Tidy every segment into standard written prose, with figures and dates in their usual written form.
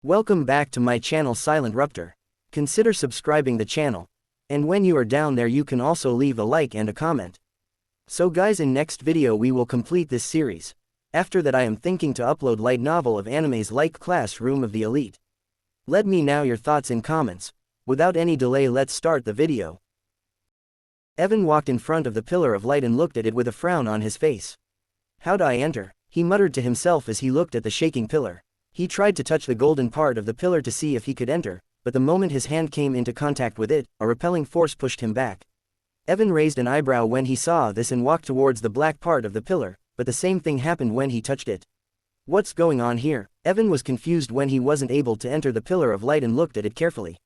Welcome back to my channel Silent Ruptor. Consider subscribing the channel. And when you are down there you can also leave a like and a comment. So guys, in next video we will complete this series. After that I am thinking to upload light novel of animes like Classroom of the Elite. Let me know your thoughts in comments. Without any delay, let's start the video. Evan walked in front of the pillar of light and looked at it with a frown on his face. How'd I enter? He muttered to himself as he looked at the shaking pillar. He tried to touch the golden part of the pillar to see if he could enter, but the moment his hand came into contact with it, a repelling force pushed him back. Evan raised an eyebrow when he saw this and walked towards the black part of the pillar, but the same thing happened when he touched it. What's going on here? Evan was confused when he wasn't able to enter the pillar of light and looked at it carefully.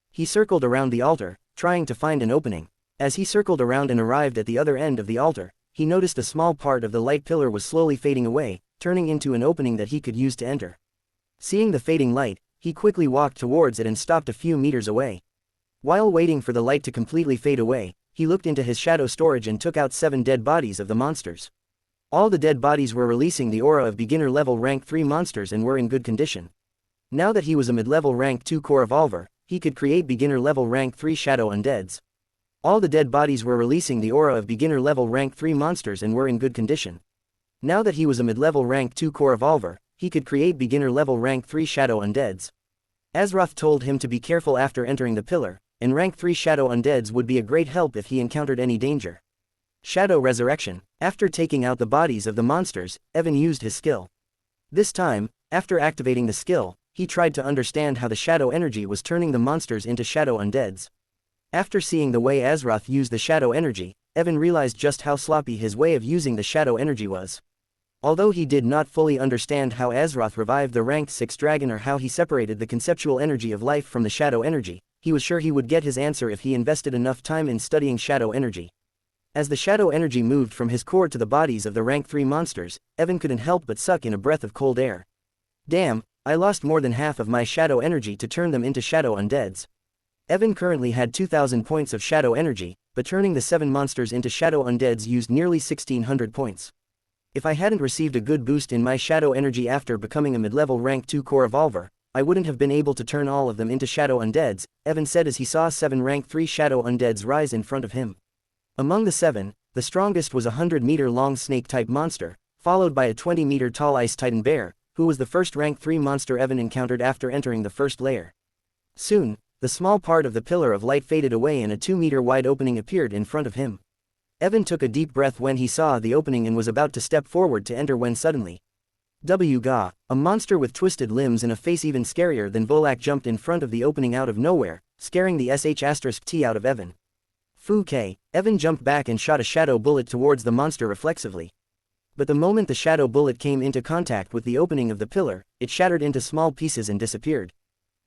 He circled around the altar, trying to find an opening. As he circled around and arrived at the other end of the altar, he noticed a small part of the light pillar was slowly fading away, turning into an opening that he could use to enter. Seeing the fading light, he quickly walked towards it and stopped a few meters away. While waiting for the light to completely fade away, he looked into his shadow storage and took out 7 dead bodies of the monsters. All the dead bodies were releasing the aura of beginner level rank 3 monsters and were in good condition. Now that he was a mid-level rank 2 core evolver, he could create beginner level rank 3 shadow undeads. All the dead bodies were releasing the aura of beginner level rank 3 monsters and were in good condition. Now that he was a mid-level rank 2 core evolver, he could create beginner level rank 3 shadow undeads. Azeroth told him to be careful after entering the pillar, and rank 3 shadow undeads would be a great help if he encountered any danger. Shadow Resurrection. After taking out the bodies of the monsters, Evan used his skill. This time, after activating the skill, he tried to understand how the shadow energy was turning the monsters into shadow undeads. After seeing the way Azeroth used the shadow energy, Evan realized just how sloppy his way of using the shadow energy was. Although he did not fully understand how Azeroth revived the ranked 6 dragon or how he separated the conceptual energy of life from the shadow energy, he was sure he would get his answer if he invested enough time in studying shadow energy. As the shadow energy moved from his core to the bodies of the rank 3 monsters, Evan couldn't help but suck in a breath of cold air. Damn, I lost more than half of my shadow energy to turn them into shadow undeads. Evan currently had 2,000 points of shadow energy, but turning the 7 monsters into shadow undeads used nearly 1,600 points. If I hadn't received a good boost in my shadow energy after becoming a mid-level rank 2 core evolver, I wouldn't have been able to turn all of them into shadow undeads, Evan said as he saw 7 rank 3 shadow undeads rise in front of him. Among the 7, the strongest was a 100-meter-long snake-type monster, followed by a 20-meter-tall ice titan bear, who was the first rank 3 monster Evan encountered after entering the first layer. Soon, the small part of the pillar of light faded away and a 2-meter-wide opening appeared in front of him. Evan took a deep breath when he saw the opening and was about to step forward to enter when suddenly, Ga, a monster with twisted limbs and a face even scarier than Volak, jumped in front of the opening out of nowhere, scaring the sh*t out of Evan. Fu K. Evan jumped back and shot a shadow bullet towards the monster reflexively. But the moment the shadow bullet came into contact with the opening of the pillar, it shattered into small pieces and disappeared.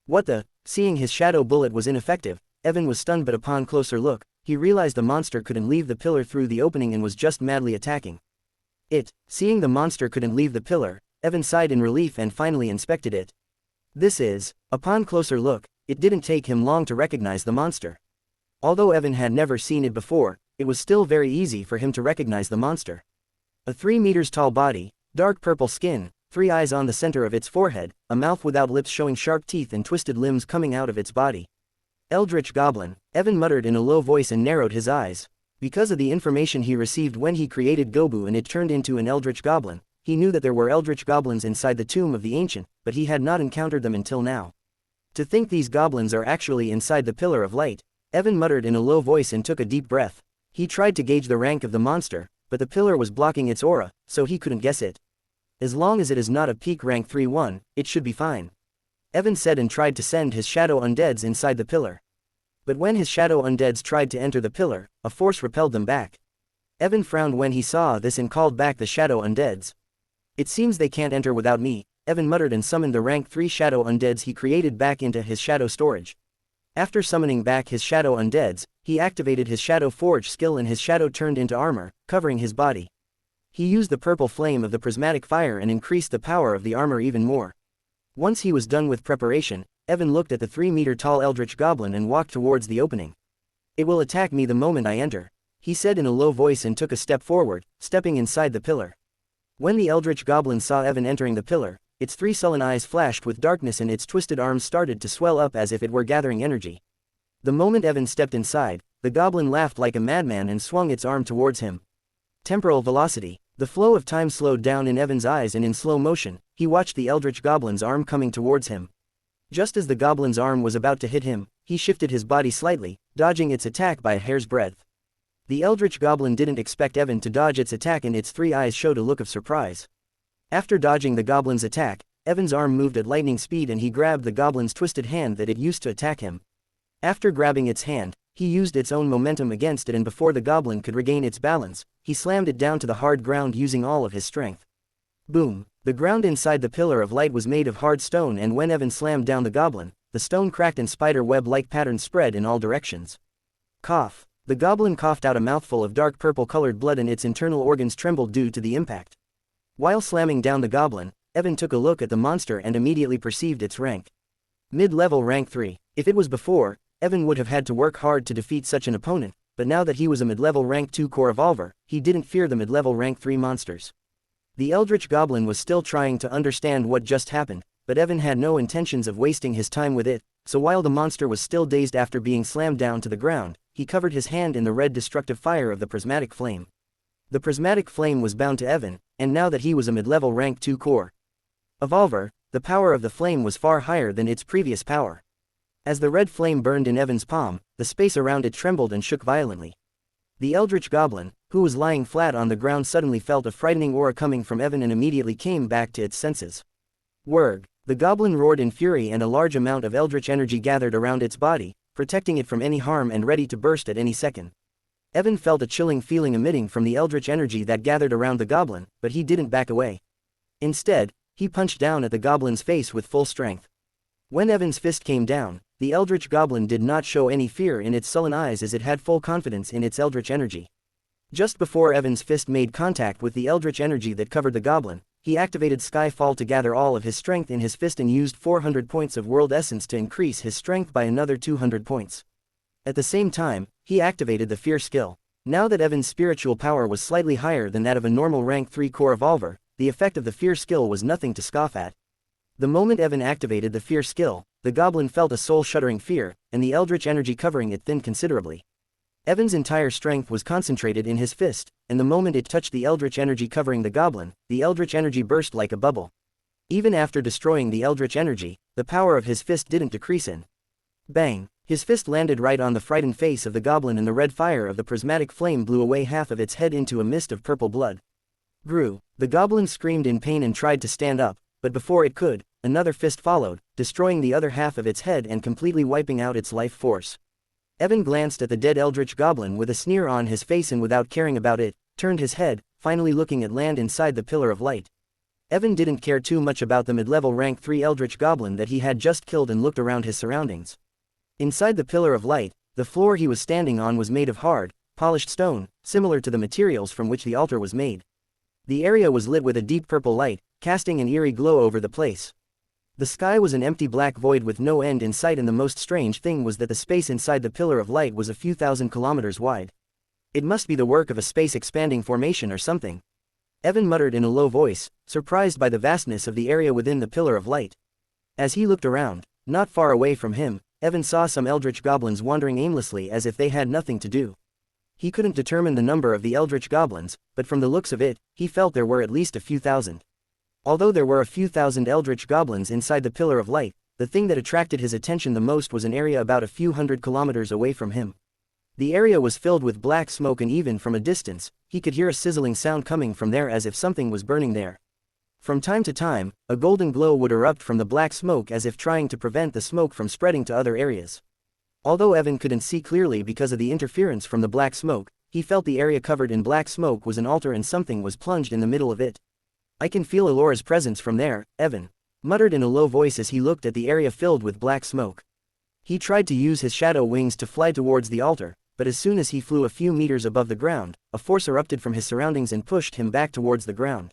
What the? Seeing his shadow bullet was ineffective, Evan was stunned, but upon closer look, he realized the monster couldn't leave the pillar through the opening and was just madly attacking it. Seeing the monster couldn't leave the pillar, Evan sighed in relief and finally inspected it. Upon closer look, it didn't take him long to recognize the monster. Although Evan had never seen it before, it was still very easy for him to recognize the monster. A 3 meters tall body, dark purple skin, 3 eyes on the center of its forehead, a mouth without lips showing sharp teeth and twisted limbs coming out of its body. Eldritch Goblin, Evan muttered in a low voice and narrowed his eyes. Because of the information he received when he created Gobu and it turned into an Eldritch Goblin, he knew that there were Eldritch Goblins inside the tomb of the Ancient, but he had not encountered them until now. To think these goblins are actually inside the Pillar of Light, Evan muttered in a low voice and took a deep breath. He tried to gauge the rank of the monster, but the pillar was blocking its aura, so he couldn't guess it. As long as it is not a peak rank 3-1, it should be fine. Evan said and tried to send his shadow undeads inside the pillar. But when his shadow undeads tried to enter the pillar, a force repelled them back. Evan frowned when he saw this and called back the shadow undeads. It seems they can't enter without me, Evan muttered and summoned the rank 3 shadow undeads he created back into his shadow storage. After summoning back his shadow undeads, he activated his shadow forge skill and his shadow turned into armor, covering his body. He used the purple flame of the prismatic fire and increased the power of the armor even more. Once he was done with preparation, Evan looked at the 3-meter-tall Eldritch Goblin and walked towards the opening. It will attack me the moment I enter, he said in a low voice and took a step forward, stepping inside the pillar. When the Eldritch Goblin saw Evan entering the pillar, its 3 sullen eyes flashed with darkness and its twisted arms started to swell up as if it were gathering energy. The moment Evan stepped inside, the goblin laughed like a madman and swung its arm towards him. Temporal velocity. The flow of time slowed down in Evan's eyes and in slow motion, he watched the eldritch goblin's arm coming towards him. Just as the goblin's arm was about to hit him, he shifted his body slightly, dodging its attack by a hair's breadth. The eldritch goblin didn't expect Evan to dodge its attack and its 3 eyes showed a look of surprise. After dodging the goblin's attack, Evan's arm moved at lightning speed and he grabbed the goblin's twisted hand that it used to attack him. After grabbing its hand, he used its own momentum against it and before the goblin could regain its balance, he slammed it down to the hard ground using all of his strength. Boom! The ground inside the pillar of light was made of hard stone and when Evan slammed down the goblin, the stone cracked and spider web-like patterns spread in all directions. Cough! The goblin coughed out a mouthful of dark purple-colored blood and its internal organs trembled due to the impact. While slamming down the goblin, Evan took a look at the monster and immediately perceived its rank. Mid-level rank 3. If it was before, Evan would have had to work hard to defeat such an opponent, but now that he was a mid-level rank 2 core evolver, he didn't fear the mid-level rank 3 monsters. The eldritch goblin was still trying to understand what just happened, but Evan had no intentions of wasting his time with it, so while the monster was still dazed after being slammed down to the ground, he covered his hand in the red destructive fire of the prismatic flame. The prismatic flame was bound to Evan, and now that he was a mid-level rank 2 core evolver, the power of the flame was far higher than its previous power. As the red flame burned in Evan's palm, the space around it trembled and shook violently. The eldritch goblin, who was lying flat on the ground suddenly felt a frightening aura coming from Evan and immediately came back to its senses. Wurg! The goblin roared in fury and a large amount of eldritch energy gathered around its body, protecting it from any harm and ready to burst at any second. Evan felt a chilling feeling emitting from the eldritch energy that gathered around the goblin, but he didn't back away. Instead, he punched down at the goblin's face with full strength. When Evan's fist came down, the eldritch goblin did not show any fear in its sullen eyes as it had full confidence in its eldritch energy. Just before Evan's fist made contact with the eldritch energy that covered the goblin, he activated Skyfall to gather all of his strength in his fist and used 400 points of world essence to increase his strength by another 200 points. At the same time, he activated the Fear skill. Now that Evan's spiritual power was slightly higher than that of a normal rank 3 core evolver, the effect of the Fear skill was nothing to scoff at. The moment Evan activated the Fear skill, the goblin felt a soul-shuddering fear, and the eldritch energy covering it thinned considerably. Evan's entire strength was concentrated in his fist, and the moment it touched the eldritch energy covering the goblin, the eldritch energy burst like a bubble. Even after destroying the eldritch energy, the power of his fist didn't decrease in. Bang! His fist landed right on the frightened face of the goblin and the red fire of the prismatic flame blew away half of its head into a mist of purple blood. Brew! The goblin screamed in pain and tried to stand up, but before it could, another fist followed, destroying the other half of its head and completely wiping out its life force. Evan glanced at the dead eldritch goblin with a sneer on his face and without caring about it, turned his head, finally looking at land inside the pillar of light. Evan didn't care too much about the mid-level rank 3 eldritch goblin that he had just killed and looked around his surroundings. Inside the pillar of light, the floor he was standing on was made of hard, polished stone, similar to the materials from which the altar was made. The area was lit with a deep purple light, casting an eerie glow over the place. The sky was an empty black void with no end in sight, and the most strange thing was that the space inside the pillar of light was a few thousand kilometers wide. It must be the work of a space-expanding formation or something. Evan muttered in a low voice, surprised by the vastness of the area within the pillar of light. As he looked around, not far away from him, Evan saw some eldritch goblins wandering aimlessly as if they had nothing to do. He couldn't determine the number of the eldritch goblins, but from the looks of it, he felt there were at least a few thousand. Although there were a few thousand eldritch goblins inside the pillar of light, the thing that attracted his attention the most was an area about a few hundred kilometers away from him. The area was filled with black smoke, and even from a distance, he could hear a sizzling sound coming from there as if something was burning there. From time to time, a golden glow would erupt from the black smoke as if trying to prevent the smoke from spreading to other areas. Although Evan couldn't see clearly because of the interference from the black smoke, he felt the area covered in black smoke was an altar and something was plunged in the middle of it. "I can feel Allora's presence from there," Evan muttered in a low voice as he looked at the area filled with black smoke. He tried to use his shadow wings to fly towards the altar, but as soon as he flew a few meters above the ground, a force erupted from his surroundings and pushed him back towards the ground.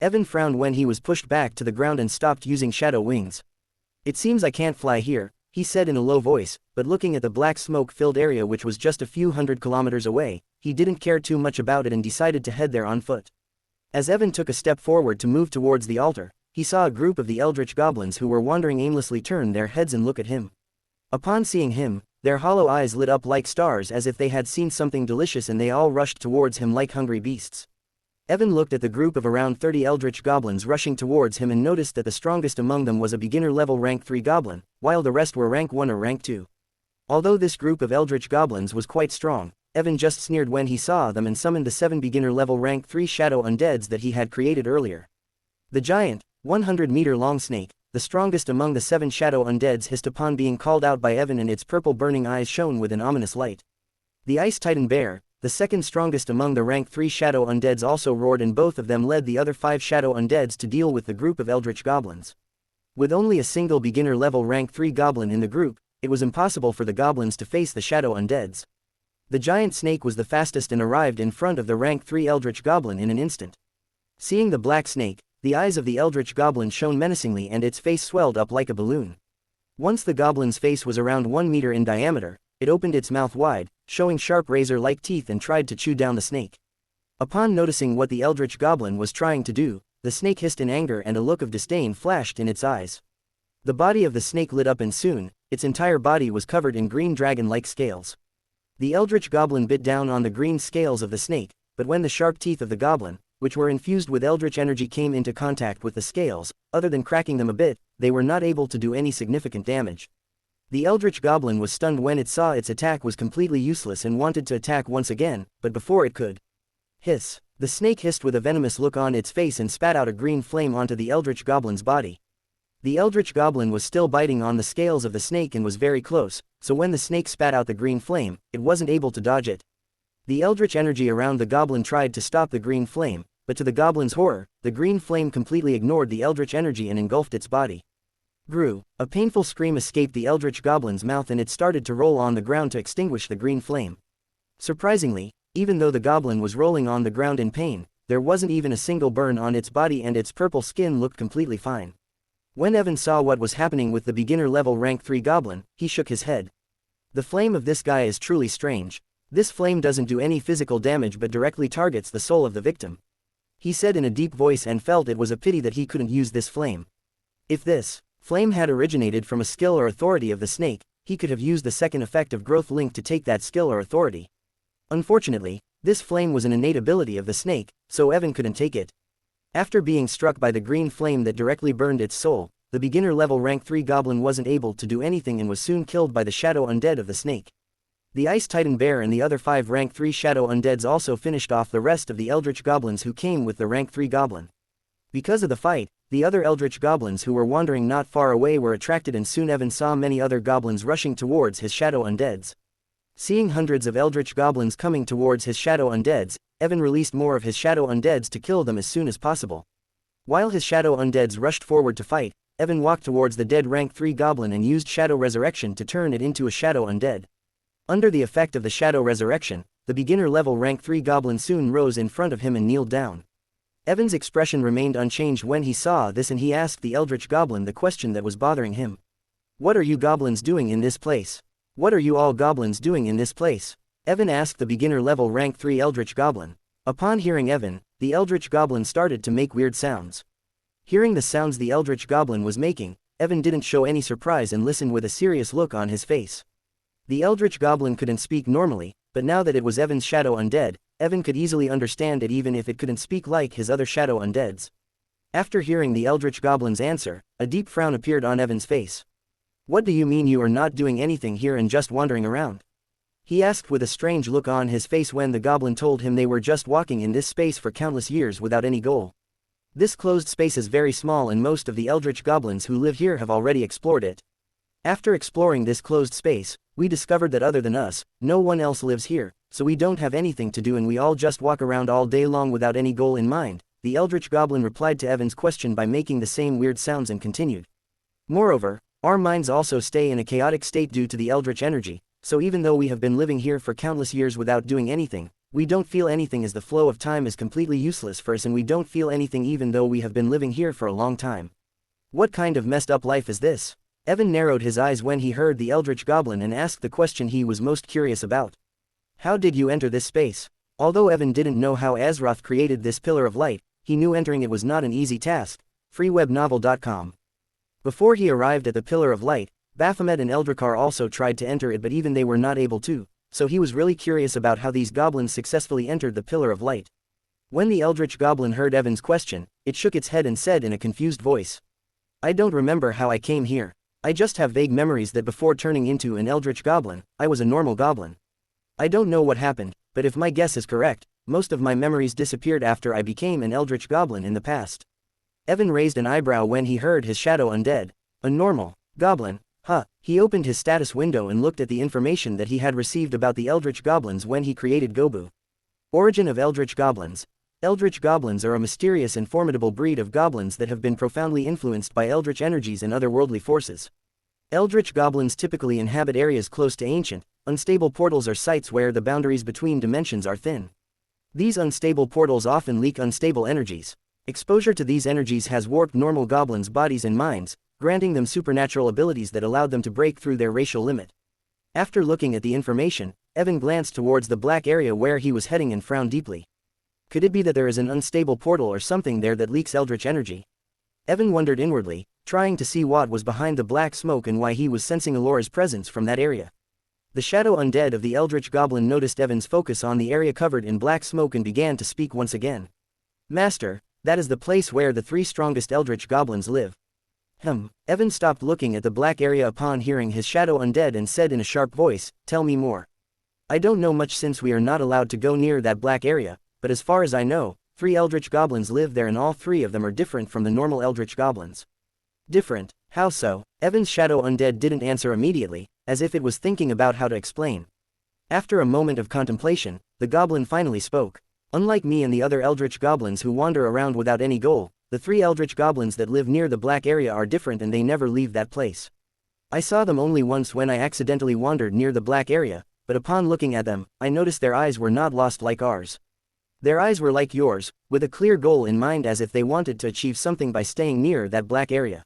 Evan frowned when he was pushed back to the ground and stopped using shadow wings. "It seems I can't fly here," he said in a low voice, but looking at the black smoke-filled area which was just a few hundred kilometers away, he didn't care too much about it and decided to head there on foot. As Evan took a step forward to move towards the altar, he saw a group of the eldritch goblins who were wandering aimlessly turn their heads and look at him. Upon seeing him, their hollow eyes lit up like stars as if they had seen something delicious, and they all rushed towards him like hungry beasts. Evan looked at the group of around 30 eldritch goblins rushing towards him and noticed that the strongest among them was a beginner-level rank 3 goblin, while the rest were rank 1 or rank 2. Although this group of eldritch goblins was quite strong, Evan just sneered when he saw them and summoned the 7 beginner-level rank 3 shadow undeads that he had created earlier. The giant, 100-meter-long snake, the strongest among the 7 shadow undeads, hissed upon being called out by Evan, and its purple burning eyes shone with an ominous light. The ice titan bear, the second strongest among the rank 3 shadow undeads, also roared, and both of them led the other 5 shadow undeads to deal with the group of eldritch goblins. With only a single beginner-level rank 3 goblin in the group, it was impossible for the goblins to face the shadow undeads. The giant snake was the fastest and arrived in front of the rank 3 eldritch goblin in an instant. Seeing the black snake, the eyes of the eldritch goblin shone menacingly and its face swelled up like a balloon. Once the goblin's face was around 1 meter in diameter, it opened its mouth wide, showing sharp razor-like teeth, and tried to chew down the snake. Upon noticing what the eldritch goblin was trying to do, the snake hissed in anger and a look of disdain flashed in its eyes. The body of the snake lit up, and soon, its entire body was covered in green dragon-like scales. The eldritch goblin bit down on the green scales of the snake, but when the sharp teeth of the goblin, which were infused with eldritch energy, came into contact with the scales, other than cracking them a bit, they were not able to do any significant damage. The eldritch goblin was stunned when it saw its attack was completely useless and wanted to attack once again, but before it could hiss, the snake hissed with a venomous look on its face and spat out a green flame onto the eldritch goblin's body. The eldritch goblin was still biting on the scales of the snake and was very close, so when the snake spat out the green flame, it wasn't able to dodge it. The eldritch energy around the goblin tried to stop the green flame, but to the goblin's horror, the green flame completely ignored the eldritch energy and engulfed its body. A painful scream escaped the eldritch goblin's mouth, and it started to roll on the ground to extinguish the green flame. Surprisingly, even though the goblin was rolling on the ground in pain, there wasn't even a single burn on its body and its purple skin looked completely fine. When Evan saw what was happening with the beginner-level rank 3 goblin, he shook his head. The flame of this guy is truly strange. This flame doesn't do any physical damage but directly targets the soul of the victim, he said in a deep voice, and felt it was a pity that he couldn't use this flame. If this flame had originated from a skill or authority of the snake, he could have used the second effect of growth link to take that skill or authority. Unfortunately, this flame was an innate ability of the snake, so Evan couldn't take it. After being struck by the green flame that directly burned its soul, the beginner-level rank 3 goblin wasn't able to do anything and was soon killed by the shadow undead of the snake. The Ice Titan Bear and the other 5 rank 3 shadow undeads also finished off the rest of the eldritch goblins who came with the rank 3 goblin. Because of the fight, the other eldritch goblins who were wandering not far away were attracted, and soon Evan saw many other goblins rushing towards his shadow undeads. Seeing hundreds of eldritch goblins coming towards his shadow undeads, Evan released more of his shadow undeads to kill them as soon as possible. While his shadow undeads rushed forward to fight, Evan walked towards the dead rank 3 goblin and used shadow resurrection to turn it into a shadow undead. Under the effect of the shadow resurrection, the beginner-level rank 3 goblin soon rose in front of him and kneeled down. Evan's expression remained unchanged when he saw this, and he asked the eldritch goblin the question that was bothering him. "What are you goblins doing in this place? What are you all goblins doing in this place?" Evan asked the beginner-level rank 3 eldritch goblin. Upon hearing Evan, the eldritch goblin started to make weird sounds. Hearing the sounds the eldritch goblin was making, Evan didn't show any surprise and listened with a serious look on his face. The eldritch goblin couldn't speak normally, but now that it was Evan's shadow undead, Evan could easily understand it even if it couldn't speak like his other shadow undeads. After hearing the eldritch goblin's answer, a deep frown appeared on Evan's face. "What do you mean you are not doing anything here and just wandering around?" he asked with a strange look on his face when the goblin told him they were just walking in this space for countless years without any goal. This closed space is very small and most of the eldritch goblins who live here have already explored it. After exploring this closed space, we discovered that other than us, no one else lives here, so we don't have anything to do and we all just walk around all day long without any goal in mind, the eldritch goblin replied to Evan's question by making the same weird sounds and continued. "Moreover, our minds also stay in a chaotic state due to the eldritch energy, so even though we have been living here for countless years without doing anything, we don't feel anything as the flow of time is completely useless for us and we don't feel anything even though we have been living here for a long time. What kind of messed up life is this?" Evan narrowed his eyes when he heard the eldritch goblin and asked the question he was most curious about. "How did you enter this space?" Although Evan didn't know how Azeroth created this pillar of light, he knew entering it was not an easy task, freewebnovel.com. Before he arrived at the Pillar of Light, Baphomet and Eldracar also tried to enter it, but even they were not able to, so he was really curious about how these goblins successfully entered the Pillar of Light. When the Eldritch Goblin heard Evan's question, it shook its head and said in a confused voice, "I don't remember how I came here. I just have vague memories that before turning into an Eldritch Goblin, I was a normal goblin. I don't know what happened, but if my guess is correct, most of my memories disappeared after I became an Eldritch Goblin in the past." Evan raised an eyebrow when he heard his shadow undead. A normal goblin? Huh. He opened his status window and looked at the information that he had received about the Eldritch Goblins when he created Gobu. Origin of Eldritch Goblins. Eldritch Goblins are a mysterious and formidable breed of goblins that have been profoundly influenced by eldritch energies and otherworldly forces. Eldritch Goblins typically inhabit areas close to ancient, unstable portals or sites where the boundaries between dimensions are thin. These unstable portals often leak unstable energies. Exposure to these energies has warped normal goblins' bodies and minds, granting them supernatural abilities that allowed them to break through their racial limit. After looking at the information, Evan glanced towards the black area where he was heading and frowned deeply. Could it be that there is an unstable portal or something there that leaks eldritch energy? Evan wondered inwardly, trying to see what was behind the black smoke and why he was sensing Allora's presence from that area. The shadow undead of the Eldritch Goblin noticed Evan's focus on the area covered in black smoke and began to speak once again. "Master, that is the place where the 3 strongest Eldritch Goblins live." Evan stopped looking at the black area upon hearing his shadow undead and said in a sharp voice, "Tell me more." "I don't know much since we are not allowed to go near that black area, but as far as I know, 3 Eldritch Goblins live there and all 3 of them are different from the normal Eldritch Goblins." "Different? How so?" Evan's shadow undead didn't answer immediately, as if it was thinking about how to explain. After a moment of contemplation, the goblin finally spoke. "Unlike me and the other Eldritch Goblins who wander around without any goal, the 3 Eldritch Goblins that live near the black area are different and they never leave that place. I saw them only once when I accidentally wandered near the black area, but upon looking at them, I noticed their eyes were not lost like ours. Their eyes were like yours, with a clear goal in mind as if they wanted to achieve something by staying near that black area."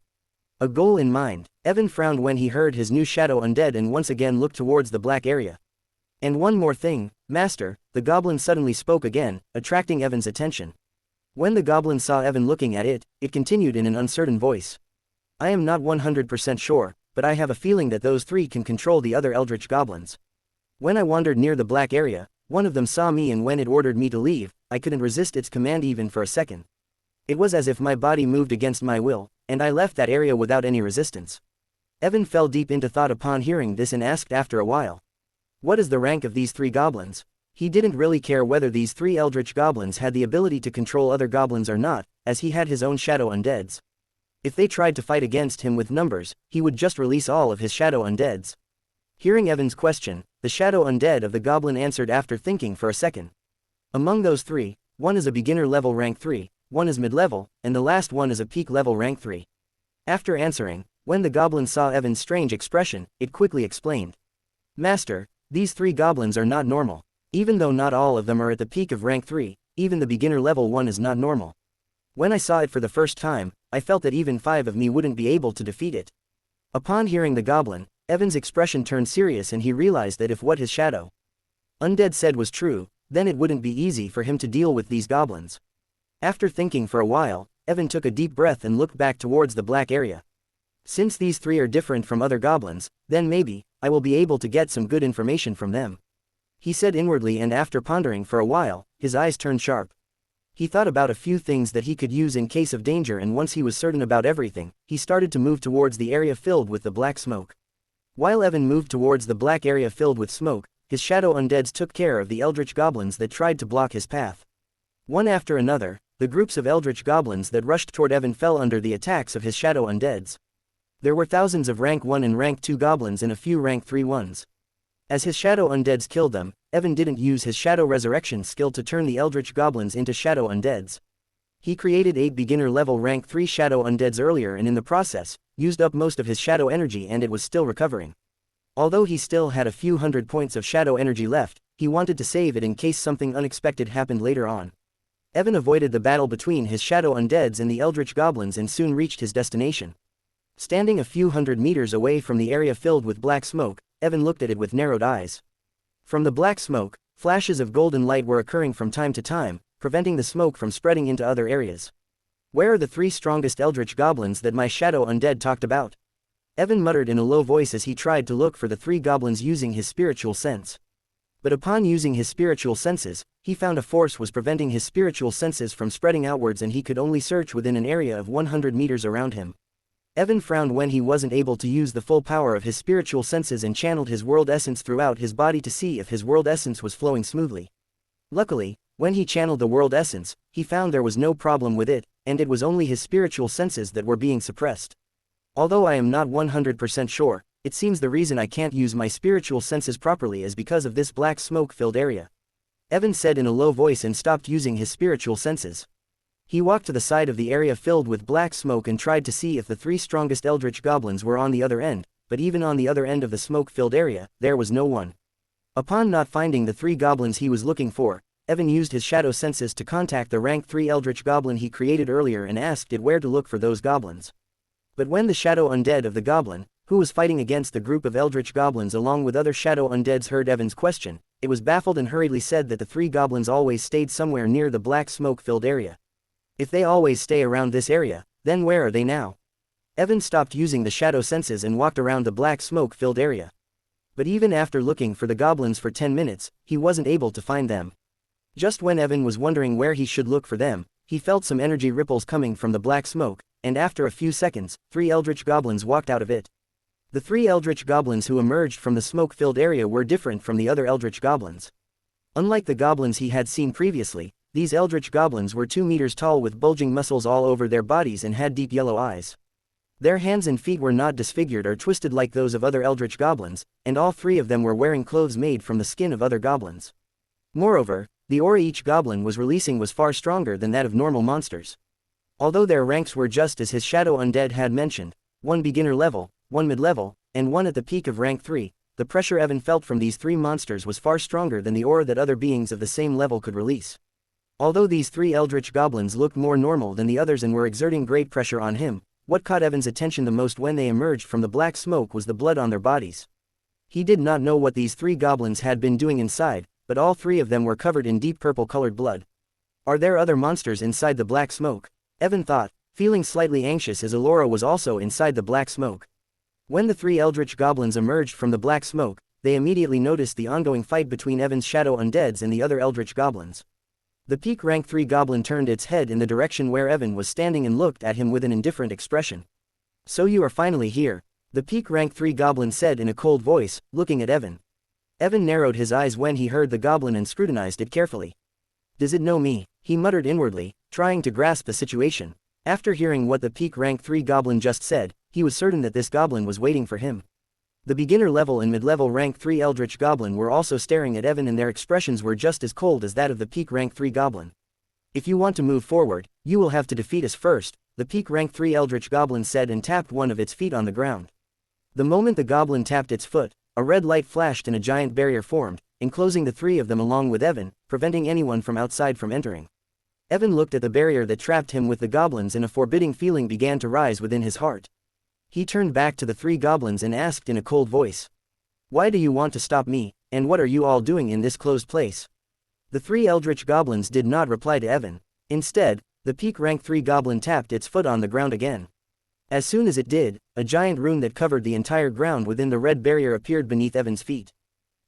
A goal in mind. Evan frowned when he heard his new shadow undead and once again looked towards the black area. "And one more thing, Master," the goblin suddenly spoke again, attracting Evan's attention. When the goblin saw Evan looking at it, it continued in an uncertain voice. "I am not 100% sure, but I have a feeling that those 3 can control the other Eldritch Goblins. When I wandered near the black area, one of them saw me and when it ordered me to leave, I couldn't resist its command even for a second. It was as if my body moved against my will, and I left that area without any resistance." Evan fell deep into thought upon hearing this and asked after a while, "What is the rank of these 3 goblins?" He didn't really care whether these 3 Eldritch Goblins had the ability to control other goblins or not, as he had his own shadow undeads. If they tried to fight against him with numbers, he would just release all of his shadow undeads. Hearing Evan's question, the shadow undead of the goblin answered after thinking for a second. "Among those 3, one is a beginner level rank 3, one is mid-level, and the last one is a peak level rank 3. After answering, when the goblin saw Evan's strange expression, it quickly explained. "Master, these 3 goblins are not normal. Even though not all of them are at the peak of rank 3, even the beginner level one is not normal. When I saw it for the first time, I felt that even 5 of me wouldn't be able to defeat it." Upon hearing the goblin, Evan's expression turned serious and he realized that if what his shadow undead said was true, then it wouldn't be easy for him to deal with these goblins. After thinking for a while, Evan took a deep breath and looked back towards the black area. "Since these 3 are different from other goblins, then maybe I will be able to get some good information from them," he said inwardly, and after pondering for a while, his eyes turned sharp. He thought about a few things that he could use in case of danger, and once he was certain about everything, he started to move towards the area filled with the black smoke. While Evan moved towards the black area filled with smoke, his shadow undeads took care of the Eldritch Goblins that tried to block his path. One after another, the groups of Eldritch Goblins that rushed toward Evan fell under the attacks of his shadow undeads. There were thousands of rank 1 and rank 2 goblins and a few rank 3 ones. As his shadow undeads killed them, Evan didn't use his shadow resurrection skill to turn the Eldritch Goblins into shadow undeads. He created 8 beginner level rank 3 shadow undeads earlier and in the process, used up most of his shadow energy, and it was still recovering. Although he still had a few hundred points of shadow energy left, he wanted to save it in case something unexpected happened later on. Evan avoided the battle between his shadow undeads and the Eldritch Goblins and soon reached his destination. Standing a few hundred meters away from the area filled with black smoke, Evan looked at it with narrowed eyes. From the black smoke, flashes of golden light were occurring from time to time, preventing the smoke from spreading into other areas. Where are the 3 strongest eldritch goblins that my shadow undead talked about? Evan muttered in a low voice as he tried to look for the 3 goblins using his spiritual sense. But upon using his spiritual senses, he found a force was preventing his spiritual senses from spreading outwards and he could only search within an area of 100 meters around him. Evan frowned when he wasn't able to use the full power of his spiritual senses and channeled his world essence throughout his body to see if his world essence was flowing smoothly. Luckily, when he channeled the world essence, he found there was no problem with it, and it was only his spiritual senses that were being suppressed. Although I am not 100% sure, it seems the reason I can't use my spiritual senses properly is because of this black smoke-filled area. Evan said in a low voice and stopped using his spiritual senses. He walked to the side of the area filled with black smoke and tried to see if the 3 strongest eldritch goblins were on the other end, but even on the other end of the smoke-filled area, there was no one. Upon not finding the 3 goblins he was looking for, Evan used his shadow senses to contact the rank 3 eldritch goblin he created earlier and asked it where to look for those goblins. But when the shadow undead of the goblin, who was fighting against the group of eldritch goblins along with other shadow undeads heard Evan's question, it was baffled and hurriedly said that the 3 goblins always stayed somewhere near the black smoke-filled area. If they always stay around this area, then where are they now? Evan stopped using the shadow senses and walked around the black smoke-filled area. But even after looking for the goblins for 10 minutes, he wasn't able to find them. Just when Evan was wondering where he should look for them, he felt some energy ripples coming from the black smoke, and after a few seconds, 3 eldritch goblins walked out of it. The 3 eldritch goblins who emerged from the smoke-filled area were different from the other eldritch goblins. Unlike the goblins he had seen previously, these eldritch goblins were 2 meters tall with bulging muscles all over their bodies and had deep yellow eyes. Their hands and feet were not disfigured or twisted like those of other eldritch goblins, and all 3 of them were wearing clothes made from the skin of other goblins. Moreover, the aura each goblin was releasing was far stronger than that of normal monsters. Although their ranks were just as his shadow undead had mentioned, 1 beginner level, 1 mid-level, and 1 at the peak of rank 3, the pressure Evan felt from these 3 monsters was far stronger than the aura that other beings of the same level could release. Although these 3 eldritch goblins looked more normal than the others and were exerting great pressure on him, what caught Evan's attention the most when they emerged from the black smoke was the blood on their bodies. He did not know what these 3 goblins had been doing inside, but all 3 of them were covered in deep purple-colored blood. Are there other monsters inside the black smoke? Evan thought, feeling slightly anxious as Allora was also inside the black smoke. When the 3 eldritch goblins emerged from the black smoke, they immediately noticed the ongoing fight between Evan's shadow undeads and the other eldritch goblins. The peak rank 3 goblin turned its head in the direction where Evan was standing and looked at him with an indifferent expression. So you are finally here, the peak rank 3 goblin said in a cold voice, looking at Evan. Evan narrowed his eyes when he heard the goblin and scrutinized it carefully. Does it know me? He muttered inwardly, trying to grasp the situation. After hearing what the peak rank 3 goblin just said, he was certain that this goblin was waiting for him. The beginner level and mid-level rank 3 eldritch goblin were also staring at Evan and their expressions were just as cold as that of the peak rank 3 goblin. If you want to move forward, you will have to defeat us first, the peak rank 3 eldritch goblin said and tapped one of its feet on the ground. The moment the goblin tapped its foot, a red light flashed and a giant barrier formed, enclosing the 3 of them along with Evan, preventing anyone from outside from entering. Evan looked at the barrier that trapped him with the goblins and a forbidding feeling began to rise within his heart. He turned back to the 3 goblins and asked in a cold voice. Why do you want to stop me, and what are you all doing in this closed place? The 3 eldritch goblins did not reply to Evan. Instead, the peak rank 3 goblin tapped its foot on the ground again. As soon as it did, a giant rune that covered the entire ground within the red barrier appeared beneath Evan's feet.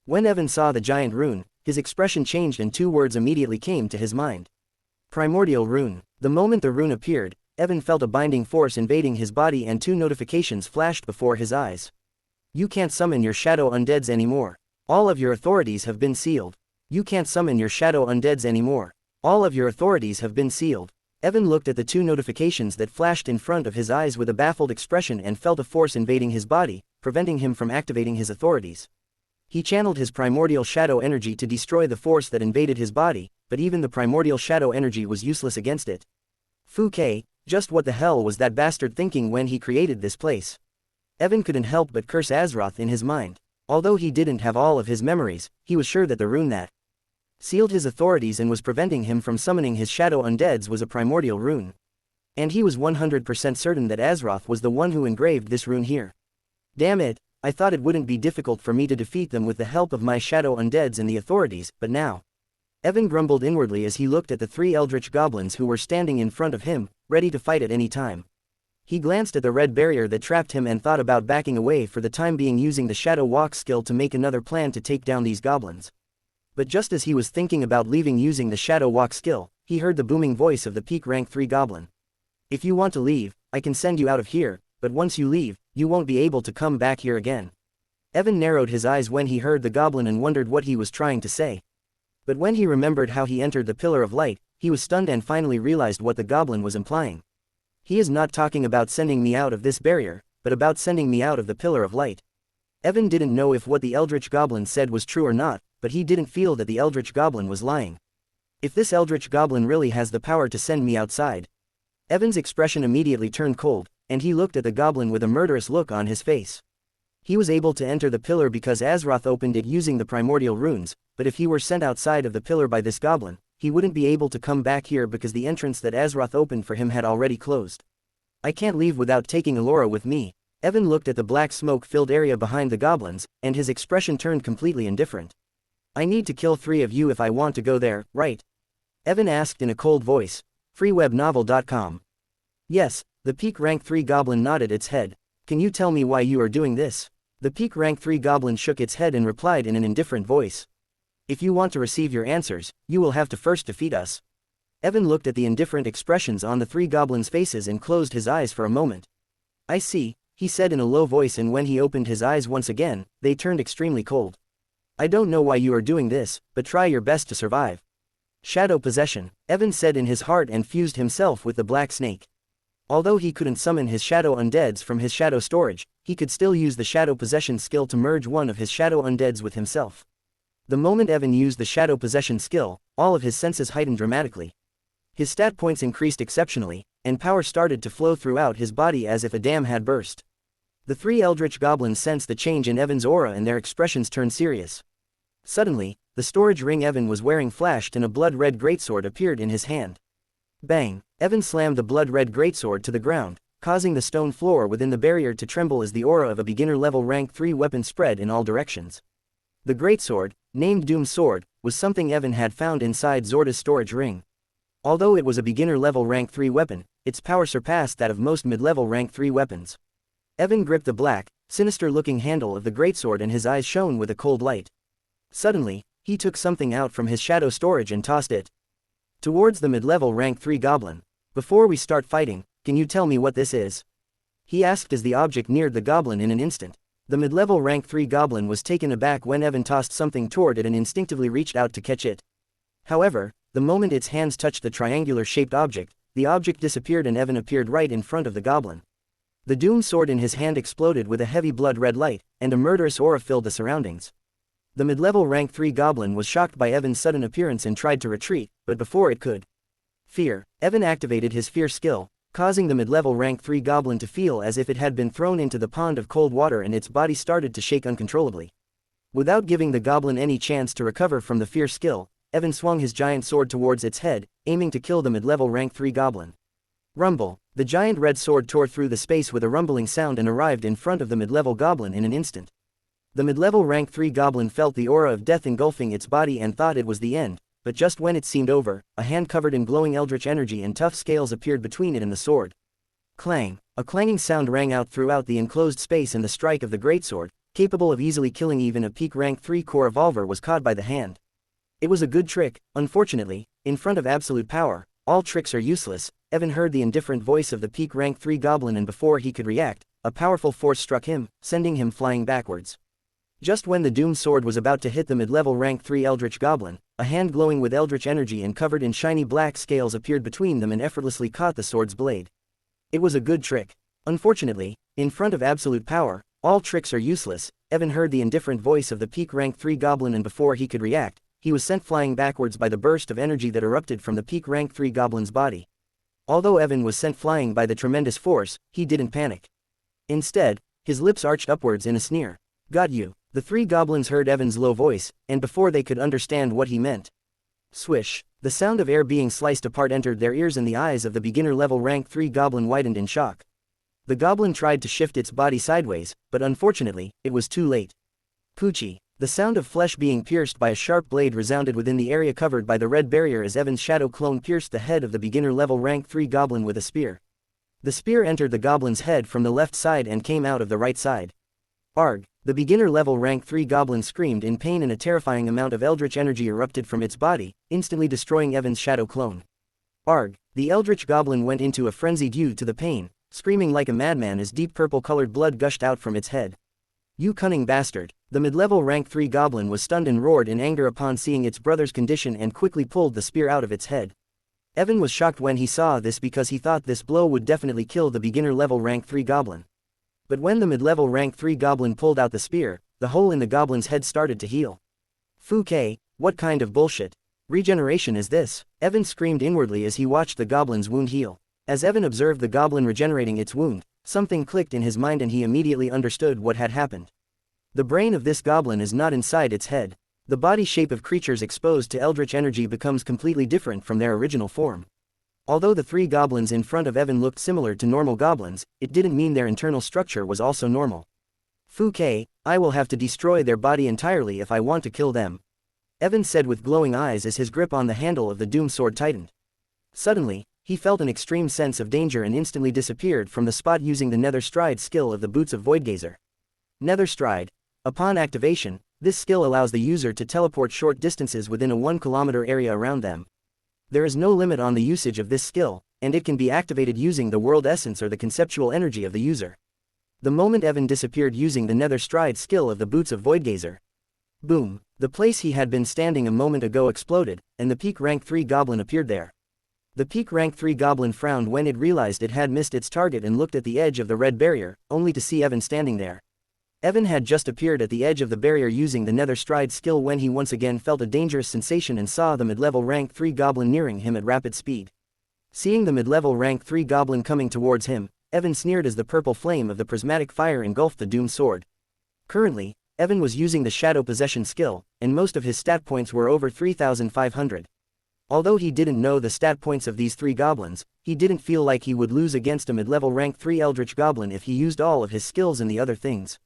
When Evan saw the giant rune, his expression changed and 2 words immediately came to his mind. Primordial rune. The moment the rune appeared, Evan felt a binding force invading his body and 2 notifications flashed before his eyes. You can't summon your shadow undeads anymore. All of your authorities have been sealed. You can't summon your shadow undeads anymore. All of your authorities have been sealed. Evan looked at the 2 notifications that flashed in front of his eyes with a baffled expression and felt a force invading his body, preventing him from activating his authorities. He channeled his primordial shadow energy to destroy the force that invaded his body, but even the primordial shadow energy was useless against it. Fu-K, just what the hell was that bastard thinking when he created this place? Evan couldn't help but curse Azeroth in his mind. Although he didn't have all of his memories, he was sure that the rune that sealed his authorities and was preventing him from summoning his shadow undeads was a primordial rune. And he was 100% certain that Azeroth was the one who engraved this rune here. Damn it, I thought it wouldn't be difficult for me to defeat them with the help of my shadow undeads and the authorities, but now. Evan grumbled inwardly as he looked at the 3 eldritch goblins who were standing in front of him, ready to fight at any time. He glanced at the red barrier that trapped him and thought about backing away for the time being, using the Shadow Walk skill to make another plan to take down these goblins. But just as he was thinking about leaving using the Shadow Walk skill, he heard the booming voice of the peak rank 3 goblin. "If you want to leave, I can send you out of here, but once you leave, you won't be able to come back here again." Evan narrowed his eyes when he heard the goblin and wondered what he was trying to say. But when he remembered how he entered the Pillar of Light, he was stunned and finally realized what the goblin was implying. He is not talking about sending me out of this barrier, but about sending me out of the Pillar of Light. Evan didn't know if what the Eldritch Goblin said was true or not, but he didn't feel that the Eldritch Goblin was lying. If this Eldritch Goblin really has the power to send me outside. Evan's expression immediately turned cold, and he looked at the goblin with a murderous look on his face. He was able to enter the pillar because Azeroth opened it using the primordial runes, but if he were sent outside of the pillar by this goblin, he wouldn't be able to come back here because the entrance that Azeroth opened for him had already closed. "I can't leave without taking Allora with me." Evan looked at the black smoke-filled area behind the goblins, and his expression turned completely indifferent. "I need to kill 3 of you if I want to go there, right?" Evan asked in a cold voice. freewebnovel.com. "Yes," the peak rank 3 goblin nodded its head. "Can you tell me why you are doing this?" The peak rank 3 goblin shook its head and replied in an indifferent voice. "If you want to receive your answers, you will have to first defeat us." Evan looked at the indifferent expressions on the 3 goblins' faces and closed his eyes for a moment. "I see," he said in a low voice, and when he opened his eyes once again, they turned extremely cold. "I don't know why you are doing this, but try your best to survive." "Shadow possession," Evan said in his heart and fused himself with the black snake. Although he couldn't summon his shadow undeads from his shadow storage, he could still use the shadow possession skill to merge one of his shadow undeads with himself. The moment Evan used the shadow possession skill, all of his senses heightened dramatically. His stat points increased exceptionally, and power started to flow throughout his body as if a dam had burst. The 3 eldritch goblins sensed the change in Evan's aura and their expressions turned serious. Suddenly, the storage ring Evan was wearing flashed and a blood-red greatsword appeared in his hand. Bang! Evan slammed the blood-red greatsword to the ground, causing the stone floor within the barrier to tremble as the aura of a beginner-level rank 3 weapon spread in all directions. The greatsword, named Doom Sword, was something Evan had found inside Zorda's storage ring. Although it was a beginner-level rank 3 weapon, its power surpassed that of most mid-level rank 3 weapons. Evan gripped the black, sinister-looking handle of the greatsword and his eyes shone with a cold light. Suddenly, he took something out from his shadow storage and tossed it towards the mid-level rank 3 goblin. "Before we start fighting, can you tell me what this is?" he asked as the object neared the goblin in an instant. The mid-level rank 3 goblin was taken aback when Evan tossed something toward it and instinctively reached out to catch it. However, the moment its hands touched the triangular-shaped object, the object disappeared and Evan appeared right in front of the goblin. The Doom Sword in his hand exploded with a heavy blood-red light, and a murderous aura filled the surroundings. The mid-level rank 3 goblin was shocked by Evan's sudden appearance and tried to retreat, but before it could fear, Evan activated his fear skill, causing the mid-level rank 3 goblin to feel as if it had been thrown into the pond of cold water and its body started to shake uncontrollably. Without giving the goblin any chance to recover from the fear skill, Evan swung his giant sword towards its head, aiming to kill the mid-level rank 3 goblin. Rumble! The giant red sword tore through the space with a rumbling sound and arrived in front of the mid-level goblin in an instant. The mid-level rank 3 goblin felt the aura of death engulfing its body and thought it was the end, but just when it seemed over, a hand covered in glowing eldritch energy and tough scales appeared between it and the sword. Clang! A clanging sound rang out throughout the enclosed space and the strike of the greatsword, capable of easily killing even a peak rank 3 core evolver, was caught by the hand. It was a good trick. Unfortunately, in front of absolute power, all tricks are useless. Evan heard the indifferent voice of the peak rank 3 goblin, and before he could react, a powerful force struck him, sending him flying backwards. Just when the Doom Sword was about to hit the mid-level rank 3 eldritch goblin, a hand glowing with eldritch energy and covered in shiny black scales appeared between them and effortlessly caught the sword's blade. It was a good trick. Unfortunately, in front of absolute power, all tricks are useless. Evan heard the indifferent voice of the peak rank 3 goblin, and before he could react, he was sent flying backwards by the burst of energy that erupted from the peak rank 3 goblin's body. Although Evan was sent flying by the tremendous force, he didn't panic. Instead, his lips arched upwards in a sneer. "Got you." The 3 goblins heard Evan's low voice, and before they could understand what he meant, swish! The sound of air being sliced apart entered their ears, and the eyes of the beginner-level rank 3 goblin widened in shock. The goblin tried to shift its body sideways, but unfortunately, it was too late. Poochie! The sound of flesh being pierced by a sharp blade resounded within the area covered by the red barrier as Evan's shadow clone pierced the head of the beginner level rank 3 goblin with a spear. The spear entered the goblin's head from the left side and came out of the right side. Arg! The beginner level rank 3 goblin screamed in pain and a terrifying amount of eldritch energy erupted from its body, instantly destroying Evan's shadow clone. Arg! The eldritch goblin went into a frenzy due to the pain, screaming like a madman as deep purple-colored blood gushed out from its head. You cunning bastard! The mid-level rank 3 goblin was stunned and roared in anger upon seeing its brother's condition and quickly pulled the spear out of its head. Evan was shocked when he saw this because he thought this blow would definitely kill the beginner level rank 3 goblin. But when the mid-level rank 3 goblin pulled out the spear, the hole in the goblin's head started to heal. Fu-K, what kind of bullshit regeneration is this? Evan screamed inwardly as he watched the goblin's wound heal. As Evan observed the goblin regenerating its wound, something clicked in his mind and he immediately understood what had happened. The brain of this goblin is not inside its head. The body shape of creatures exposed to eldritch energy becomes completely different from their original form. Although the 3 goblins in front of Evan looked similar to normal goblins, it didn't mean their internal structure was also normal. Fu-K, I will have to destroy their body entirely if I want to kill them, Evan said with glowing eyes as his grip on the handle of the doom sword tightened. Suddenly, he felt an extreme sense of danger and instantly disappeared from the spot using the Nether Stride skill of the Boots of Voidgazer. Nether Stride. Upon activation, this skill allows the user to teleport short distances within a 1 kilometer area around them. There is no limit on the usage of this skill, and it can be activated using the world essence or the conceptual energy of the user. The moment Evan disappeared using the Nether Stride skill of the Boots of Voidgazer. Boom! The place he had been standing a moment ago exploded, and the peak rank 3 goblin appeared there. The peak rank 3 goblin frowned when it realized it had missed its target and looked at the edge of the red barrier, only to see Evan standing there. Evan had just appeared at the edge of the barrier using the Nether Stride skill when he once again felt a dangerous sensation and saw the mid-level rank 3 goblin nearing him at rapid speed. Seeing the mid-level rank 3 goblin coming towards him, Evan sneered as the purple flame of the prismatic fire engulfed the doomed sword. Currently, Evan was using the Shadow Possession skill, and most of his stat points were over 3,500. Although he didn't know the stat points of these 3 goblins, he didn't feel like he would lose against a mid-level rank 3 eldritch goblin if he used all of his skills and the other things.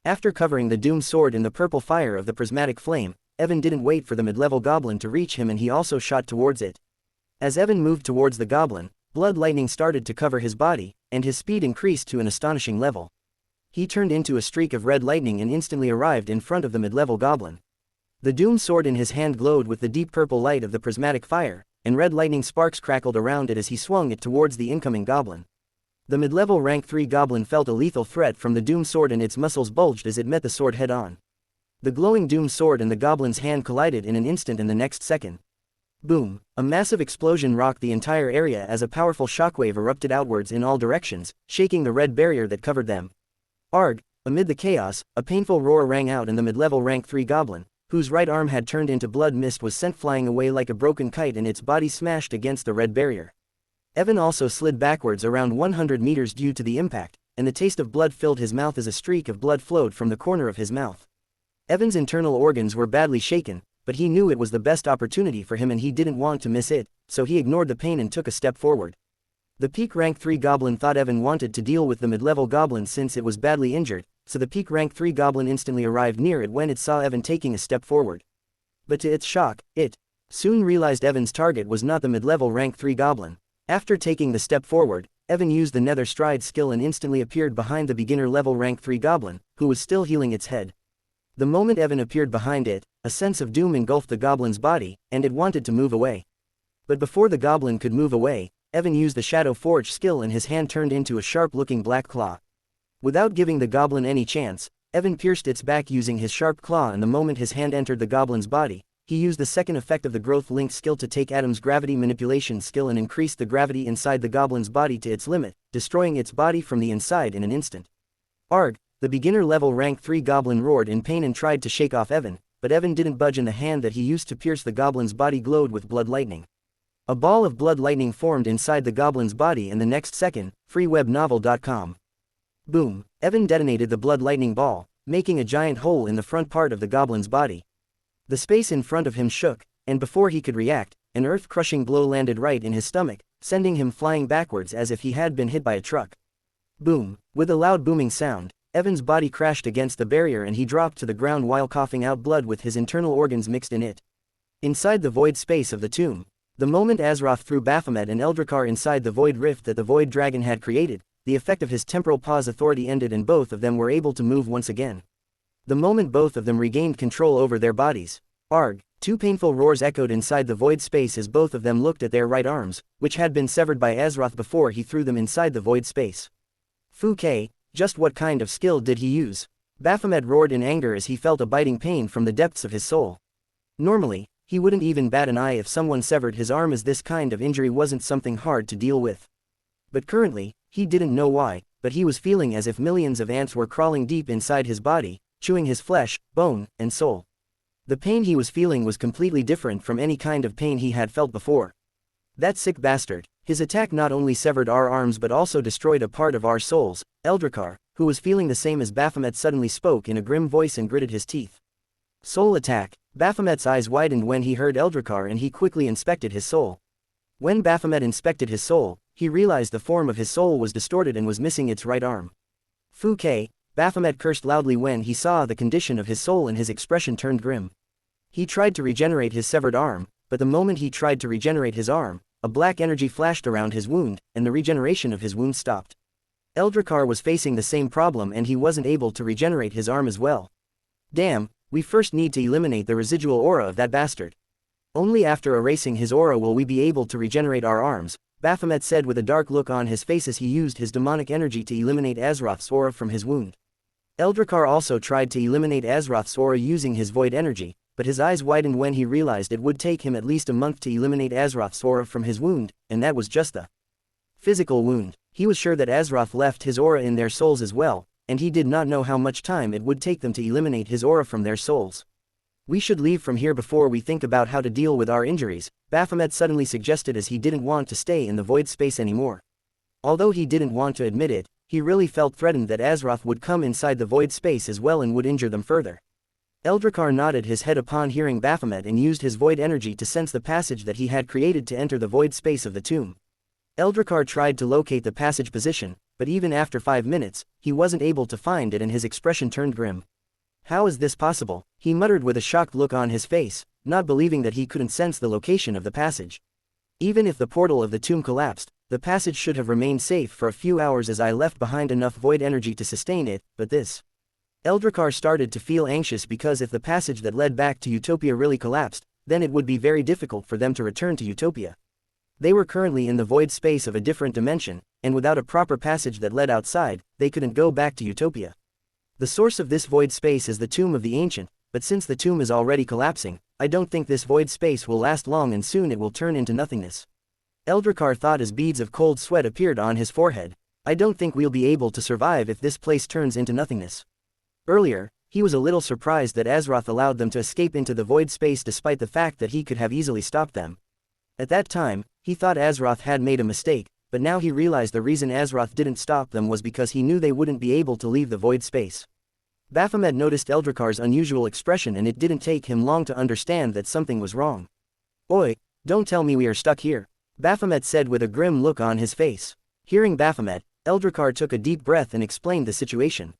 After covering the doomed sword in the purple fire of the prismatic flame, Evan didn't wait for the mid-level goblin to reach him and he also shot towards it. As Evan moved towards the goblin, blood lightning started to cover his body, and his speed increased to an astonishing level. He turned into a streak of red lightning and instantly arrived in front of the mid-level goblin. The doomed sword in his hand glowed with the deep purple light of the prismatic fire, and red lightning sparks crackled around it as he swung it towards the incoming goblin. The mid-level rank 3 goblin felt a lethal threat from the doomed sword and its muscles bulged as it met the sword head-on. The glowing doomed sword and the goblin's hand collided in an instant in the next second. Boom! A massive explosion rocked the entire area as a powerful shockwave erupted outwards in all directions, shaking the red barrier that covered them. Arg! Amid the chaos, a painful roar rang out and the mid-level rank 3 goblin, whose right arm had turned into blood mist, was sent flying away like a broken kite and its body smashed against the red barrier. Evan also slid backwards around 100 meters due to the impact, and the taste of blood filled his mouth as a streak of blood flowed from the corner of his mouth. Evan's internal organs were badly shaken, but he knew it was the best opportunity for him and he didn't want to miss it, so he ignored the pain and took a step forward. The peak rank 3 goblin thought Evan wanted to deal with the mid-level goblin since it was badly injured, so the peak rank 3 goblin instantly arrived near it when it saw Evan taking a step forward. But to its shock, it soon realized Evan's target was not the mid-level rank 3 goblin. After taking the step forward, Evan used the Nether Stride skill and instantly appeared behind the beginner level rank 3 goblin, who was still healing its head. The moment Evan appeared behind it, a sense of doom engulfed the goblin's body, and it wanted to move away. But before the goblin could move away, Evan used the Shadow Forge skill and his hand turned into a sharp-looking black claw. Without giving the goblin any chance, Evan pierced its back using his sharp claw, and the moment his hand entered the goblin's body, he used the second effect of the Growth Link skill to take Adam's gravity manipulation skill and increased the gravity inside the goblin's body to its limit, destroying its body from the inside in an instant. Arg! The beginner level rank 3 goblin roared in pain and tried to shake off Evan, but Evan didn't budge and the hand that he used to pierce the goblin's body glowed with blood lightning. A ball of blood lightning formed inside the goblin's body and the next second, freewebnovel.com. Boom! Evan detonated the blood lightning ball, making a giant hole in the front part of the goblin's body. The space in front of him shook, and before he could react, an earth-crushing blow landed right in his stomach, sending him flying backwards as if he had been hit by a truck. Boom! With a loud booming sound, Evan's body crashed against the barrier and he dropped to the ground while coughing out blood with his internal organs mixed in it. Inside the void space of the tomb, the moment Azeroth threw Baphomet and Eldrakkar inside the void rift that the void dragon had created, the effect of his temporal pause authority ended and both of them were able to move once again. The moment both of them regained control over their bodies, arg, two painful roars echoed inside the void space as both of them looked at their right arms, which had been severed by Azeroth before he threw them inside the void space. Fu K, just what kind of skill did he use? Baphomet roared in anger as he felt a biting pain from the depths of his soul. Normally, he wouldn't even bat an eye if someone severed his arm, as this kind of injury wasn't something hard to deal with. But currently, he didn't know why, but he was feeling as if millions of ants were crawling deep inside his body, chewing his flesh, bone, and soul. The pain he was feeling was completely different from any kind of pain he had felt before. That sick bastard, his attack not only severed our arms but also destroyed a part of our souls. Eldrakkar, who was feeling the same as Baphomet, suddenly spoke in a grim voice and gritted his teeth. Soul attack. Baphomet's eyes widened when he heard Eldrakkar and he quickly inspected his soul. When Baphomet inspected his soul, he realized the form of his soul was distorted and was missing its right arm. Fu K, Baphomet cursed loudly when he saw the condition of his soul and his expression turned grim. He tried to regenerate his severed arm, but the moment he tried to regenerate his arm, a black energy flashed around his wound, and the regeneration of his wound stopped. Eldrakkar was facing the same problem and he wasn't able to regenerate his arm as well. Damn, we first need to eliminate the residual aura of that bastard. Only after erasing his aura will we be able to regenerate our arms, Baphomet said with a dark look on his face as he used his demonic energy to eliminate Azeroth's aura from his wound. Eldrakkar also tried to eliminate Azeroth's aura using his void energy, but his eyes widened when he realized it would take him at least a month to eliminate Azeroth's aura from his wound, and that was just the physical wound. He was sure that Azeroth left his aura in their souls as well, and he did not know how much time it would take them to eliminate his aura from their souls. We should leave from here before we think about how to deal with our injuries, Baphomet suddenly suggested as he didn't want to stay in the void space anymore. Although he didn't want to admit it, he really felt threatened that Azeroth would come inside the void space as well and would injure them further. Eldrakkar nodded his head upon hearing Baphomet and used his void energy to sense the passage that he had created to enter the void space of the tomb. Eldrakkar tried to locate the passage position, but even after 5 minutes, he wasn't able to find it and his expression turned grim. How is this possible? He muttered with a shocked look on his face, not believing that he couldn't sense the location of the passage. Even if the portal of the tomb collapsed, the passage should have remained safe for a few hours as I left behind enough void energy to sustain it, but this. Eldrakkar started to feel anxious because if the passage that led back to Utopia really collapsed, then it would be very difficult for them to return to Utopia. They were currently in the void space of a different dimension, and without a proper passage that led outside, they couldn't go back to Utopia. The source of this void space is the Tomb of the Ancient, but since the tomb is already collapsing, I don't think this void space will last long and soon it will turn into nothingness. Eldrakkar thought as beads of cold sweat appeared on his forehead. I don't think we'll be able to survive if this place turns into nothingness. Earlier, he was a little surprised that Azeroth allowed them to escape into the void space despite the fact that he could have easily stopped them. At that time, he thought Azeroth had made a mistake, but now he realized the reason Azeroth didn't stop them was because he knew they wouldn't be able to leave the void space. Baphomet noticed Eldrakkar's unusual expression and it didn't take him long to understand that something was wrong. Oi, don't tell me we are stuck here, Baphomet said with a grim look on his face. Hearing Baphomet, Eldrakkar took a deep breath and explained the situation.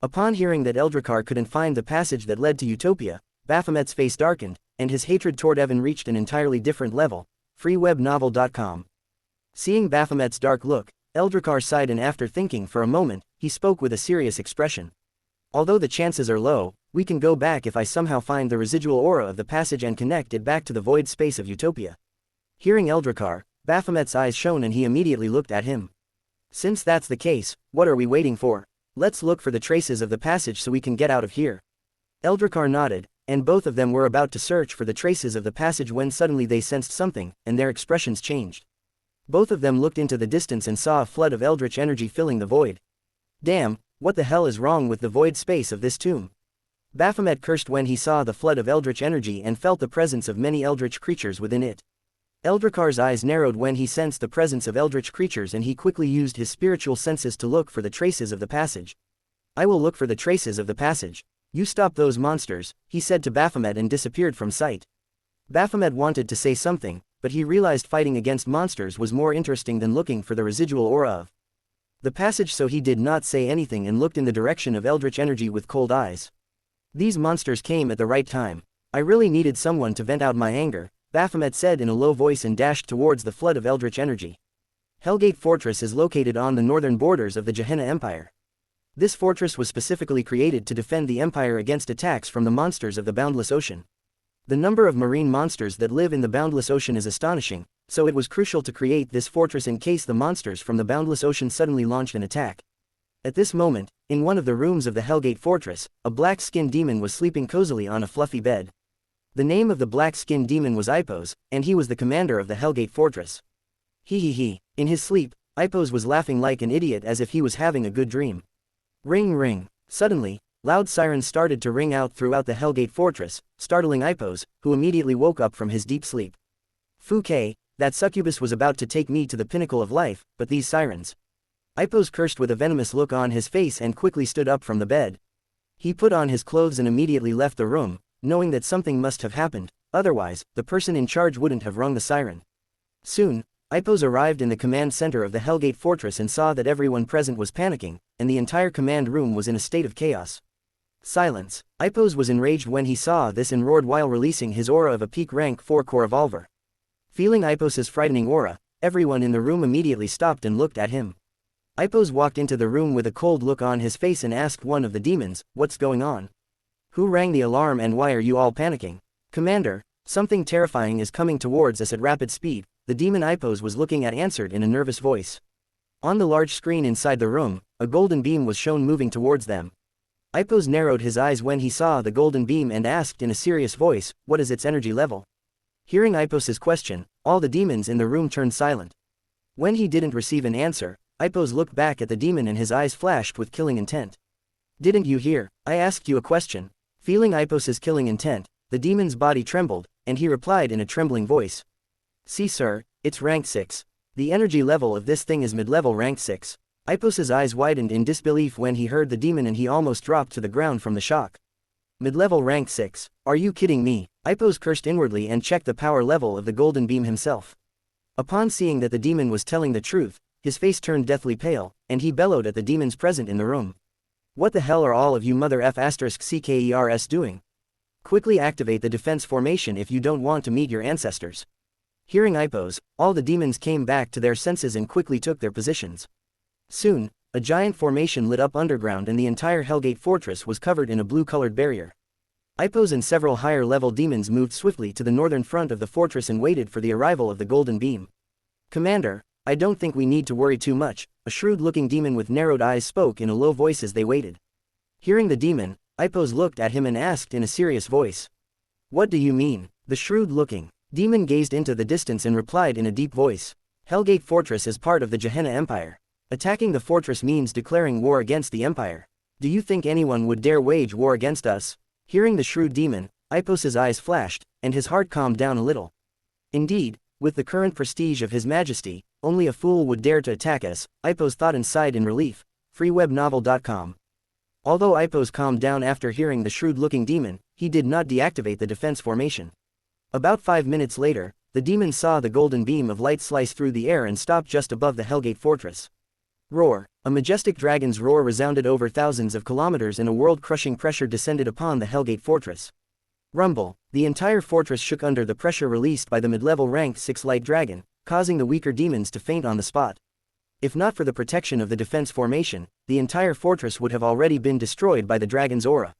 Upon hearing that Eldrakkar couldn't find the passage that led to Utopia, Baphomet's face darkened, and his hatred toward Evan reached an entirely different level. freewebnovel.com. Seeing Baphomet's dark look, Eldrakkar sighed and after thinking for a moment, he spoke with a serious expression. Although the chances are low, we can go back if I somehow find the residual aura of the passage and connect it back to the void space of Utopia. Hearing Eldrakkar, Baphomet's eyes shone and he immediately looked at him. Since that's the case, what are we waiting for? Let's look for the traces of the passage so we can get out of here. Eldrakkar nodded, and both of them were about to search for the traces of the passage when suddenly they sensed something, and their expressions changed. Both of them looked into the distance and saw a flood of eldritch energy filling the void. Damn, what the hell is wrong with the void space of this tomb? Baphomet cursed when he saw the flood of eldritch energy and felt the presence of many eldritch creatures within it. Eldrakkar's eyes narrowed when he sensed the presence of eldritch creatures and he quickly used his spiritual senses to look for the traces of the passage. I will look for the traces of the passage. You stop those monsters, he said to Baphomet and disappeared from sight. Baphomet wanted to say something, but he realized fighting against monsters was more interesting than looking for the residual aura of the passage, so he did not say anything and looked in the direction of eldritch energy with cold eyes. These monsters came at the right time. I really needed someone to vent out my anger, Baphomet said in a low voice and dashed towards the flood of eldritch energy. Hellgate Fortress is located on the northern borders of the Gehenna Empire. This fortress was specifically created to defend the Empire against attacks from the monsters of the Boundless Ocean. The number of marine monsters that live in the Boundless Ocean is astonishing, so it was crucial to create this fortress in case the monsters from the Boundless Ocean suddenly launched an attack. At this moment, in one of the rooms of the Hellgate Fortress, a black-skinned demon was sleeping cozily on a fluffy bed. The name of the black-skinned demon was Ipos, and he was the commander of the Hellgate Fortress. He. In his sleep, Ipos was laughing like an idiot as if he was having a good dream. Ring ring. Suddenly, loud sirens started to ring out throughout the Hellgate Fortress, startling Ipos, who immediately woke up from his deep sleep. Fouquet, that succubus was about to take me to the pinnacle of life, but these sirens. Ipos cursed with a venomous look on his face and quickly stood up from the bed. He put on his clothes and immediately left the room, knowing that something must have happened, otherwise, the person in charge wouldn't have rung the siren. Soon, Ipos arrived in the command center of the Hellgate Fortress and saw that everyone present was panicking, and the entire command room was in a state of chaos. Silence. Ipos was enraged when he saw this and roared while releasing his aura of a peak rank 4 core revolver. Feeling Ipos's frightening aura, everyone in the room immediately stopped and looked at him. Ipos walked into the room with a cold look on his face and asked one of the demons, "What's going on? Who rang the alarm and why are you all panicking?" "Commander, something terrifying is coming towards us at rapid speed," the demon Ipos was looking at answered in a nervous voice. On the large screen inside the room, a golden beam was shown moving towards them. Ipos narrowed his eyes when he saw the golden beam and asked in a serious voice, "What is its energy level?" Hearing Ipos's question, all the demons in the room turned silent. When he didn't receive an answer, Ipos looked back at the demon and his eyes flashed with killing intent. "Didn't you hear? I asked you a question." Feeling Ipos's killing intent, the demon's body trembled, and he replied in a trembling voice. "See sir, it's rank 6. The energy level of this thing is mid-level rank 6. Ipos's eyes widened in disbelief when he heard the demon and he almost dropped to the ground from the shock. "Mid-level rank 6, are you kidding me?" Ipos cursed inwardly and checked the power level of the golden beam himself. Upon seeing that the demon was telling the truth, his face turned deathly pale, and he bellowed at the demons present in the room. "What the hell are all of you mother f***ckers doing? Quickly activate the defense formation if you don't want to meet your ancestors." Hearing Ipos, all the demons came back to their senses and quickly took their positions. Soon, a giant formation lit up underground and the entire Hellgate Fortress was covered in a blue-colored barrier. Ipos and several higher-level demons moved swiftly to the northern front of the fortress and waited for the arrival of the golden beam. "Commander, I don't think we need to worry too much," a shrewd-looking demon with narrowed eyes spoke in a low voice as they waited. Hearing the demon, Ipos looked at him and asked in a serious voice. "What do you mean?" The shrewd-looking demon gazed into the distance and replied in a deep voice. "Hellgate Fortress is part of the Gehenna Empire. Attacking the fortress means declaring war against the Empire. Do you think anyone would dare wage war against us?" Hearing the shrewd demon, Ipos's eyes flashed, and his heart calmed down a little. Indeed, with the current prestige of His Majesty, only a fool would dare to attack us, Ipos thought and sighed in relief. freewebnovel.com. Although Ipos calmed down after hearing the shrewd-looking demon, he did not deactivate the defense formation. About 5 minutes later, the demon saw the golden beam of light slice through the air and stopped just above the Hellgate Fortress. Roar! A majestic dragon's roar resounded over thousands of kilometers and a world-crushing pressure descended upon the Hellgate Fortress. Rumble! The entire fortress shook under the pressure released by the mid-level rank 6 light dragon, causing the weaker demons to faint on the spot. If not for the protection of the defense formation, the entire fortress would have already been destroyed by the dragon's aura.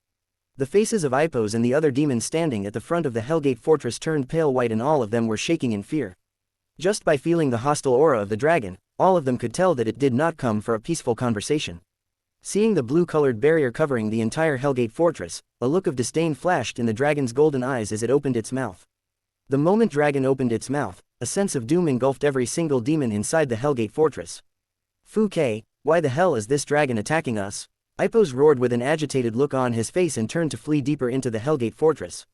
The faces of Ipos and the other demons standing at the front of the Hellgate Fortress turned pale white and all of them were shaking in fear. Just by feeling the hostile aura of the dragon, all of them could tell that it did not come for a peaceful conversation. Seeing the blue-colored barrier covering the entire Hellgate Fortress, a look of disdain flashed in the dragon's golden eyes as it opened its mouth. The moment dragon opened its mouth, a sense of doom engulfed every single demon inside the Hellgate Fortress. "Fouquet, why the hell is this dragon attacking us?" Ipos roared with an agitated look on his face and turned to flee deeper into the Hellgate Fortress.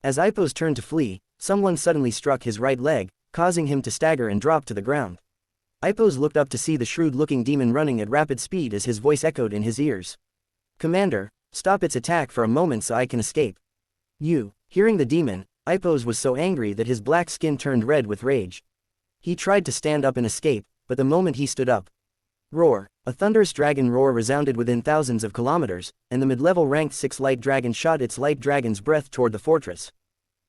As Ipos turned to flee, someone suddenly struck his right leg, causing him to stagger and drop to the ground. Ipos looked up to see the shrewd-looking demon running at rapid speed as his voice echoed in his ears. "Commander, stop its attack for a moment so I can escape." "You." Hearing the demon, Ipos was so angry that his black skin turned red with rage. He tried to stand up and escape, but the moment he stood up, Roar. A thunderous dragon roar resounded within thousands of kilometers, and the mid-level ranked 6 light dragon shot its light dragon's breath toward the fortress.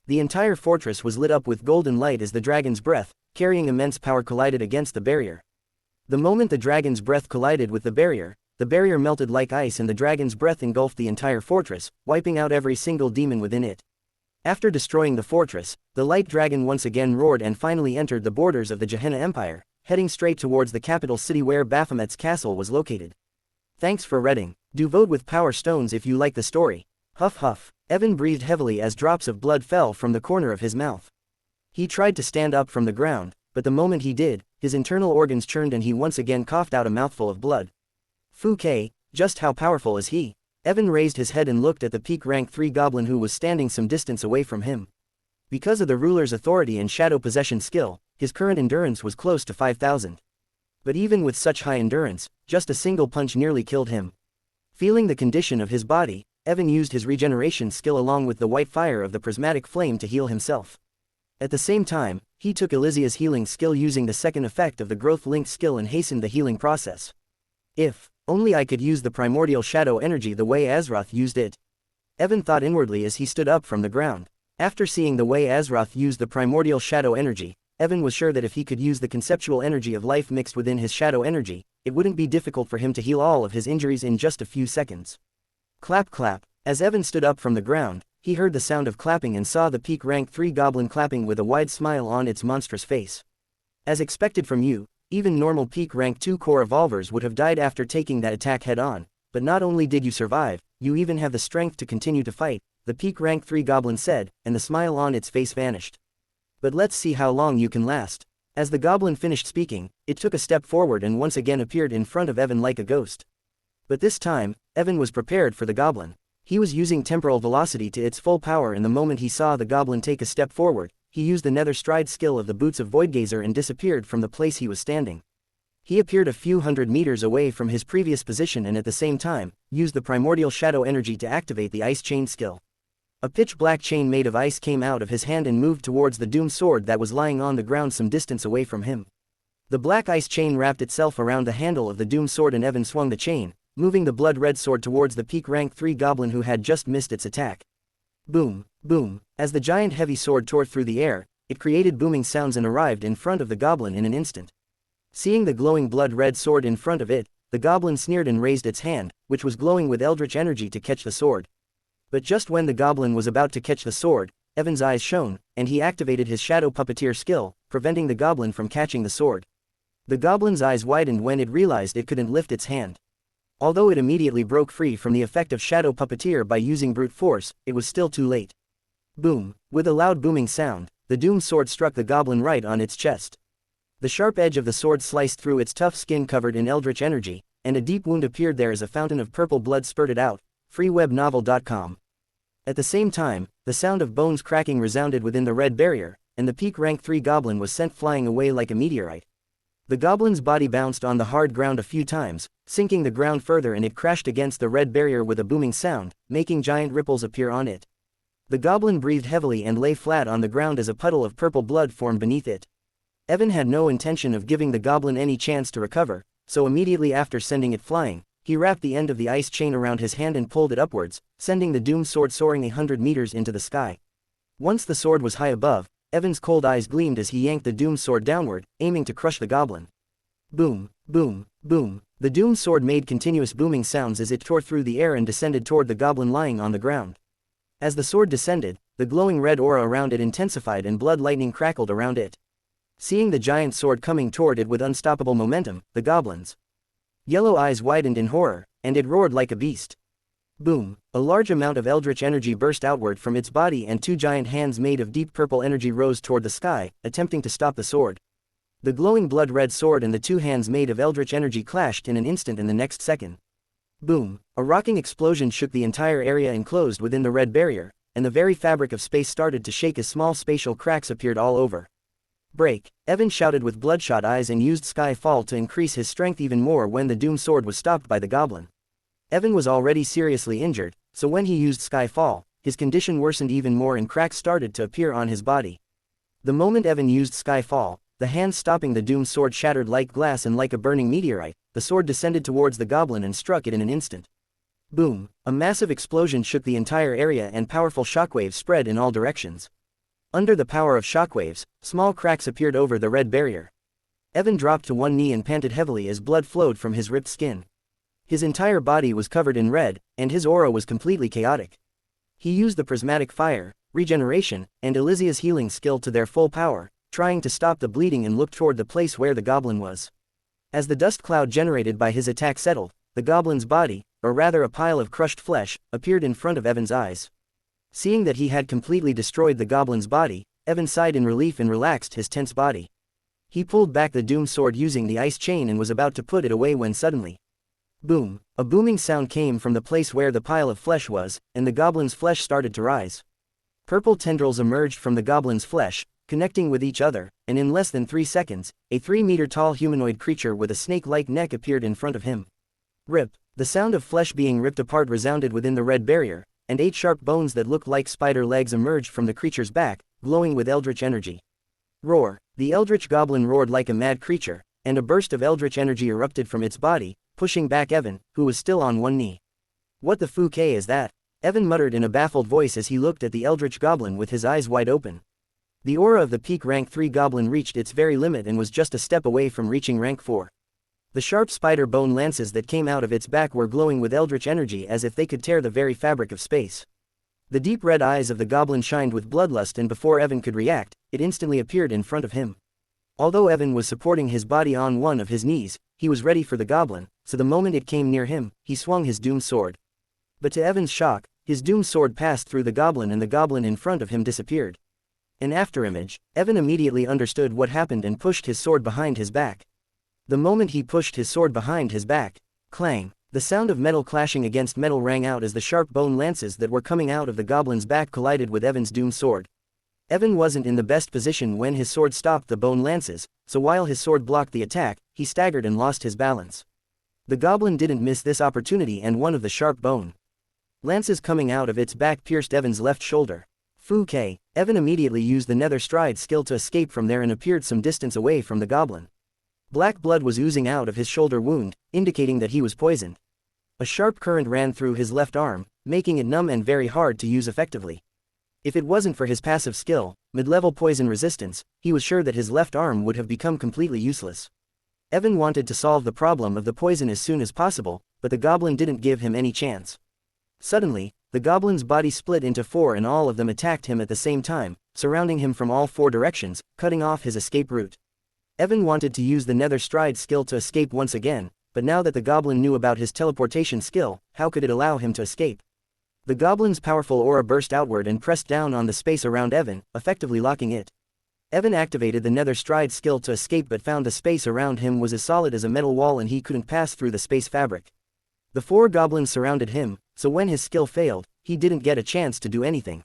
The entire fortress was lit up with golden light as the dragon's breath, carrying immense power, collided against the barrier. The moment the dragon's breath collided with the barrier melted like ice and the dragon's breath engulfed the entire fortress, wiping out every single demon within it. After destroying the fortress, the light dragon once again roared and finally entered the borders of the Gehenna Empire, heading straight towards the capital city where Baphomet's castle was located. Thanks for reading. Do vote with power stones if you like the story. Huff huff. Evan breathed heavily as drops of blood fell from the corner of his mouth. He tried to stand up from the ground, but the moment he did, his internal organs churned and he once again coughed out a mouthful of blood. Fu-K, just how powerful is he? Evan raised his head and looked at the peak rank 3 goblin who was standing some distance away from him. Because of the ruler's authority and shadow possession skill, his current endurance was close to 5,000. But even with such high endurance, just a single punch nearly killed him. Feeling the condition of his body, Evan used his regeneration skill along with the white fire of the prismatic flame to heal himself. At the same time, he took Elysia's healing skill using the second effect of the growth link skill and hastened the healing process. If only I could use the primordial shadow energy the way Azeroth used it. Evan thought inwardly as he stood up from the ground. After seeing the way Azeroth used the primordial shadow energy, Evan was sure that if he could use the conceptual energy of life mixed within his shadow energy, it wouldn't be difficult for him to heal all of his injuries in just a few seconds. Clap clap. As Evan stood up from the ground, he heard the sound of clapping and saw the peak rank 3 goblin clapping with a wide smile on its monstrous face. As expected from you, even normal peak rank 2 core evolvers would have died after taking that attack head on, but not only did you survive, you even have the strength to continue to fight, the peak rank 3 goblin said, and the smile on its face vanished. But let's see how long you can last. As the goblin finished speaking, it took a step forward and once again appeared in front of Evan like a ghost. But this time, Evan was prepared for the goblin. He was using temporal velocity to its full power, and the moment he saw the goblin take a step forward, he used the nether stride skill of the boots of Voidgazer and disappeared from the place he was standing. He appeared a few hundred meters away from his previous position and at the same time, used the primordial shadow energy to activate the ice chain skill. A pitch-black chain made of ice came out of his hand and moved towards the doom sword that was lying on the ground some distance away from him. The black ice chain wrapped itself around the handle of the doom sword and Evan swung the chain, moving the blood-red sword towards the peak rank 3 goblin who had just missed its attack. Boom, boom. As the giant heavy sword tore through the air, it created booming sounds and arrived in front of the goblin in an instant. Seeing the glowing blood-red sword in front of it, the goblin sneered and raised its hand, which was glowing with eldritch energy to catch the sword. But just when the goblin was about to catch the sword, Evan's eyes shone, and he activated his shadow puppeteer skill, preventing the goblin from catching the sword. The goblin's eyes widened when it realized it couldn't lift its hand. Although it immediately broke free from the effect of shadow puppeteer by using brute force, it was still too late. Boom! With a loud booming sound, the doom sword struck the goblin right on its chest. The sharp edge of the sword sliced through its tough skin covered in eldritch energy, and a deep wound appeared there as a fountain of purple blood spurted out. freewebnovel.com. At the same time, the sound of bones cracking resounded within the red barrier, and the peak rank 3 goblin was sent flying away like a meteorite. The goblin's body bounced on the hard ground a few times, sinking the ground further, and it crashed against the red barrier with a booming sound, making giant ripples appear on it. The goblin breathed heavily and lay flat on the ground as a puddle of purple blood formed beneath it. Evan had no intention of giving the goblin any chance to recover, so immediately after sending it flying, he wrapped the end of the ice chain around his hand and pulled it upwards, sending the doom sword soaring 100 meters into the sky. Once the sword was high above, Evan's cold eyes gleamed as he yanked the doom sword downward, aiming to crush the goblin. Boom, boom, boom. The doom sword made continuous booming sounds as it tore through the air and descended toward the goblin lying on the ground. As the sword descended, the glowing red aura around it intensified and blood lightning crackled around it. Seeing the giant sword coming toward it with unstoppable momentum, the goblin's yellow eyes widened in horror, and it roared like a beast. Boom! A large amount of eldritch energy burst outward from its body and 2 giant hands made of deep purple energy rose toward the sky, attempting to stop the sword. The glowing blood-red sword and the 2 hands made of eldritch energy clashed in an instant in the next second. Boom! A rocking explosion shook the entire area enclosed within the red barrier, and the very fabric of space started to shake as small spatial cracks appeared all over. Break! Evan shouted with bloodshot eyes and used Sky Fall to increase his strength even more when the doom sword was stopped by the goblin. Evan was already seriously injured, so when he used Sky Fall, his condition worsened even more and cracks started to appear on his body. The moment Evan used Sky Fall, the hand stopping the doomed sword shattered like glass, and like a burning meteorite, the sword descended towards the goblin and struck it in an instant. Boom! A massive explosion shook the entire area and powerful shockwaves spread in all directions. Under the power of shockwaves, small cracks appeared over the red barrier. Evan dropped to one knee and panted heavily as blood flowed from his ripped skin. His entire body was covered in red, and his aura was completely chaotic. He used the prismatic fire, regeneration, and Elysia's healing skill to their full power, trying to stop the bleeding and look toward the place where the goblin was. As the dust cloud generated by his attack settled, the goblin's body, or rather a pile of crushed flesh, appeared in front of Evan's eyes. Seeing that he had completely destroyed the goblin's body, Evan sighed in relief and relaxed his tense body. He pulled back the doomed sword using the ice chain and was about to put it away when suddenly, boom! A booming sound came from the place where the pile of flesh was, and the goblin's flesh started to rise. Purple tendrils emerged from the goblin's flesh, connecting with each other, and in less than 3 seconds, a 3-meter-tall humanoid creature with a snake-like neck appeared in front of him. Rip! The sound of flesh being ripped apart resounded within the red barrier, and 8 sharp bones that looked like spider legs emerged from the creature's back, glowing with eldritch energy. Roar! The eldritch goblin roared like a mad creature, and a burst of eldritch energy erupted from its body, pushing back Evan, who was still on one knee. What the fuck is that? Evan muttered in a baffled voice as he looked at the eldritch goblin with his eyes wide open. The aura of the peak rank 3 goblin reached its very limit and was just a step away from reaching rank 4. The sharp spider bone lances that came out of its back were glowing with eldritch energy as if they could tear the very fabric of space. The deep red eyes of the goblin shined with bloodlust, and before Evan could react, it instantly appeared in front of him. Although Evan was supporting his body on one of his knees, he was ready for the goblin, so the moment it came near him, he swung his doomed sword. But to Evan's shock, his doomed sword passed through the goblin and the goblin in front of him disappeared. An afterimage, Evan immediately understood what happened and pushed his sword behind his back. The moment he pushed his sword behind his back, clang! The sound of metal clashing against metal rang out as the sharp bone lances that were coming out of the goblin's back collided with Evan's doomed sword. Evan wasn't in the best position when his sword stopped the bone lances, so while his sword blocked the attack, he staggered and lost his balance. The goblin didn't miss this opportunity, and one of the sharp bone lances coming out of its back pierced Evan's left shoulder. Fuck! Evan immediately used the nether stride skill to escape from there and appeared some distance away from the goblin. Black blood was oozing out of his shoulder wound, indicating that he was poisoned. A sharp current ran through his left arm, making it numb and very hard to use effectively. If it wasn't for his passive skill, mid-level poison resistance, he was sure that his left arm would have become completely useless. Evan wanted to solve the problem of the poison as soon as possible, but the goblin didn't give him any chance. Suddenly, the goblin's body split into 4 and all of them attacked him at the same time, surrounding him from all 4 directions, cutting off his escape route. Evan wanted to use the nether stride skill to escape once again, but now that the goblin knew about his teleportation skill, how could it allow him to escape? The goblin's powerful aura burst outward and pressed down on the space around Evan, effectively locking it. Evan activated the nether stride skill to escape but found the space around him was as solid as a metal wall and he couldn't pass through the space fabric. The 4 goblins surrounded him, so when his skill failed, he didn't get a chance to do anything.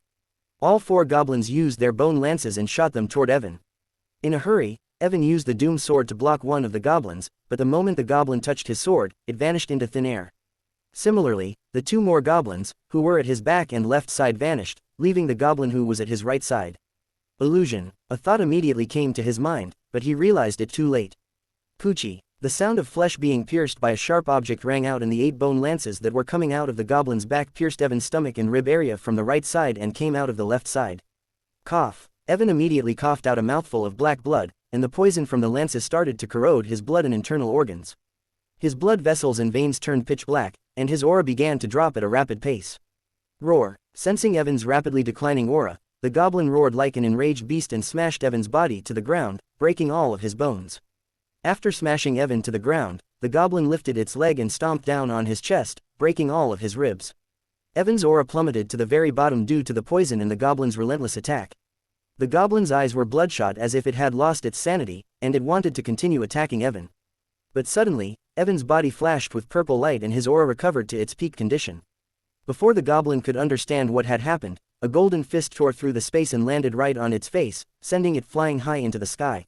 All 4 goblins used their bone lances and shot them toward Evan. In a hurry, Evan used the doomed sword to block one of the goblins, but the moment the goblin touched his sword, it vanished into thin air. Similarly, the 2 more goblins, who were at his back and left side vanished, leaving the goblin who was at his right side. Illusion. A thought immediately came to his mind, but he realized it too late. Poochie. The sound of flesh being pierced by a sharp object rang out, and the 8 bone lances that were coming out of the goblin's back pierced Evan's stomach and rib area from the right side and came out of the left side. Cough. Evan immediately coughed out a mouthful of black blood, and the poison from the lances started to corrode his blood and internal organs. His blood vessels and veins turned pitch black, and his aura began to drop at a rapid pace. Roar. Sensing Evan's rapidly declining aura, the goblin roared like an enraged beast and smashed Evan's body to the ground, breaking all of his bones. After smashing Evan to the ground, the goblin lifted its leg and stomped down on his chest, breaking all of his ribs. Evan's aura plummeted to the very bottom due to the poison and the goblin's relentless attack. The goblin's eyes were bloodshot as if it had lost its sanity, and it wanted to continue attacking Evan. But suddenly, Evan's body flashed with purple light and his aura recovered to its peak condition. Before the goblin could understand what had happened, a golden fist tore through the space and landed right on its face, sending it flying high into the sky.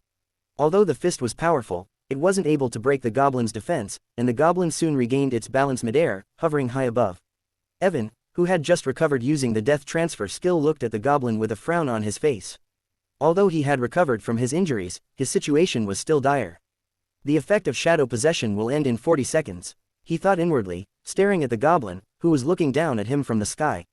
Although the fist was powerful, it wasn't able to break the goblin's defense, and the goblin soon regained its balance midair, hovering high above. Evan, who had just recovered using the death transfer skill, looked at the goblin with a frown on his face. Although he had recovered from his injuries, his situation was still dire. The effect of shadow possession will end in 40 seconds, he thought inwardly, staring at the goblin, who was looking down at him from the sky.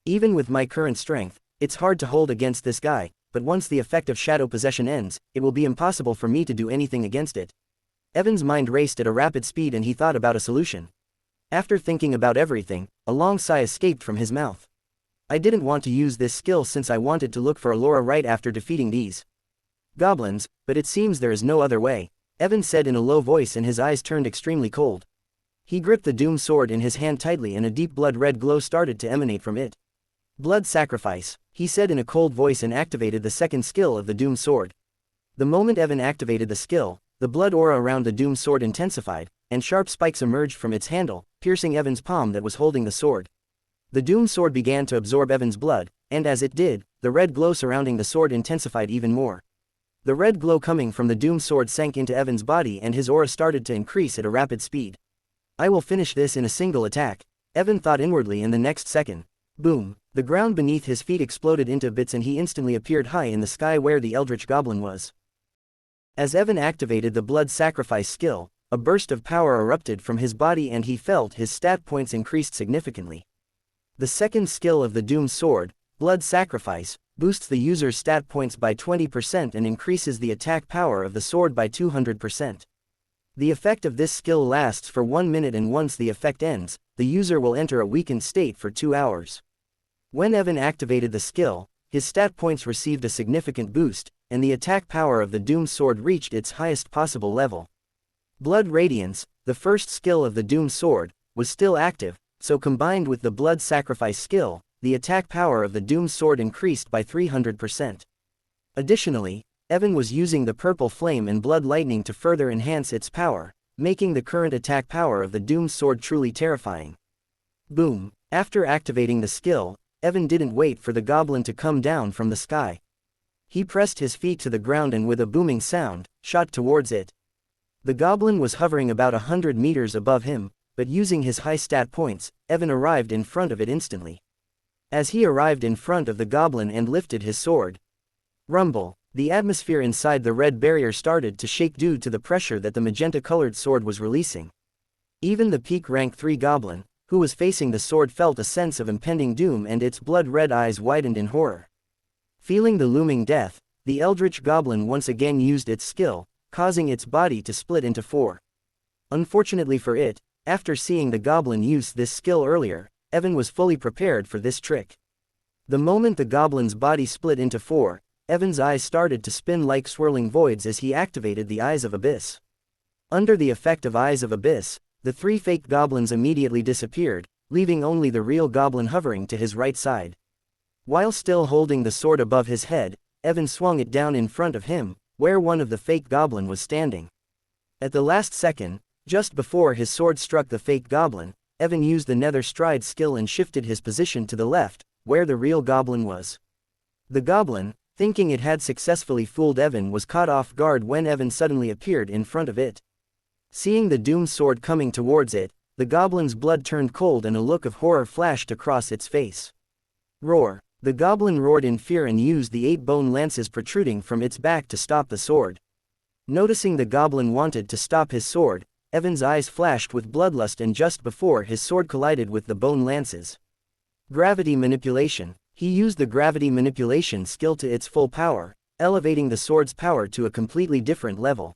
Even with my current strength, it's hard to hold against this guy, but once the effect of shadow possession ends, it will be impossible for me to do anything against it. Evan's mind raced at a rapid speed and he thought about a solution. After thinking about everything, a long sigh escaped from his mouth. I didn't want to use this skill since I wanted to look for Allora right after defeating these goblins, but it seems there is no other way, Evan said in a low voice and his eyes turned extremely cold. He gripped the doom sword in his hand tightly and a deep blood-red glow started to emanate from it. Blood sacrifice, he said in a cold voice and activated the second skill of the doom sword. The moment Evan activated the skill, the blood aura around the doom sword intensified, and sharp spikes emerged from its handle, piercing Evan's palm that was holding the sword. The doom sword began to absorb Evan's blood, and as it did, the red glow surrounding the sword intensified even more. The red glow coming from the doom sword sank into Evan's body and his aura started to increase at a rapid speed. I will finish this in a single attack, Evan thought inwardly in the next second. Boom! The ground beneath his feet exploded into bits and he instantly appeared high in the sky where the eldritch goblin was. As Evan activated the blood sacrifice skill, a burst of power erupted from his body and he felt his stat points increased significantly. The second skill of the doom sword, blood sacrifice, boosts the user's stat points by 20% and increases the attack power of the sword by 200%. The effect of this skill lasts for 1 minute and once the effect ends, the user will enter a weakened state for 2 hours. When Evan activated the skill, his stat points received a significant boost, and the attack power of the Doom Sword reached its highest possible level. Blood Radiance, the first skill of the Doom Sword, was still active, so combined with the Blood Sacrifice skill, the attack power of the Doom Sword increased by 300%. Additionally, Evan was using the Purple Flame and Blood Lightning to further enhance its power, making the current attack power of the Doom Sword truly terrifying. Boom! After activating the skill, Evan didn't wait for the goblin to come down from the sky. He pressed his feet to the ground and with a booming sound, shot towards it. The goblin was hovering about 100 meters above him, but using his high stat points, Evan arrived in front of it instantly. As he arrived in front of the goblin and lifted his sword. Rumble! The atmosphere inside the red barrier started to shake due to the pressure that the magenta-colored sword was releasing. Even the peak rank 3 goblin, who was facing the sword, felt a sense of impending doom and its blood-red eyes widened in horror. Feeling the looming death, the eldritch goblin once again used its skill, causing its body to split into 4. Unfortunately for it, after seeing the goblin use this skill earlier, Evan was fully prepared for this trick. The moment the goblin's body split into 4, Evan's eyes started to spin like swirling voids as he activated the Eyes of Abyss. Under the effect of Eyes of Abyss, the 3 fake goblins immediately disappeared, leaving only the real goblin hovering to his right side. While still holding the sword above his head, Evan swung it down in front of him, where one of the fake goblin was standing. At the last second, just before his sword struck the fake goblin, Evan used the Nether Stride skill and shifted his position to the left, where the real goblin was. The goblin, thinking it had successfully fooled Evan, was caught off guard when Evan suddenly appeared in front of it. Seeing the Doom Sword coming towards it, the goblin's blood turned cold and a look of horror flashed across its face. Roar! The goblin roared in fear and used the 8 bone lances protruding from its back to stop the sword. Noticing the goblin wanted to stop his sword, Evan's eyes flashed with bloodlust and just before his sword collided with the bone lances. Gravity Manipulation. He used the Gravity Manipulation skill to its full power, elevating the sword's power to a completely different level.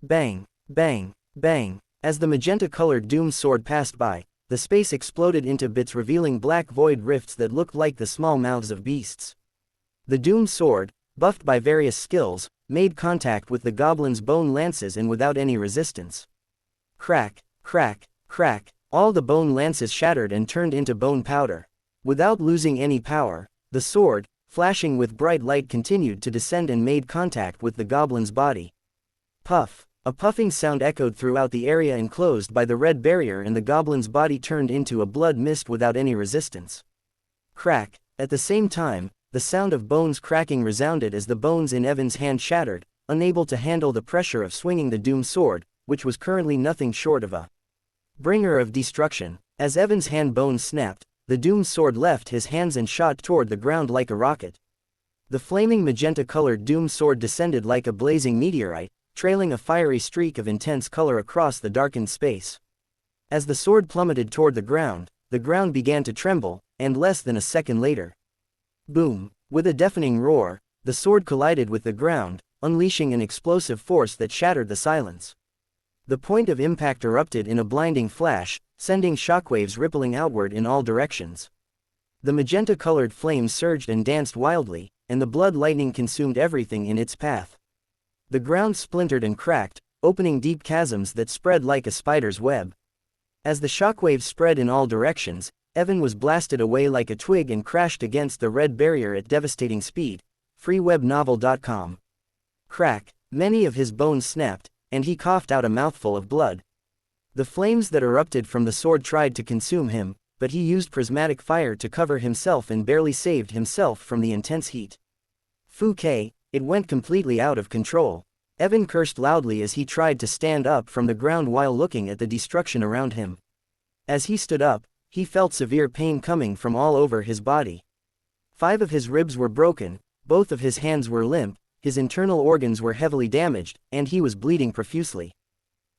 Bang! Bang! Bang! As the magenta-colored Doom Sword passed by, the space exploded into bits revealing black void rifts that looked like the small mouths of beasts. The Doom Sword, buffed by various skills, made contact with the goblin's bone lances and without any resistance. Crack! Crack! Crack! All the bone lances shattered and turned into bone powder. Without losing any power, the sword, flashing with bright light, continued to descend and made contact with the goblin's body. Puff! A puffing sound echoed throughout the area enclosed by the red barrier and the goblin's body turned into a blood mist without any resistance. Crack! At the same time, the sound of bones cracking resounded as the bones in Evan's hand shattered, unable to handle the pressure of swinging the Doom Sword, which was currently nothing short of a bringer of destruction. As Evan's hand bones snapped, the Doom Sword left his hands and shot toward the ground like a rocket. The flaming magenta-colored doom sword descended like a blazing meteorite, trailing a fiery streak of intense color across the darkened space. As the sword plummeted toward the ground began to tremble, and less than a second later. Boom! With a deafening roar, the sword collided with the ground, unleashing an explosive force that shattered the silence. The point of impact erupted in a blinding flash, sending shockwaves rippling outward in all directions. The magenta-colored flames surged and danced wildly, and the blood lightning consumed everything in its path. The ground splintered and cracked, opening deep chasms that spread like a spider's web. As the shockwaves spread in all directions, Evan was blasted away like a twig and crashed against the red barrier at devastating speed. freewebnovel.com. Crack! Many of his bones snapped, and he coughed out a mouthful of blood. The flames that erupted from the sword tried to consume him, but he used prismatic fire to cover himself and barely saved himself from the intense heat. It went completely out of control. Evan cursed loudly as he tried to stand up from the ground while looking at the destruction around him. As he stood up, he felt severe pain coming from all over his body. 5 of his ribs were broken, both of his hands were limp, his internal organs were heavily damaged, and he was bleeding profusely.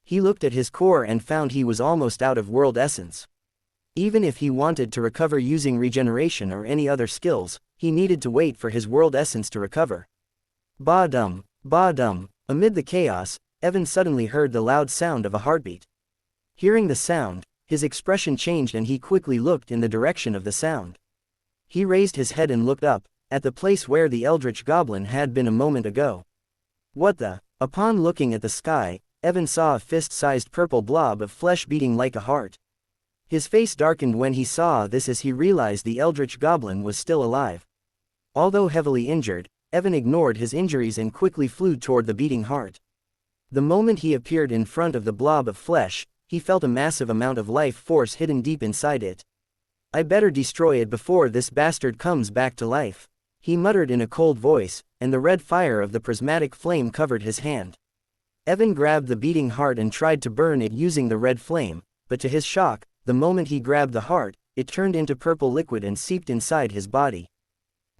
He looked at his core and found he was almost out of world essence. Even if he wanted to recover using regeneration or any other skills, he needed to wait for his world essence to recover. Ba-dum, ba-dum. Amid the chaos, Evan suddenly heard the loud sound of a heartbeat. Hearing the sound, his expression changed and he quickly looked in the direction of the sound. He raised his head and looked up, at the place where the eldritch goblin had been a moment ago. What the? Upon looking at the sky, Evan saw a fist-sized purple blob of flesh beating like a heart. His face darkened when he saw this as he realized the eldritch goblin was still alive. Although heavily injured, Evan ignored his injuries and quickly flew toward the beating heart. The moment he appeared in front of the blob of flesh, he felt a massive amount of life force hidden deep inside it. I better destroy it before this bastard comes back to life, he muttered in a cold voice, and the red fire of the prismatic flame covered his hand. Evan grabbed the beating heart and tried to burn it using the red flame, but to his shock, the moment he grabbed the heart, it turned into purple liquid and seeped inside his body.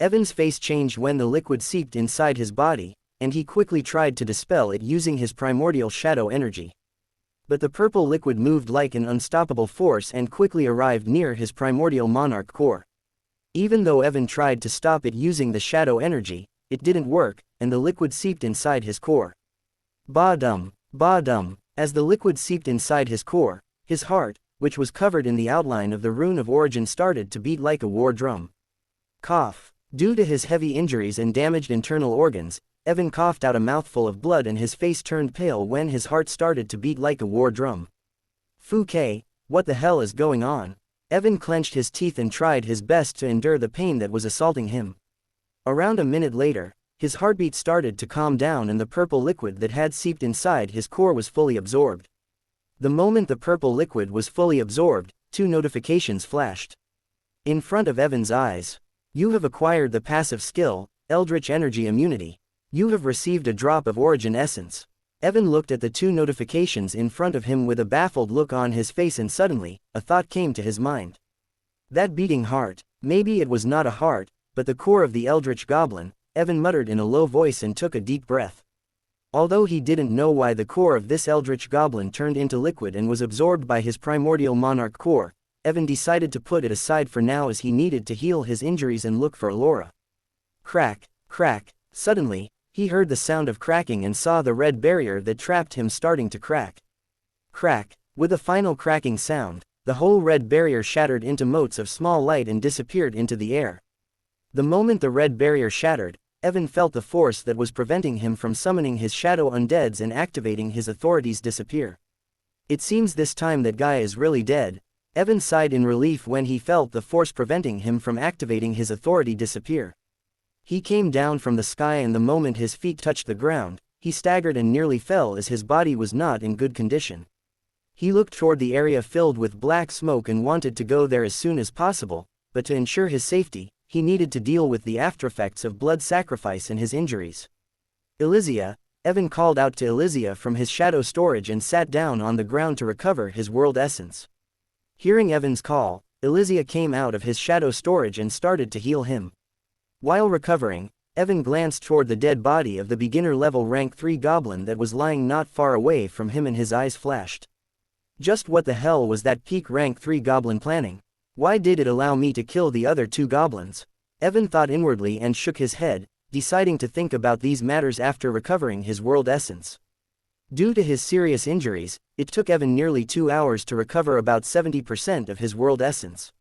Evan's face changed when the liquid seeped inside his body, and he quickly tried to dispel it using his primordial shadow energy. But the purple liquid moved like an unstoppable force and quickly arrived near his primordial monarch core. Even though Evan tried to stop it using the shadow energy, it didn't work, and the liquid seeped inside his core. Ba-dum, ba-dum. As the liquid seeped inside his core, his heart, which was covered in the outline of the rune of origin, started to beat like a war drum. Cough. Due to his heavy injuries and damaged internal organs, Evan coughed out a mouthful of blood and his face turned pale when his heart started to beat like a war drum. What the hell is going on? Evan clenched his teeth and tried his best to endure the pain that was assaulting him. Around a minute later, his heartbeat started to calm down and the purple liquid that had seeped inside his core was fully absorbed. The moment the purple liquid was fully absorbed, 2 notifications flashed in front of Evan's eyes. You have acquired the passive skill, Eldritch Energy Immunity. You have received a drop of Origin Essence. Evan looked at the 2 notifications in front of him with a baffled look on his face, and suddenly, a thought came to his mind. That beating heart, maybe it was not a heart, but the core of the Eldritch Goblin, Evan muttered in a low voice and took a deep breath. Although he didn't know why the core of this Eldritch Goblin turned into liquid and was absorbed by his primordial monarch core, Evan decided to put it aside for now as he needed to heal his injuries and look for Allora. Crack, crack. Suddenly, he heard the sound of cracking and saw the red barrier that trapped him starting to crack. Crack. With a final cracking sound, the whole red barrier shattered into motes of small light and disappeared into the air. The moment the red barrier shattered, Evan felt the force that was preventing him from summoning his shadow undeads and activating his authorities disappear. It seems this time that guy is really dead. Evan sighed in relief when he felt the force preventing him from activating his authority disappear. He came down from the sky, and the moment his feet touched the ground, he staggered and nearly fell as his body was not in good condition. He looked toward the area filled with black smoke and wanted to go there as soon as possible, but to ensure his safety, he needed to deal with the aftereffects of blood sacrifice and his injuries. Elysia, Evan called out to Elysia from his shadow storage and sat down on the ground to recover his world essence. Hearing Evan's call, Elysia came out of his shadow storage and started to heal him. While recovering, Evan glanced toward the dead body of the beginner-level rank 3 goblin that was lying not far away from him and his eyes flashed. Just what the hell was that peak rank 3 goblin planning? Why did it allow me to kill the other 2 goblins? Evan thought inwardly and shook his head, deciding to think about these matters after recovering his world essence. Due to his serious injuries, it took Evan nearly 2 hours to recover about 70% of his world essence.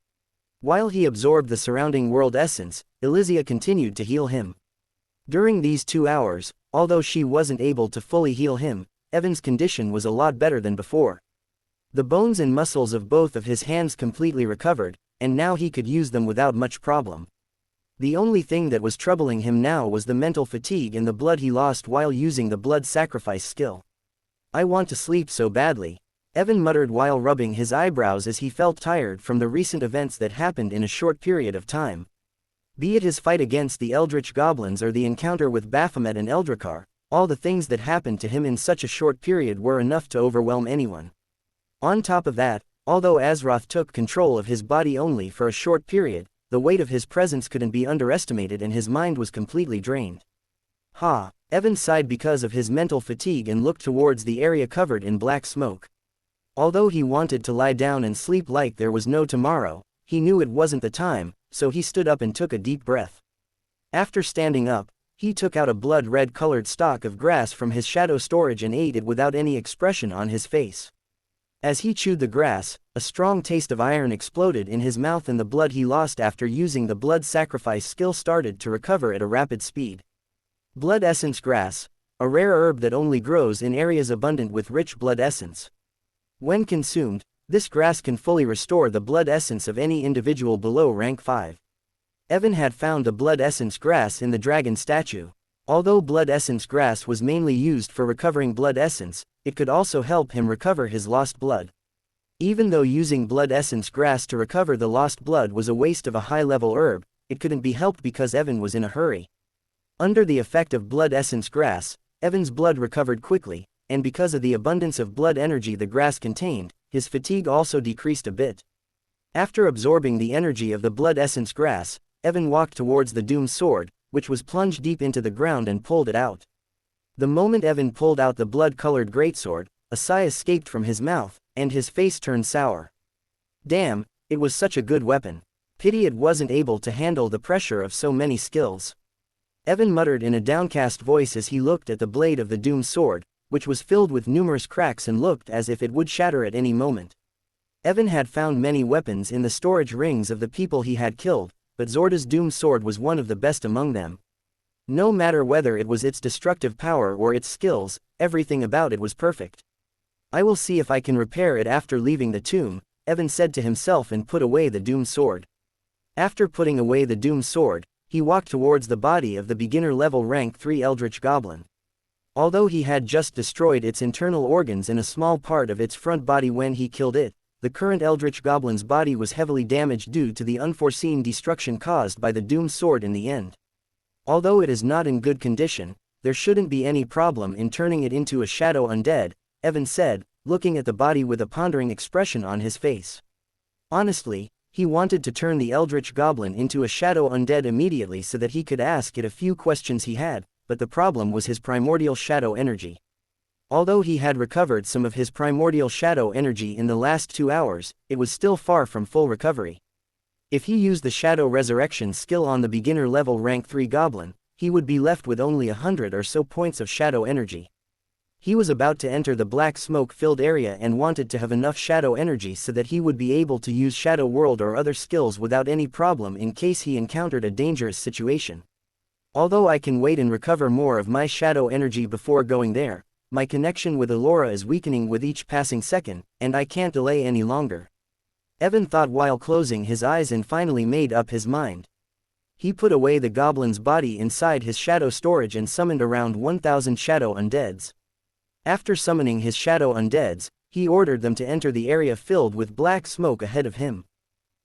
While he absorbed the surrounding world essence, Elysia continued to heal him. During these 2 hours, although she wasn't able to fully heal him, Evan's condition was a lot better than before. The bones and muscles of both of his hands completely recovered, and now he could use them without much problem. The only thing that was troubling him now was the mental fatigue and the blood he lost while using the blood sacrifice skill. I want to sleep so badly, Evan muttered while rubbing his eyebrows as he felt tired from the recent events that happened in a short period of time. Be it his fight against the Eldritch Goblins or the encounter with Baphomet and Eldrakkar, all the things that happened to him in such a short period were enough to overwhelm anyone. On top of that, although Azeroth took control of his body only for a short period, the weight of his presence couldn't be underestimated and his mind was completely drained. Evan sighed because of his mental fatigue and looked towards the area covered in black smoke. Although he wanted to lie down and sleep like there was no tomorrow, he knew it wasn't the time, so he stood up and took a deep breath. After standing up, he took out a blood-red colored stalk of grass from his shadow storage and ate it without any expression on his face. As he chewed the grass, a strong taste of iron exploded in his mouth and the blood he lost after using the blood sacrifice skill started to recover at a rapid speed. Blood essence grass, a rare herb that only grows in areas abundant with rich blood essence. When consumed, this grass can fully restore the blood essence of any individual below rank 5. Evan had found the blood essence grass in the dragon statue. Although blood essence grass was mainly used for recovering blood essence, it could also help him recover his lost blood. Even though using blood essence grass to recover the lost blood was a waste of a high-level herb, it couldn't be helped because Evan was in a hurry. Under the effect of blood essence grass, Evan's blood recovered quickly, and because of the abundance of blood energy the grass contained, his fatigue also decreased a bit. After absorbing the energy of the blood essence grass, Evan walked towards the doomed sword, which was plunged deep into the ground and pulled it out. The moment Evan pulled out the blood-colored greatsword, a sigh escaped from his mouth, and his face turned sour. Damn, it was such a good weapon. Pity it wasn't able to handle the pressure of so many skills. Evan muttered in a downcast voice as he looked at the blade of the doomed sword, which was filled with numerous cracks and looked as if it would shatter at any moment. Evan had found many weapons in the storage rings of the people he had killed, but Zorda's doomed sword was one of the best among them. No matter whether it was its destructive power or its skills, everything about it was perfect. I will see if I can repair it after leaving the tomb, Evan said to himself and put away the doomed sword. After putting away the doomed sword, he walked towards the body of the beginner-level rank 3 Eldritch Goblin. Although he had just destroyed its internal organs and a small part of its front body when he killed it, the current Eldritch Goblin's body was heavily damaged due to the unforeseen destruction caused by the doomed sword in the end. Although it is not in good condition, there shouldn't be any problem in turning it into a shadow undead, Evan said, looking at the body with a pondering expression on his face. Honestly, he wanted to turn the Eldritch Goblin into a shadow undead immediately so that he could ask it a few questions he had, but the problem was his primordial shadow energy. Although he had recovered some of his primordial shadow energy in the last 2 hours, it was still far from full recovery. If he used the Shadow Resurrection skill on the beginner-level rank 3 goblin, he would be left with only 100 or so points of shadow energy. He was about to enter the black smoke-filled area and wanted to have enough shadow energy so that he would be able to use Shadow World or other skills without any problem in case he encountered a dangerous situation. Although I can wait and recover more of my shadow energy before going there, my connection with Allora is weakening with each passing second, and I can't delay any longer. Evan thought while closing his eyes and finally made up his mind. He put away the goblin's body inside his shadow storage and summoned around 1,000 shadow undeads. After summoning his shadow undeads, he ordered them to enter the area filled with black smoke ahead of him.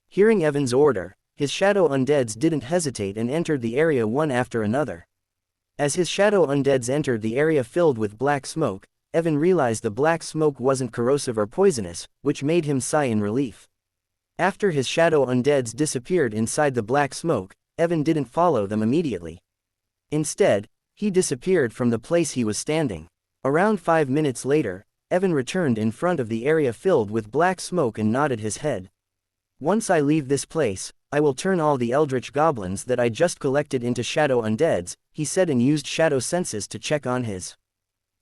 Hearing Evan's order, his shadow undeads didn't hesitate and entered the area one after another. As his shadow undeads entered the area filled with black smoke, Evan realized the black smoke wasn't corrosive or poisonous, which made him sigh in relief. After his shadow undeads disappeared inside the black smoke, Evan didn't follow them immediately. Instead, he disappeared from the place he was standing. Around 5 minutes later, Evan returned in front of the area filled with black smoke and nodded his head. "Once I leave this place, I will turn all the eldritch goblins that I just collected into shadow undeads," he said, and used shadow senses to check on his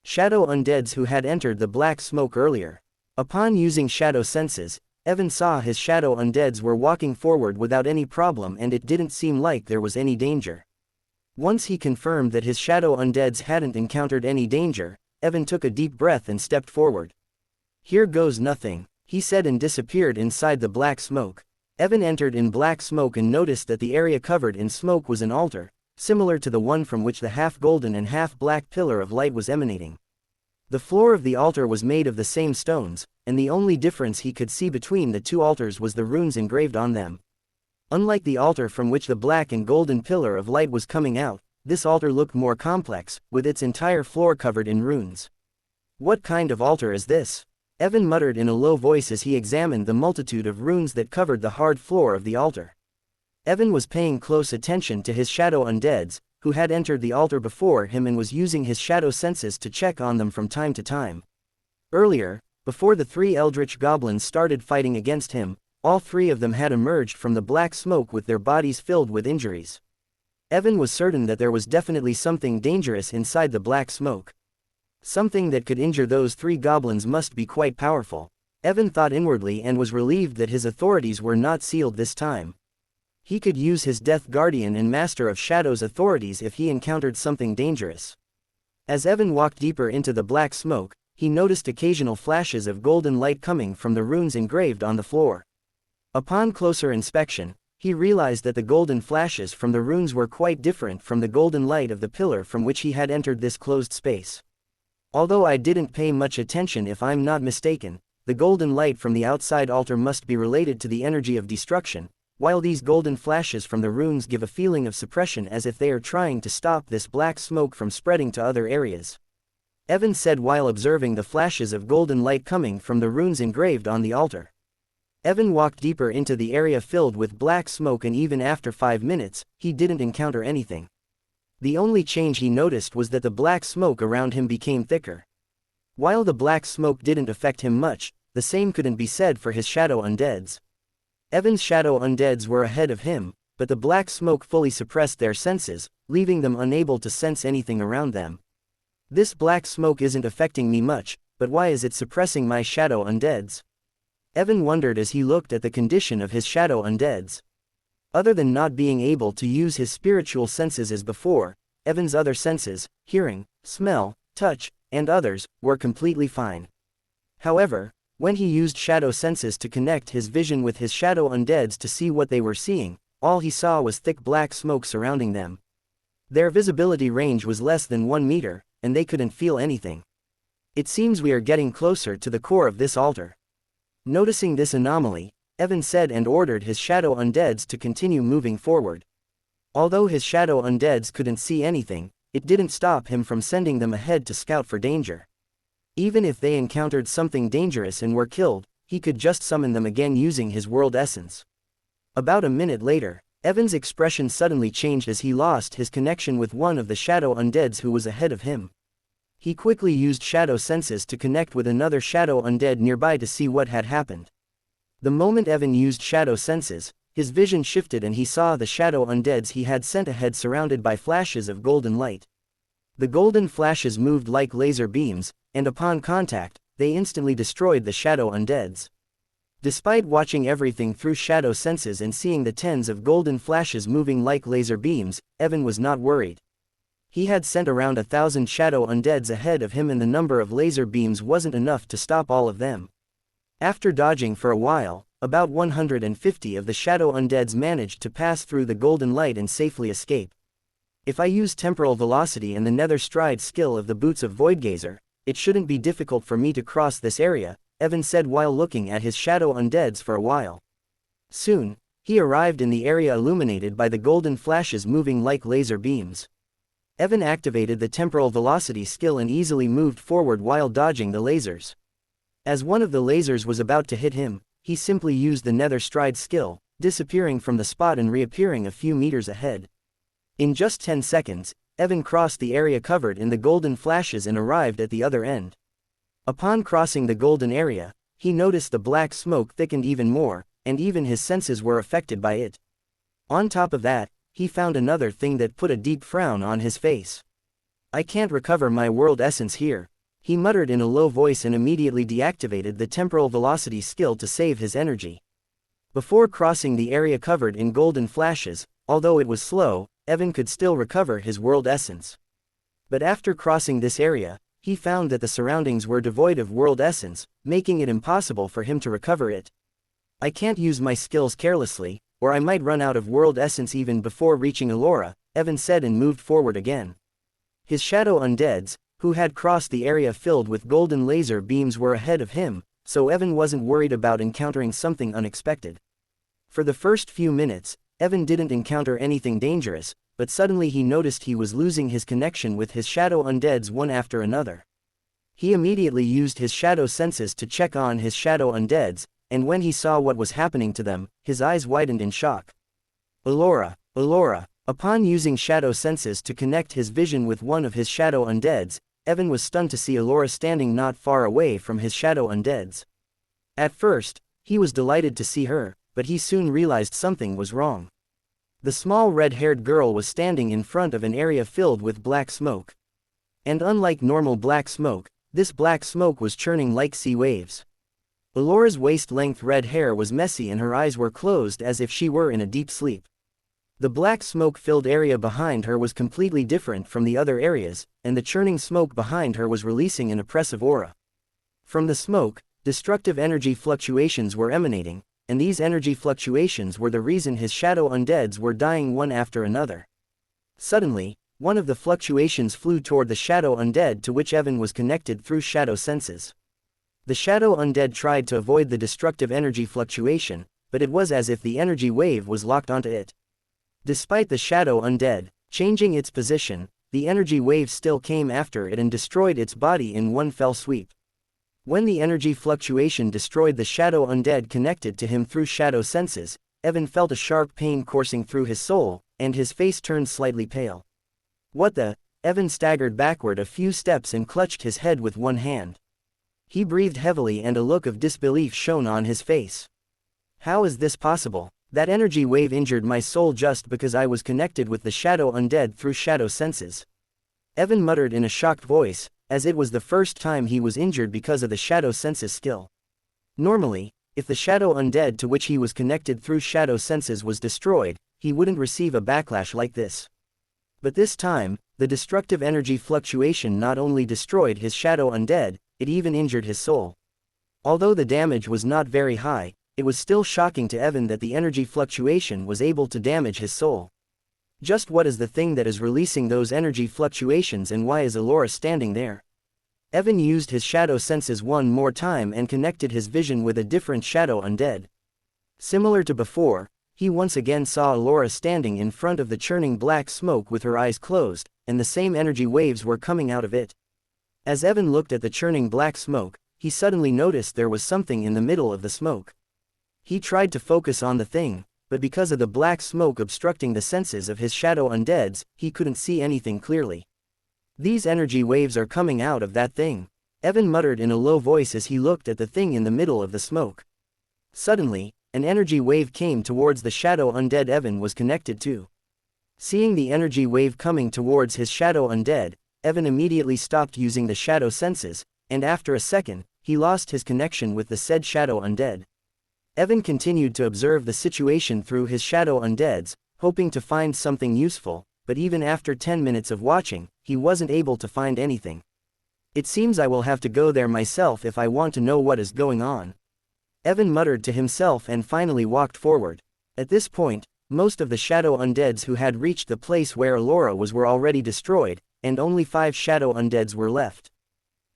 shadow undeads who had entered the black smoke earlier. Upon using shadow senses, Evan saw his shadow undeads were walking forward without any problem, and it didn't seem like there was any danger. Once he confirmed that his shadow undeads hadn't encountered any danger, Evan took a deep breath and stepped forward. "Here goes nothing," he said, and disappeared inside the black smoke. Evan entered in black smoke and noticed that the area covered in smoke was an altar, similar to the one from which the half-golden and half-black pillar of light was emanating. The floor of the altar was made of the same stones, and the only difference he could see between the two altars was the runes engraved on them. Unlike the altar from which the black and golden pillar of light was coming out, this altar looked more complex, with its entire floor covered in runes. "What kind of altar is this?" Evan muttered in a low voice as he examined the multitude of runes that covered the hard floor of the altar. Evan was paying close attention to his shadow undeads, who had entered the altar before him, and was using his shadow senses to check on them from time to time. Earlier, before the 3 eldritch goblins started fighting against him, all 3 of them had emerged from the black smoke with their bodies filled with injuries. Evan was certain that there was definitely something dangerous inside the black smoke. Something that could injure those 3 goblins must be quite powerful. Evan thought inwardly and was relieved that his authorities were not sealed this time. He could use his Death Guardian and Master of Shadows authorities if he encountered something dangerous. As Evan walked deeper into the black smoke, he noticed occasional flashes of golden light coming from the runes engraved on the floor. Upon closer inspection, he realized that the golden flashes from the runes were quite different from the golden light of the pillar from which he had entered this closed space. "Although I didn't pay much attention, if I'm not mistaken, the golden light from the outside altar must be related to the energy of destruction, while these golden flashes from the runes give a feeling of suppression, as if they are trying to stop this black smoke from spreading to other areas," Evan said while observing the flashes of golden light coming from the runes engraved on the altar. Evan walked deeper into the area filled with black smoke, and even after 5 minutes, he didn't encounter anything. The only change he noticed was that the black smoke around him became thicker. While the black smoke didn't affect him much, the same couldn't be said for his shadow undeads. Evan's shadow undeads were ahead of him, but the black smoke fully suppressed their senses, leaving them unable to sense anything around them. "This black smoke isn't affecting me much, but why is it suppressing my shadow undeads?" Evan wondered as he looked at the condition of his shadow undeads. Other than not being able to use his spiritual senses as before, Evan's other senses, hearing, smell, touch, and others, were completely fine. However, when he used shadow senses to connect his vision with his shadow undeads to see what they were seeing, all he saw was thick black smoke surrounding them. Their visibility range was less than 1 meter, and they couldn't feel anything. "It seems we are getting closer to the core of this altar." Noticing this anomaly, Evan said, and ordered his shadow undeads to continue moving forward. Although his shadow undeads couldn't see anything, it didn't stop him from sending them ahead to scout for danger. Even if they encountered something dangerous and were killed, he could just summon them again using his world essence. About a minute later, Evan's expression suddenly changed as he lost his connection with one of the shadow undeads who was ahead of him. He quickly used shadow senses to connect with another shadow undead nearby to see what had happened. The moment Evan used shadow senses, his vision shifted and he saw the shadow undeads he had sent ahead surrounded by flashes of golden light. The golden flashes moved like laser beams, and upon contact, they instantly destroyed the shadow undeads. Despite watching everything through shadow senses and seeing the tens of golden flashes moving like laser beams, Evan was not worried. He had sent around 1,000 shadow undeads ahead of him, and the number of laser beams wasn't enough to stop all of them. After dodging for a while, about 150 of the shadow undeads managed to pass through the golden light and safely escape. "If I use temporal velocity and the nether stride skill of the boots of Voidgazer, it shouldn't be difficult for me to cross this area," Evan said while looking at his shadow undeads for a while. Soon, he arrived in the area illuminated by the golden flashes moving like laser beams. Evan activated the temporal velocity skill and easily moved forward while dodging the lasers. As one of the lasers was about to hit him, he simply used the nether stride skill, disappearing from the spot and reappearing a few meters ahead. In just 10 seconds, Evan crossed the area covered in the golden flashes and arrived at the other end. Upon crossing the golden area, he noticed the black smoke thickened even more, and even his senses were affected by it. On top of that, he found another thing that put a deep frown on his face. "I can't recover my world essence here," he muttered in a low voice and immediately deactivated the temporal velocity skill to save his energy. Before crossing the area covered in golden flashes, although it was slow, Evan could still recover his world essence. But after crossing this area, he found that the surroundings were devoid of world essence, making it impossible for him to recover it. "I can't use my skills carelessly, or I might run out of world essence even before reaching Allora," Evan said and moved forward again. His shadow undeads, who had crossed the area filled with golden laser beams, were ahead of him, so Evan wasn't worried about encountering something unexpected. For the first few minutes, Evan didn't encounter anything dangerous, but suddenly he noticed he was losing his connection with his shadow undeads one after another. He immediately used his shadow senses to check on his shadow undeads, and when he saw what was happening to them, his eyes widened in shock. "Allora, Allora." Upon using shadow senses to connect his vision with one of his shadow undeads, Evan was stunned to see Allora standing not far away from his shadow undeads. At first, he was delighted to see her, but he soon realized something was wrong. The small red-haired girl was standing in front of an area filled with black smoke. And unlike normal black smoke, this black smoke was churning like sea waves. Allora's waist-length red hair was messy and her eyes were closed as if she were in a deep sleep. The black smoke-filled area behind her was completely different from the other areas, and the churning smoke behind her was releasing an oppressive aura. From the smoke, destructive energy fluctuations were emanating, and these energy fluctuations were the reason his shadow undeads were dying one after another. Suddenly, one of the fluctuations flew toward the shadow undead to which Evan was connected through shadow senses. The shadow undead tried to avoid the destructive energy fluctuation, but it was as if the energy wave was locked onto it. Despite the shadow undead changing its position, the energy wave still came after it and destroyed its body in one fell sweep. When the energy fluctuation destroyed the shadow undead connected to him through shadow senses, Evan felt a sharp pain coursing through his soul, and his face turned slightly pale. "What the?" Evan staggered backward a few steps and clutched his head with one hand. He breathed heavily and a look of disbelief shone on his face. "How is this possible? That energy wave injured my soul just because I was connected with the shadow undead through shadow senses." Evan muttered in a shocked voice, as it was the first time he was injured because of the shadow senses skill. Normally, if the shadow undead to which he was connected through shadow senses was destroyed, he wouldn't receive a backlash like this. But this time, the destructive energy fluctuation not only destroyed his shadow undead, it even injured his soul. Although the damage was not very high, it was still shocking to Evan that the energy fluctuation was able to damage his soul. Just what is the thing that is releasing those energy fluctuations, and why is Allora standing there? Evan used his shadow senses one more time and connected his vision with a different shadow undead. Similar to before, he once again saw Allora standing in front of the churning black smoke with her eyes closed, and the same energy waves were coming out of it. As Evan looked at the churning black smoke, he suddenly noticed there was something in the middle of the smoke. He tried to focus on the thing, but because of the black smoke obstructing the senses of his shadow undeads, he couldn't see anything clearly. "These energy waves are coming out of that thing," Evan muttered in a low voice as he looked at the thing in the middle of the smoke. Suddenly, an energy wave came towards the shadow undead Evan was connected to. Seeing the energy wave coming towards his shadow undead, Evan immediately stopped using the shadow senses, and after a second, he lost his connection with the said shadow undead. Evan continued to observe the situation through his shadow undeads, hoping to find something useful, but even after 10 minutes of watching, he wasn't able to find anything. "It seems I will have to go there myself if I want to know what is going on," Evan muttered to himself and finally walked forward. At this point, most of the shadow undeads who had reached the place where Allora was were already destroyed, and only 5 shadow undeads were left.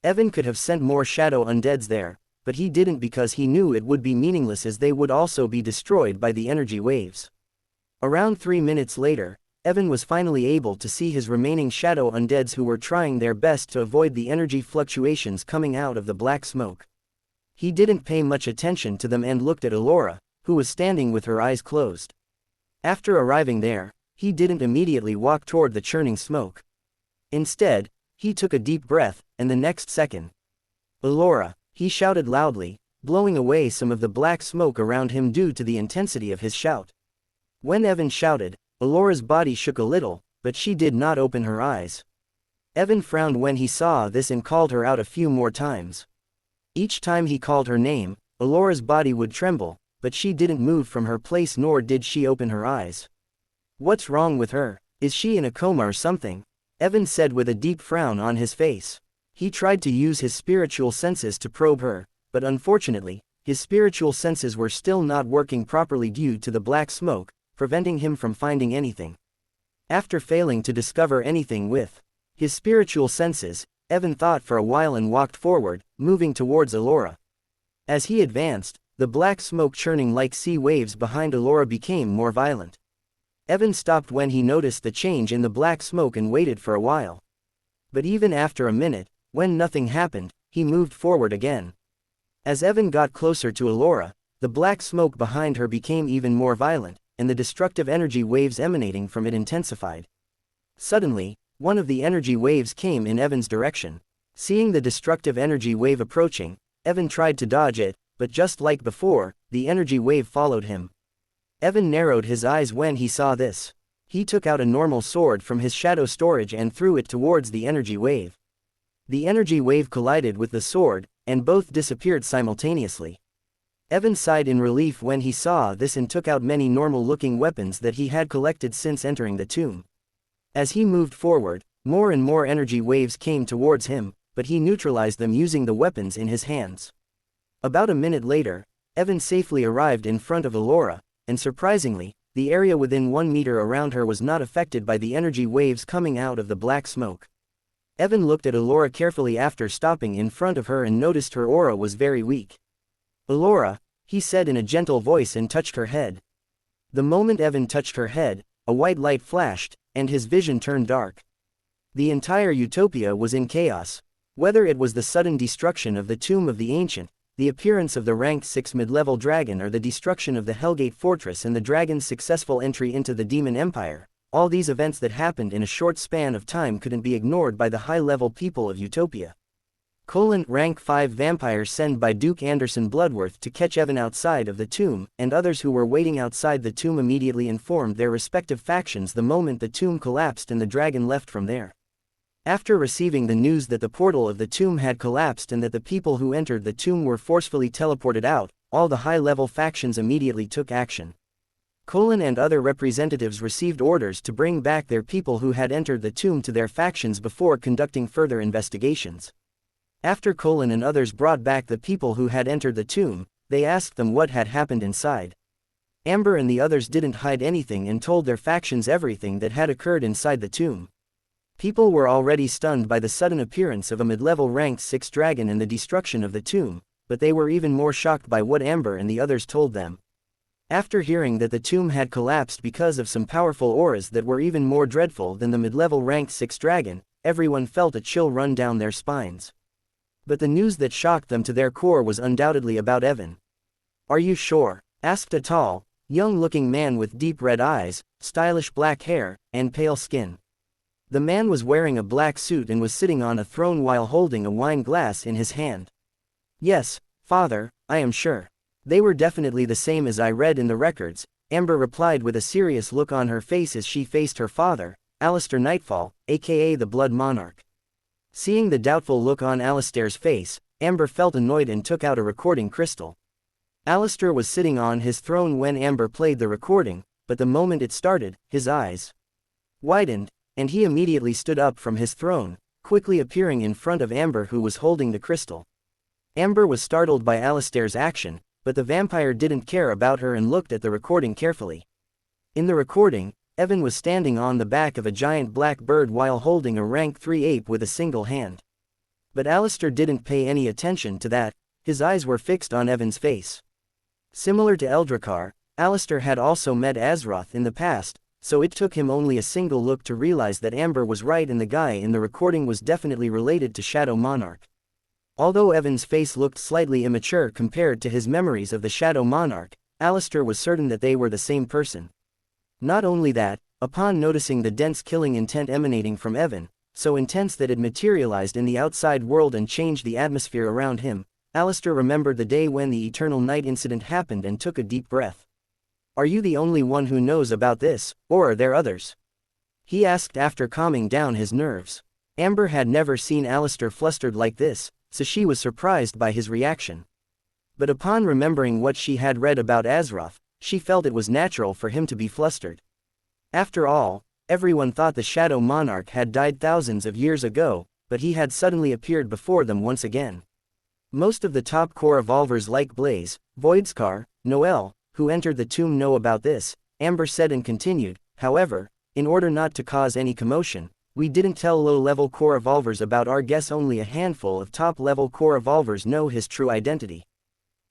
Evan could have sent more shadow undeads there, but he didn't because he knew it would be meaningless as they would also be destroyed by the energy waves. Around 3 minutes later, Evan was finally able to see his remaining shadow undeads who were trying their best to avoid the energy fluctuations coming out of the black smoke. He didn't pay much attention to them and looked at Allora, who was standing with her eyes closed. After arriving there, he didn't immediately walk toward the churning smoke. Instead, he took a deep breath, and the next second, Allora, he shouted loudly, blowing away some of the black smoke around him due to the intensity of his shout. When Evan shouted, Allora's body shook a little, but she did not open her eyes. Evan frowned when he saw this and called her out a few more times. Each time he called her name, Allora's body would tremble, but she didn't move from her place nor did she open her eyes. What's wrong with her? Is she in a coma or something? Evan said with a deep frown on his face. He tried to use his spiritual senses to probe her, but unfortunately, his spiritual senses were still not working properly due to the black smoke, preventing him from finding anything. After failing to discover anything with his spiritual senses, Evan thought for a while and walked forward, moving towards Allora. As he advanced, the black smoke churning like sea waves behind Allora became more violent. Evan stopped when he noticed the change in the black smoke and waited for a while. But even after a minute, when nothing happened, he moved forward again. As Evan got closer to Allora, the black smoke behind her became even more violent, and the destructive energy waves emanating from it intensified. Suddenly, one of the energy waves came in Evan's direction. Seeing the destructive energy wave approaching, Evan tried to dodge it, but just like before, the energy wave followed him. Evan narrowed his eyes when he saw this. He took out a normal sword from his shadow storage and threw it towards the energy wave. The energy wave collided with the sword, and both disappeared simultaneously. Evan sighed in relief when he saw this and took out many normal-looking weapons that he had collected since entering the tomb. As he moved forward, more and more energy waves came towards him, but he neutralized them using the weapons in his hands. About a minute later, Evan safely arrived in front of Allora, and surprisingly, the area within 1 meter around her was not affected by the energy waves coming out of the black smoke. Evan looked at Allora carefully after stopping in front of her and noticed her aura was very weak. Allora, he said in a gentle voice and touched her head. The moment Evan touched her head, a white light flashed, and his vision turned dark. The entire Utopia was in chaos. Whether it was the sudden destruction of the Tomb of the Ancient, the appearance of the ranked 6 mid-level dragon or the destruction of the Hellgate fortress and the dragon's successful entry into the Demon Empire, all these events that happened in a short span of time couldn't be ignored by the high-level people of Utopia. Rank 5 vampires sent by Duke Anderson Bloodworth to catch Evan outside of the tomb, and others who were waiting outside the tomb immediately informed their respective factions the moment the tomb collapsed and the dragon left from there. After receiving the news that the portal of the tomb had collapsed and that the people who entered the tomb were forcefully teleported out, all the high-level factions immediately took action. And other representatives received orders to bring back their people who had entered the tomb to their factions before conducting further investigations. After and others brought back the people who had entered the tomb, they asked them what had happened inside. Amber and the others didn't hide anything and told their factions everything that had occurred inside the tomb. People were already stunned by the sudden appearance of a mid-level ranked 6 dragon and the destruction of the tomb, but they were even more shocked by what Amber and the others told them. After hearing that the tomb had collapsed because of some powerful auras that were even more dreadful than the mid-level ranked 6 dragon, everyone felt a chill run down their spines. But the news that shocked them to their core was undoubtedly about Evan. "Are you sure?" asked a tall, young-looking man with deep red eyes, stylish black hair, and pale skin. The man was wearing a black suit and was sitting on a throne while holding a wine glass in his hand. "Yes, Father, I am sure. They were definitely the same as I read in the records," Amber replied with a serious look on her face as she faced her father, Alistair Nightfall, aka the Blood Monarch. Seeing the doubtful look on Alistair's face, Amber felt annoyed and took out a recording crystal. Alistair was sitting on his throne when Amber played the recording, but the moment it started, his eyes widened, and he immediately stood up from his throne, quickly appearing in front of Amber who was holding the crystal. Amber was startled by Alistair's action, but the vampire didn't care about her and looked at the recording carefully. In the recording, Evan was standing on the back of a giant black bird while holding a rank 3 ape with a single hand. But Alistair didn't pay any attention to that, his eyes were fixed on Evan's face. Similar to Eldrakar, Alistair had also met Azeroth in the past, so it took him only a single look to realize that Amber was right and the guy in the recording was definitely related to Shadow Monarch. Although Evan's face looked slightly immature compared to his memories of the Shadow Monarch, Alistair was certain that they were the same person. Not only that, upon noticing the dense killing intent emanating from Evan, so intense that it materialized in the outside world and changed the atmosphere around him. Alistair remembered the day when the Eternal Night incident happened and took a deep breath. "Are you the only one who knows about this, or are there others?" he asked after calming down his nerves. Amber had never seen Alistair flustered like this, so she was surprised by his reaction. But upon remembering what she had read about Azeroth, she felt it was natural for him to be flustered. After all, everyone thought the Shadow Monarch had died thousands of years ago, but he had suddenly appeared before them once again. Most of the top core evolvers like Blaze, Voidscar, Noel, who entered the tomb know about this, Amber said and continued. However, in order not to cause any commotion, we didn't tell low-level core evolvers about our guess. Only a handful of top-level core evolvers know his true identity.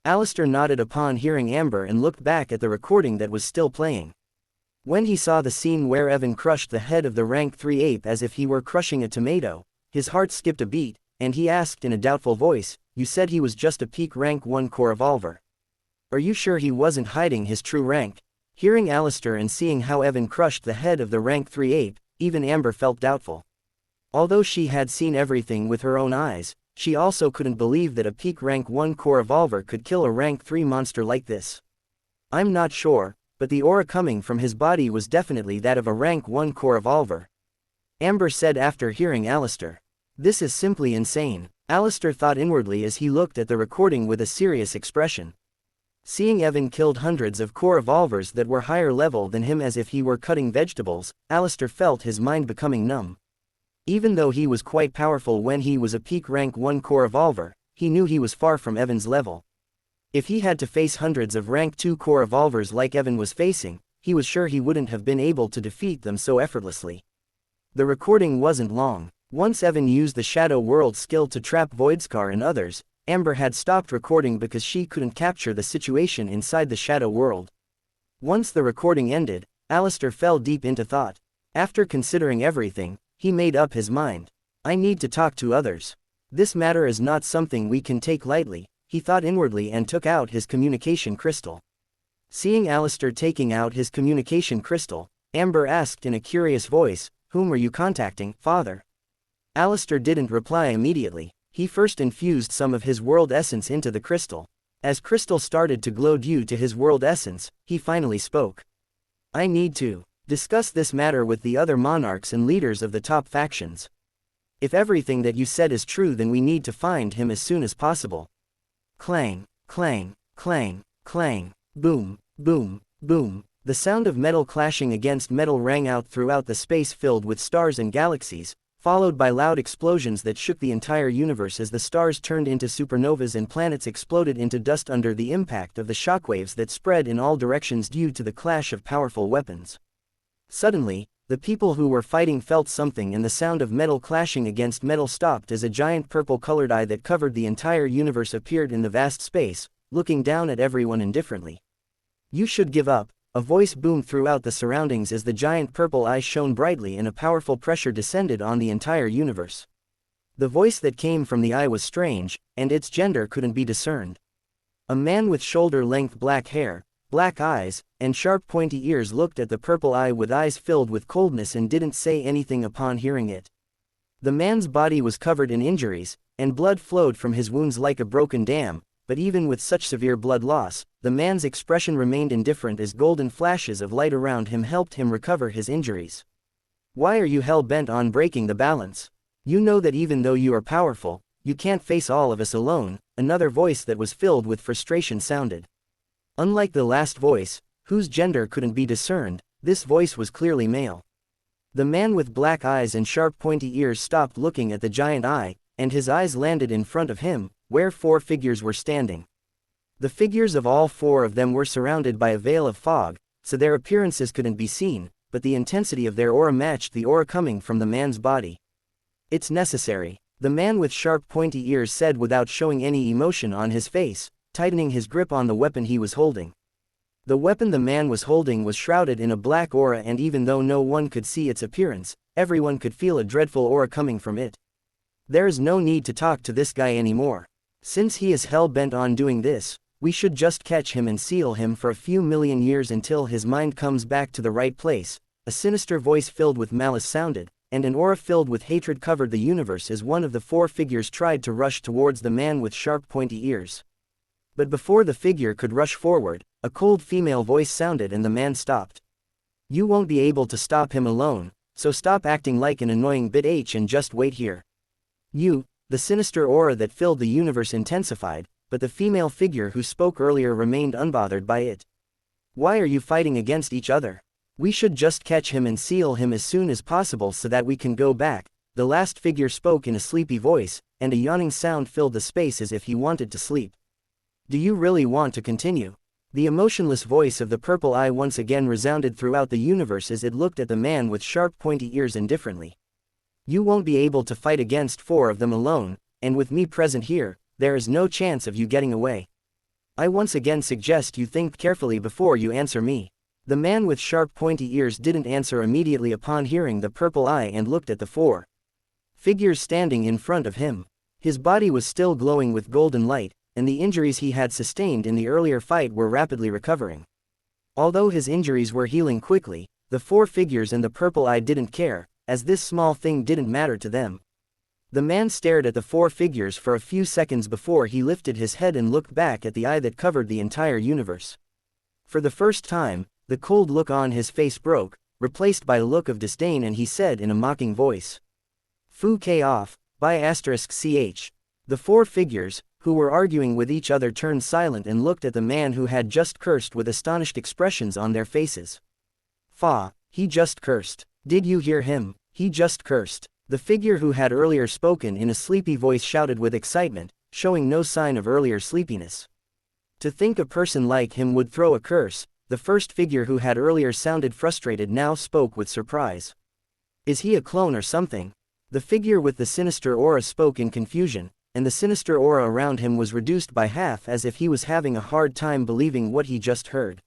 Alistair nodded upon hearing Amber and looked back at the recording that was still playing. When he saw the scene where Evan crushed the head of the rank 3 ape as if he were crushing a tomato, his heart skipped a beat, and he asked in a doubtful voice, "You said he was just a peak rank 1 core evolver. Are you sure he wasn't hiding his true rank?" Hearing Alistair and seeing how Evan crushed the head of the rank 3 ape, even Amber felt doubtful. Although she had seen everything with her own eyes, she also couldn't believe that a peak rank 1 core evolver could kill a rank 3 monster like this. "I'm not sure, but the aura coming from his body was definitely that of a rank 1 core evolver," Amber said after hearing Alistair. "This is simply insane," Alistair thought inwardly as he looked at the recording with a serious expression. Seeing Evan killed hundreds of core evolvers that were higher level than him as if he were cutting vegetables, Alistair felt his mind becoming numb. Even though he was quite powerful when he was a peak rank 1 core evolver, he knew he was far from Evan's level. If he had to face hundreds of rank 2 core evolvers like Evan was facing, he was sure he wouldn't have been able to defeat them so effortlessly. The recording wasn't long. Once Evan used the Shadow World skill to trap Voidscar and others, Amber had stopped recording because she couldn't capture the situation inside the Shadow World. Once the recording ended, Alistair fell deep into thought. After considering everything, he made up his mind. "I need to talk to others. This matter is not something we can take lightly," he thought inwardly and took out his communication crystal. Seeing Alistair taking out his communication crystal, Amber asked in a curious voice, "Whom are you contacting, Father?" Alistair didn't reply immediately. He first infused some of his world essence into the crystal. As crystal started to glow due to his world essence, he finally spoke. "I need to discuss this matter with the other monarchs and leaders of the top factions. If everything that you said is true, then we need to find him as soon as possible." Clang, clang, clang, clang, boom, boom, boom. The sound of metal clashing against metal rang out throughout the space filled with stars and galaxies, followed by loud explosions that shook the entire universe as the stars turned into supernovas and planets exploded into dust under the impact of the shockwaves that spread in all directions due to the clash of powerful weapons. Suddenly, the people who were fighting felt something, and the sound of metal clashing against metal stopped as a giant purple-colored eye that covered the entire universe appeared in the vast space, looking down at everyone indifferently. "You should give up," a voice boomed throughout the surroundings as the giant purple eye shone brightly and a powerful pressure descended on the entire universe. The voice that came from the eye was strange, and its gender couldn't be discerned. A man with shoulder-length black hair, black eyes, and sharp pointy ears looked at the purple eye with eyes filled with coldness and didn't say anything upon hearing it. The man's body was covered in injuries, and blood flowed from his wounds like a broken dam, but even with such severe blood loss, the man's expression remained indifferent as golden flashes of light around him helped him recover his injuries. "Why are you hell-bent on breaking the balance? You know that even though you are powerful, you can't face all of us alone," another voice that was filled with frustration sounded. Unlike the last voice, whose gender couldn't be discerned, this voice was clearly male. The man with black eyes and sharp pointy ears stopped looking at the giant eye, and his eyes landed in front of him, where 4 figures were standing. The figures of all 4 of them were surrounded by a veil of fog, so their appearances couldn't be seen, but the intensity of their aura matched the aura coming from the man's body. "It's necessary," the man with sharp pointy ears said without showing any emotion on his face, tightening his grip on the weapon he was holding. The weapon the man was holding was shrouded in a black aura, and even though no one could see its appearance, everyone could feel a dreadful aura coming from it. "There is no need to talk to this guy anymore. Since he is hell-bent on doing this, we should just catch him and seal him for a few million years until his mind comes back to the right place," a sinister voice filled with malice sounded, and an aura filled with hatred covered the universe as one of the four figures tried to rush towards the man with sharp pointy ears. But before the figure could rush forward, a cold female voice sounded and the man stopped. "You won't be able to stop him alone, so stop acting like an annoying bitch and just wait here." The sinister aura that filled the universe intensified, but the female figure who spoke earlier remained unbothered by it. "Why are you fighting against each other? We should just catch him and seal him as soon as possible so that we can go back." The last figure spoke in a sleepy voice, and a yawning sound filled the space as if he wanted to sleep. "Do you really want to continue?" The emotionless voice of the purple eye once again resounded throughout the universe as it looked at the man with sharp pointy ears indifferently. "You won't be able to fight against four of them alone, and with me present here, there is no chance of you getting away. I once again suggest you think carefully before you answer me." The man with sharp pointy ears didn't answer immediately upon hearing the purple eye and looked at the four figures standing in front of him. His body was still glowing with golden light, and the injuries he had sustained in the earlier fight were rapidly recovering. Although his injuries were healing quickly, the four figures and the purple eye didn't care, as this small thing didn't matter to them. The man stared at the four figures for a few seconds before he lifted his head and looked back at the eye that covered the entire universe. For the first time, the cold look on his face broke, replaced by a look of disdain, and he said in a mocking voice, "Fu K off, by *ch." The four figures, who were arguing with each other, turned silent and looked at the man who had just cursed with astonished expressions on their faces. "Fa, he just cursed. Did you hear him? He just cursed." The figure who had earlier spoken in a sleepy voice shouted with excitement, showing no sign of earlier sleepiness. To think a person like him would throw a curse. The first figure who had earlier sounded frustrated now spoke with surprise. "Is he a clone or something?" The figure with the sinister aura spoke in confusion, and the sinister aura around him was reduced by half as if he was having a hard time believing what he just heard.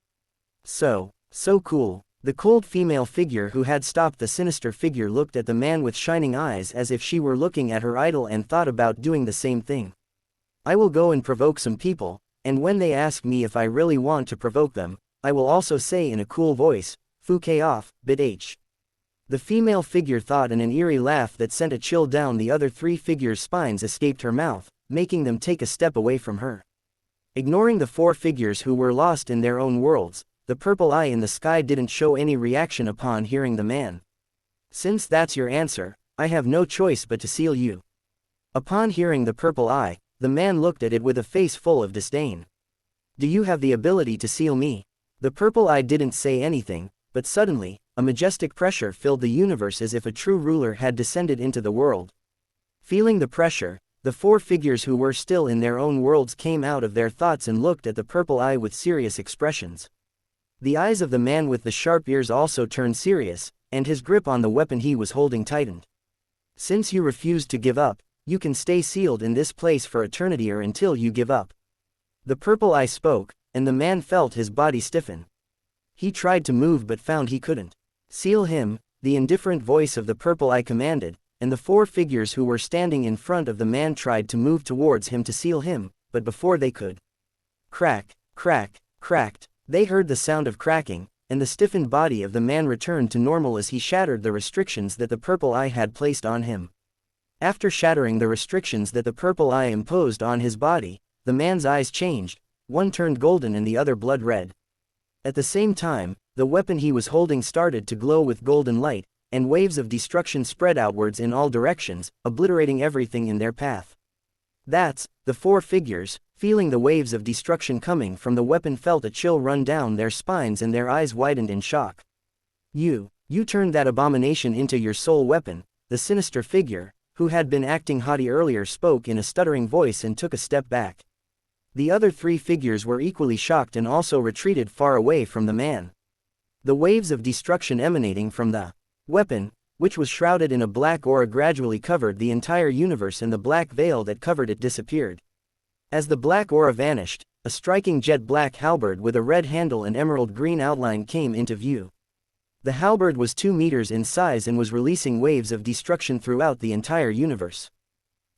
So cool." The cold female figure who had stopped the sinister figure looked at the man with shining eyes as if she were looking at her idol and thought about doing the same thing. "I will go and provoke some people, and when they ask me if I really want to provoke them, I will also say in a cool voice, 'Fu K off, bitch.'" The female figure thought, and an eerie laugh that sent a chill down the other three figures' spines escaped her mouth, making them take a step away from her. Ignoring the four figures who were lost in their own worlds, the purple eye in the sky didn't show any reaction upon hearing the man. "Since that's your answer, I have no choice but to seal you." Upon hearing the purple eye, the man looked at it with a face full of disdain. "Do you have the ability to seal me?" The purple eye didn't say anything, but suddenly, a majestic pressure filled the universe as if a true ruler had descended into the world. Feeling the pressure, the four figures who were still in their own worlds came out of their thoughts and looked at the purple eye with serious expressions. The eyes of the man with the sharp ears also turned serious, and his grip on the weapon he was holding tightened. "Since you refused to give up, you can stay sealed in this place for eternity or until you give up." The purple eye spoke, and the man felt his body stiffen. He tried to move but found he couldn't. "Seal him," the indifferent voice of the purple eye commanded, and the four figures who were standing in front of the man tried to move towards him to seal him, but before they could, crack, crack, cracked. They heard the sound of cracking, and the stiffened body of the man returned to normal as he shattered the restrictions that the purple eye had placed on him. After shattering the restrictions that the purple eye imposed on his body, the man's eyes changed, one turned golden and the other blood red. At the same time, the weapon he was holding started to glow with golden light, and waves of destruction spread outwards in all directions, obliterating everything in their path. The four figures, feeling the waves of destruction coming from the weapon, felt a chill run down their spines and their eyes widened in shock. You turned that abomination into your sole weapon," the sinister figure, who had been acting haughty earlier, spoke in a stuttering voice and took a step back. The other three figures were equally shocked and also retreated far away from the man. The waves of destruction emanating from the weapon, which was shrouded in a black aura, gradually covered the entire universe, and the black veil that covered it disappeared. As the black aura vanished, a striking jet black halberd with a red handle and emerald green outline came into view. The halberd was 2 meters in size and was releasing waves of destruction throughout the entire universe.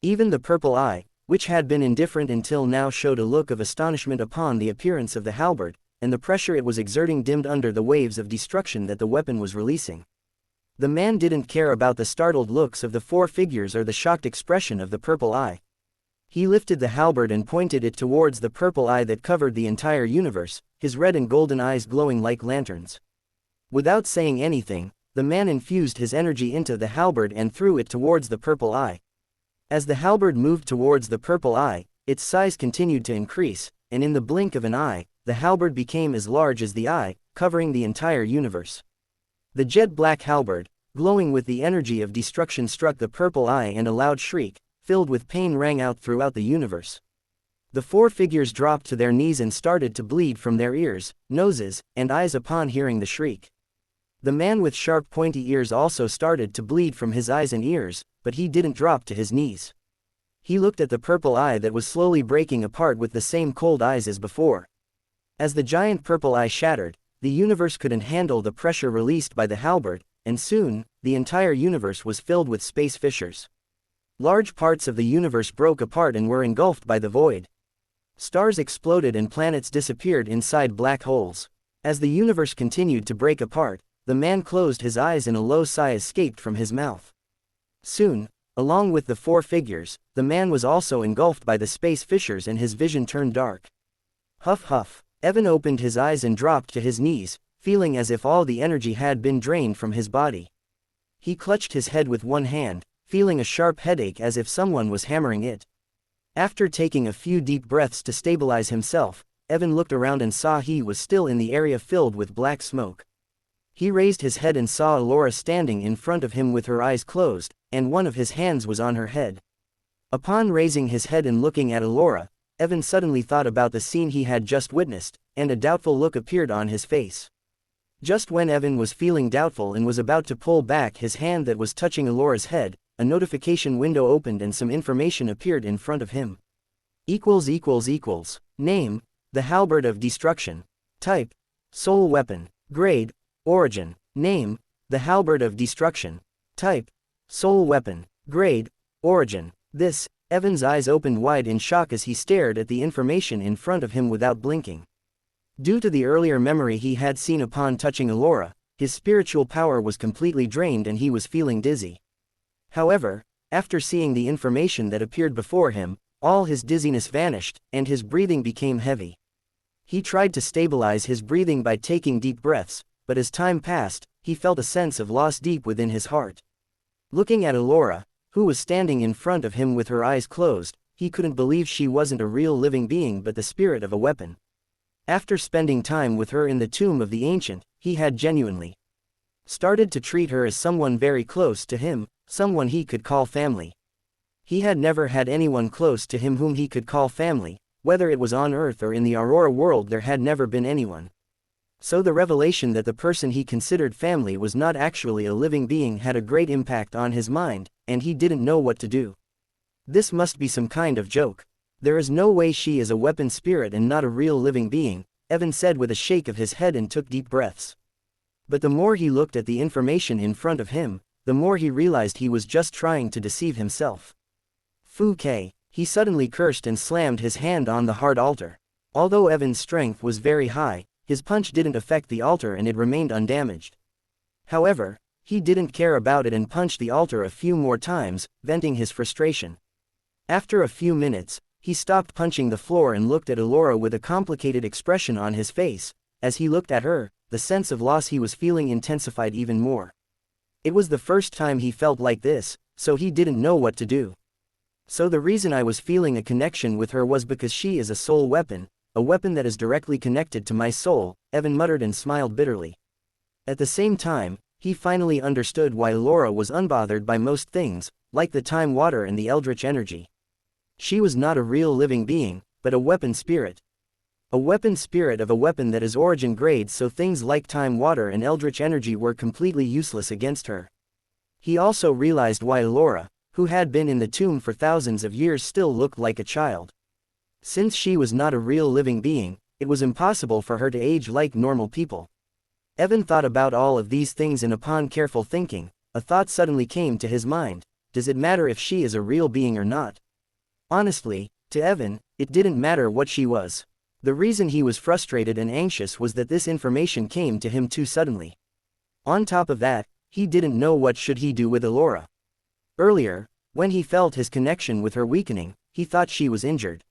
Even the purple eye, which had been indifferent until now, showed a look of astonishment upon the appearance of the halberd, and the pressure it was exerting dimmed under the waves of destruction that the weapon was releasing. The man didn't care about the startled looks of the four figures or the shocked expression of the purple eye. He lifted the halberd and pointed it towards the purple eye that covered the entire universe, his red and golden eyes glowing like lanterns. Without saying anything, the man infused his energy into the halberd and threw it towards the purple eye. As the halberd moved towards the purple eye, its size continued to increase, and in the blink of an eye, the halberd became as large as the eye, covering the entire universe. The jet-black halberd, glowing with the energy of destruction, struck the purple eye, and a loud shriek, filled with pain, rang out throughout the universe. The four figures dropped to their knees and started to bleed from their ears, noses, and eyes upon hearing the shriek. The man with sharp pointy ears also started to bleed from his eyes and ears, but he didn't drop to his knees. He looked at the purple eye that was slowly breaking apart with the same cold eyes as before. As the giant purple eye shattered, the universe couldn't handle the pressure released by the halberd, and soon, the entire universe was filled with space fissures. Large parts of the universe broke apart and were engulfed by the void. Stars exploded and planets disappeared inside black holes. As the universe continued to break apart, the man closed his eyes and a low sigh escaped from his mouth. Soon, along with the four figures, the man was also engulfed by the space fissures and his vision turned dark. Huff huff. Evan opened his eyes and dropped to his knees, feeling as if all the energy had been drained from his body. He clutched his head with one hand, feeling a sharp headache as if someone was hammering it. After taking a few deep breaths to stabilize himself, Evan looked around and saw he was still in the area filled with black smoke. He raised his head and saw Allora standing in front of him with her eyes closed, and one of his hands was on her head. Upon raising his head and looking at Allora, Evan suddenly thought about the scene he had just witnessed, and a doubtful look appeared on his face. Just when Evan was feeling doubtful and was about to pull back his hand that was touching Allora's head, a notification window opened and some information appeared in front of him. Name, the Halbert of Destruction. Type, Soul Weapon. Grade, Origin. Name, the Halbert of Destruction. Type, Soul Weapon. Grade, Origin. This, Evan's eyes opened wide in shock as he stared at the information in front of him without blinking. Due to the earlier memory he had seen upon touching Allora, his spiritual power was completely drained and he was feeling dizzy. However, after seeing the information that appeared before him, all his dizziness vanished, and his breathing became heavy. He tried to stabilize his breathing by taking deep breaths, but as time passed, he felt a sense of loss deep within his heart. Looking at Allora, who was standing in front of him with her eyes closed, he couldn't believe she wasn't a real living being but the spirit of a weapon. After spending time with her in the tomb of the ancient, he had genuinely started to treat her as someone very close to him, someone he could call family. He had never had anyone close to him whom he could call family, whether it was on Earth or in the Allora world. There had never been anyone. So the revelation that the person he considered family was not actually a living being had a great impact on his mind, and he didn't know what to do. This must be some kind of joke. There is no way she is a weapon spirit and not a real living being, Evan said with a shake of his head and took deep breaths. But the more he looked at the information in front of him, the more he realized he was just trying to deceive himself. Fu K. He suddenly cursed and slammed his hand on the hard altar. Although Evan's strength was very high, his punch didn't affect the altar and it remained undamaged. However, he didn't care about it and punched the altar a few more times, venting his frustration. After a few minutes, he stopped punching the floor and looked at Allora with a complicated expression on his face. As he looked at her, the sense of loss he was feeling intensified even more. It was the first time he felt like this, so he didn't know what to do. So the reason I was feeling a connection with her was because she is a soul weapon, a weapon that is directly connected to my soul, Evan muttered and smiled bitterly. At the same time, he finally understood why Allora was unbothered by most things, like the time water and the eldritch energy. She was not a real living being, but a weapon spirit. A weapon spirit of a weapon that is origin grade, so things like time water and eldritch energy were completely useless against her. He also realized why Allora, who had been in the tomb for thousands of years, still looked like a child. Since she was not a real living being, it was impossible for her to age like normal people. Evan thought about all of these things and upon careful thinking, a thought suddenly came to his mind: does it matter if she is a real being or not? Honestly, to Evan, it didn't matter what she was. The reason he was frustrated and anxious was that this information came to him too suddenly. On top of that, he didn't know what should he do with Allora. Earlier, when he felt his connection with her weakening, he thought she was injured.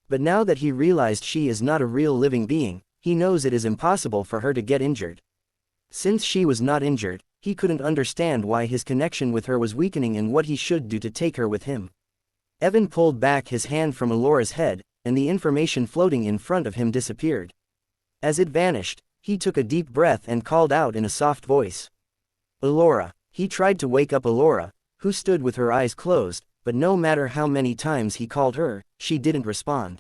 But now that he realized she is not a real living being, he knows it is impossible for her to get injured. Since she was not injured, he couldn't understand why his connection with her was weakening and what he should do to take her with him. Evan pulled back his hand from Allora's head, and the information floating in front of him disappeared. As it vanished, he took a deep breath and called out in a soft voice. Allora. He tried to wake up Allora, who stood with her eyes closed, but no matter how many times he called her, she didn't respond.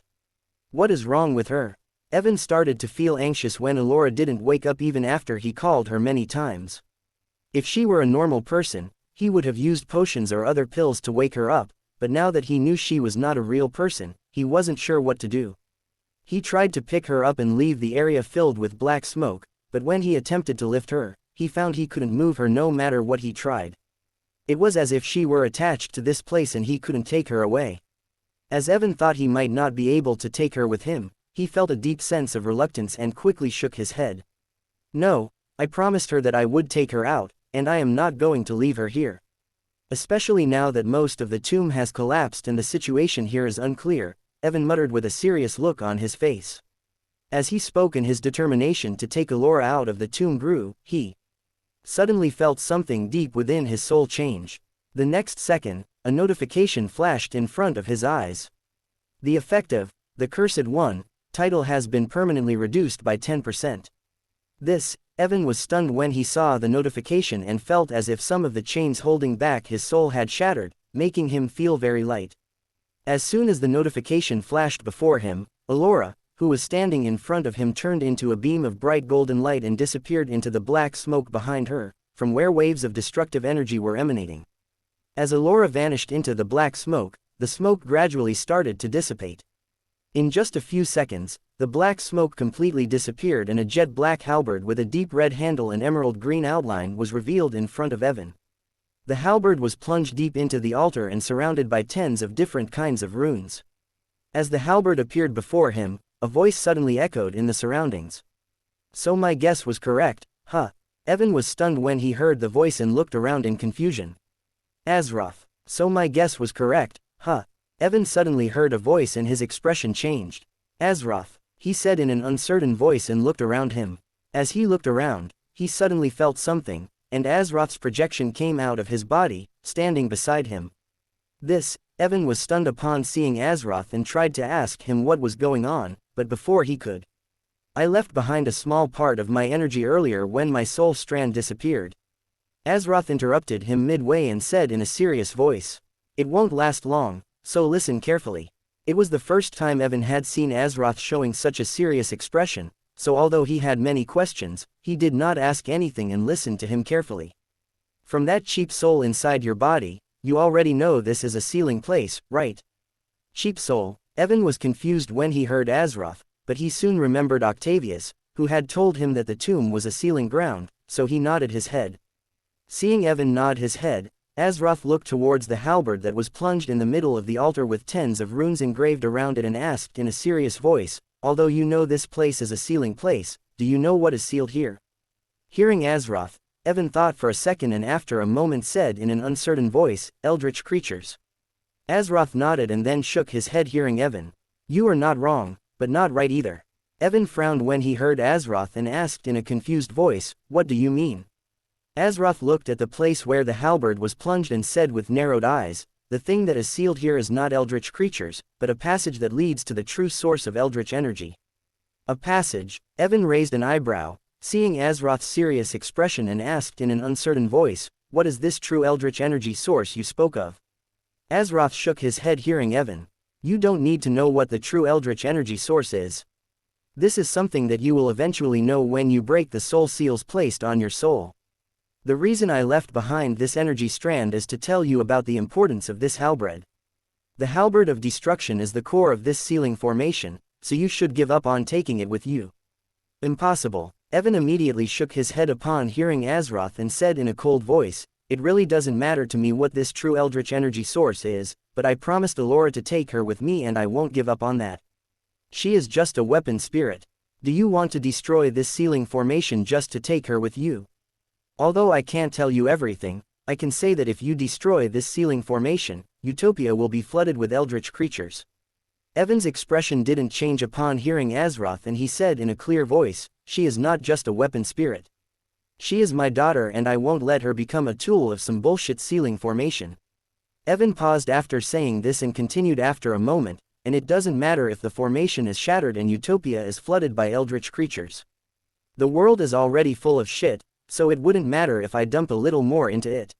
What is wrong with her? Evan started to feel anxious when Allora didn't wake up even after he called her many times. If she were a normal person, he would have used potions or other pills to wake her up, but now that he knew she was not a real person, he wasn't sure what to do. He tried to pick her up and leave the area filled with black smoke, but when he attempted to lift her, he found he couldn't move her no matter what he tried. It was as if she were attached to this place and he couldn't take her away. As Evan thought he might not be able to take her with him, he felt a deep sense of reluctance and quickly shook his head. No, I promised her that I would take her out, and I am not going to leave her here. Especially now that most of the tomb has collapsed and the situation here is unclear, Evan muttered with a serious look on his face. As he spoke and his determination to take Allora out of the tomb grew, he suddenly felt something deep within his soul change. The next second, a notification flashed in front of his eyes. The effective, The Cursed One, title has been permanently reduced by 10%. This, Evan was stunned when he saw the notification and felt as if some of the chains holding back his soul had shattered, making him feel very light. As soon as the notification flashed before him, Allora, who was standing in front of him, turned into a beam of bright golden light and disappeared into the black smoke behind her, from where waves of destructive energy were emanating. As Allora vanished into the black smoke, the smoke gradually started to dissipate. In just a few seconds, the black smoke completely disappeared and a jet black halberd with a deep red handle and emerald green outline was revealed in front of Evan. The halberd was plunged deep into the altar and surrounded by tens of different kinds of runes. As the halberd appeared before him, a voice suddenly echoed in the surroundings. So my guess was correct, huh? Evan was stunned when he heard the voice and looked around in confusion. Azroth. So my guess was correct, huh? Evan suddenly heard a voice and his expression changed. Azroth, he said in an uncertain voice and looked around him. As he looked around, he suddenly felt something, and Azroth's projection came out of his body, standing beside him. This, Evan was stunned upon seeing Azroth and tried to ask him what was going on, but before he could. I left behind a small part of my energy earlier when my soul strand disappeared. Azroth interrupted him midway and said in a serious voice. It won't last long, so listen carefully. It was the first time Evan had seen Azroth showing such a serious expression, so although he had many questions, he did not ask anything and listened to him carefully. From that cheap soul inside your body, you already know this is a sealing place, right? Cheap soul. Evan was confused when he heard Azroth, but he soon remembered Octavius, who had told him that the tomb was a sealing ground, so he nodded his head. Seeing Evan nod his head, Azroth looked towards the halberd that was plunged in the middle of the altar with tens of runes engraved around it and asked in a serious voice, although you know this place is a sealing place, do you know what is sealed here? Hearing Azroth, Evan thought for a second and after a moment said in an uncertain voice, Eldritch creatures. Azroth nodded and then shook his head hearing Evan. You are not wrong, but not right either. Evan frowned when he heard Azroth and asked in a confused voice, what do you mean? Azroth looked at the place where the halberd was plunged and said with narrowed eyes, the thing that is sealed here is not eldritch creatures, but a passage that leads to the true source of eldritch energy. A passage? Evan raised an eyebrow, seeing Azroth's serious expression and asked in an uncertain voice, what is this true eldritch energy source you spoke of? Azroth shook his head hearing Evan. You don't need to know what the true eldritch energy source is. This is something that you will eventually know when you break the soul seals placed on your soul. The reason I left behind this energy strand is to tell you about the importance of this halberd. The halberd of destruction is the core of this sealing formation, so you should give up on taking it with you. Impossible. Evan immediately shook his head upon hearing Azroth and said in a cold voice, it really doesn't matter to me what this true eldritch energy source is, but I promised Allora to take her with me and I won't give up on that. She is just a weapon spirit. Do you want to destroy this sealing formation just to take her with you? Although I can't tell you everything, I can say that if you destroy this sealing formation, Utopia will be flooded with eldritch creatures. Evan's expression didn't change upon hearing Azeroth, and he said in a clear voice, "She is not just a weapon spirit. She is my daughter, and I won't let her become a tool of some bullshit sealing formation." Evan paused after saying this and continued after a moment, "And it doesn't matter if the formation is shattered and Utopia is flooded by eldritch creatures. The world is already full of shit, so it wouldn't matter if I dump a little more into it."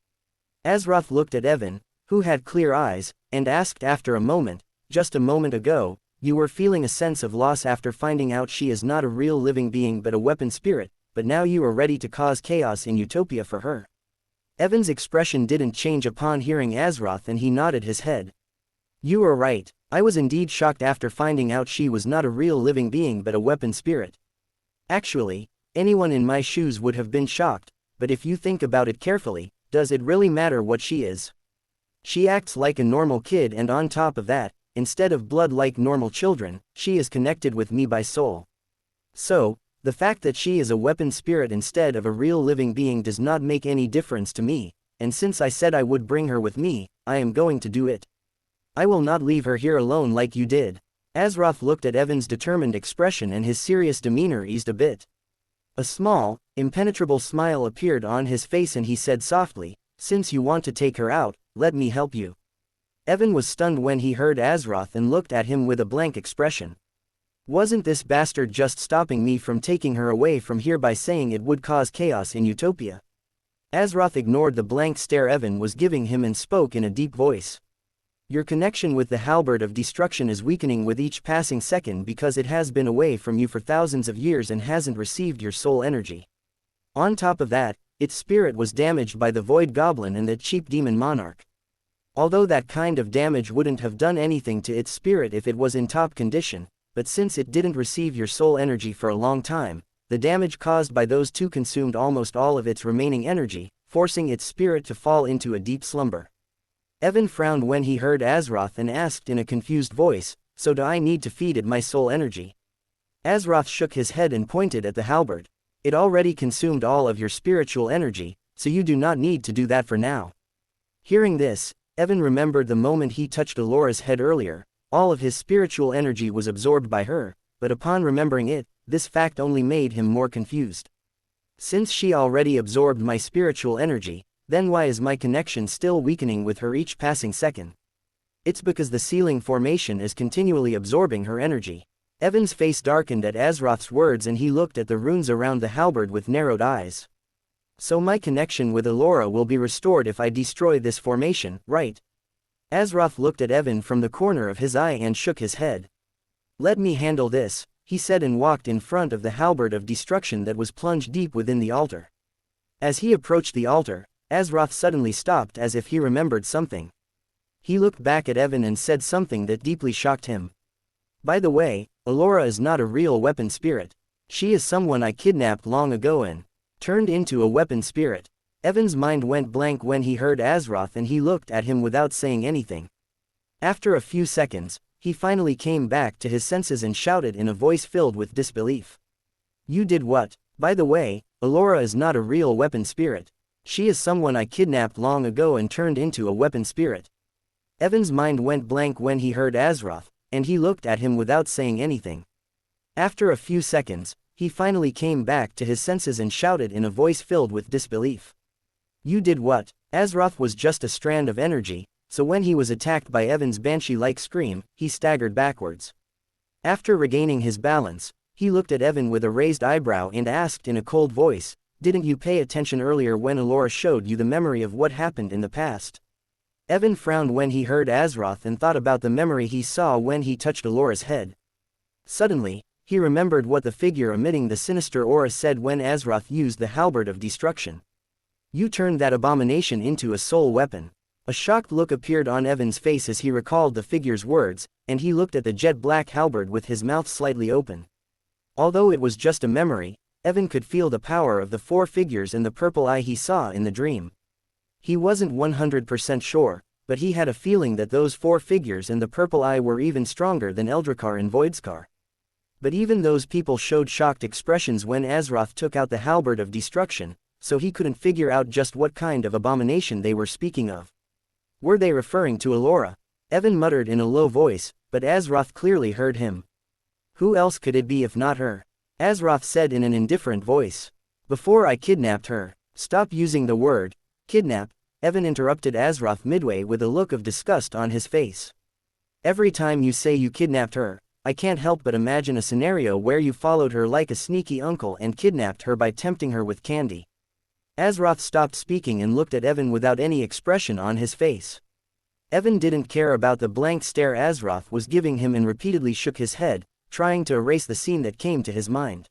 Azeroth looked at Evan, who had clear eyes, and asked after a moment, "Just a moment ago, you were feeling a sense of loss after finding out she is not a real living being but a weapon spirit, but now you are ready to cause chaos in Utopia for her." Evan's expression didn't change upon hearing Azeroth, and he nodded his head. "You are right, I was indeed shocked after finding out she was not a real living being but a weapon spirit. Actually, anyone in my shoes would have been shocked, but if you think about it carefully, does it really matter what she is? She acts like a normal kid, and on top of that, instead of blood like normal children, she is connected with me by soul. So, the fact that she is a weapon spirit instead of a real living being does not make any difference to me, and since I said I would bring her with me, I am going to do it. I will not leave her here alone like you did." Azeroth looked at Evan's determined expression, and his serious demeanor eased a bit. A small, impenetrable smile appeared on his face, and he said softly, "Since you want to take her out, let me help you." Evan was stunned when he heard Azeroth and looked at him with a blank expression. Wasn't this bastard just stopping me from taking her away from here by saying it would cause chaos in Utopia? Azeroth ignored the blank stare Evan was giving him and spoke in a deep voice. "Your connection with the Halbert of Destruction is weakening with each passing second because it has been away from you for thousands of years and hasn't received your soul energy. On top of that, its spirit was damaged by the Void Goblin and the cheap Demon Monarch. Although that kind of damage wouldn't have done anything to its spirit if it was in top condition, but since it didn't receive your soul energy for a long time, the damage caused by those two consumed almost all of its remaining energy, forcing its spirit to fall into a deep slumber." Evan frowned when he heard Azeroth and asked in a confused voice, "So do I need to feed it my soul energy?" Azeroth shook his head and pointed at the halberd. "It already consumed all of your spiritual energy, so you do not need to do that for now." Hearing this, Evan remembered the moment he touched Allora's head earlier. All of his spiritual energy was absorbed by her, but upon remembering it, this fact only made him more confused. Since she already absorbed my spiritual energy, then why is my connection still weakening with her each passing second? It's because the sealing formation is continually absorbing her energy. Evan's face darkened at Azeroth's words, and he looked at the runes around the halberd with narrowed eyes. "So my connection with Allora will be restored if I destroy this formation, right?" Azeroth looked at Evan from the corner of his eye and shook his head. "Let me handle this," he said, and walked in front of the halberd of destruction that was plunged deep within the altar. As he approached the altar, Azeroth suddenly stopped as if he remembered something. He looked back at Evan and said something that deeply shocked him. "By the way, Allora is not a real weapon spirit. She is someone I kidnapped long ago and turned into a weapon spirit." Evan's mind went blank when he heard Azeroth, and he looked at him without saying anything. After a few seconds, he finally came back to his senses and shouted in a voice filled with disbelief. "You did what? By the way, Allora is not a real weapon spirit. She is someone I kidnapped long ago and turned into a weapon spirit." Evan's mind went blank when he heard Azeroth, and he looked at him without saying anything. After a few seconds, he finally came back to his senses and shouted in a voice filled with disbelief. "You did what?" Azeroth was just a strand of energy, so when he was attacked by Evan's banshee-like scream, he staggered backwards. After regaining his balance, he looked at Evan with a raised eyebrow and asked in a cold voice, "Didn't you pay attention earlier when Allora showed you the memory of what happened in the past?" Evan frowned when he heard Azeroth and thought about the memory he saw when he touched Allora's head. Suddenly, he remembered what the figure emitting the sinister aura said when Azeroth used the halberd of destruction. "You turned that abomination into a soul weapon." A shocked look appeared on Evan's face as he recalled the figure's words, and he looked at the jet-black halberd with his mouth slightly open. Although it was just a memory, Evan could feel the power of the four figures and the purple eye he saw in the dream. He wasn't 100% sure, but he had a feeling that those four figures and the purple eye were even stronger than Eldrakkar and Voidskar. But even those people showed shocked expressions when Azeroth took out the halberd of destruction, so he couldn't figure out just what kind of abomination they were speaking of. Were they referring to Allora? Evan muttered in a low voice, but Azeroth clearly heard him. Who else could it be if not her? Azeroth said in an indifferent voice. Before I kidnapped her. Stop using the word kidnap, Evan interrupted Azeroth midway with a look of disgust on his face. Every time you say you kidnapped her, I can't help but imagine a scenario where you followed her like a sneaky uncle and kidnapped her by tempting her with candy. Azeroth stopped speaking and looked at Evan without any expression on his face. Evan didn't care about the blank stare Azeroth was giving him and repeatedly shook his head, trying to erase the scene that came to his mind.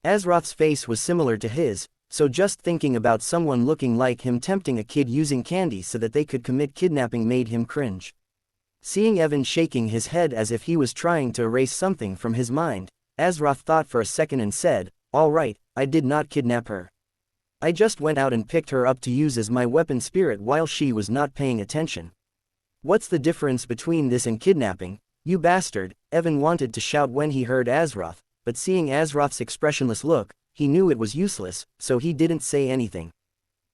Azeroth's face was similar to his, so just thinking about someone looking like him tempting a kid using candy so that they could commit kidnapping made him cringe. Seeing Evan shaking his head as if he was trying to erase something from his mind, Azeroth thought for a second and said, "All right, I did not kidnap her. I just went out and picked her up to use as my weapon spirit while she was not paying attention. What's the difference between this and kidnapping, you bastard?" Evan wanted to shout when he heard Azeroth, but seeing Azeroth's expressionless look, he knew it was useless, so he didn't say anything.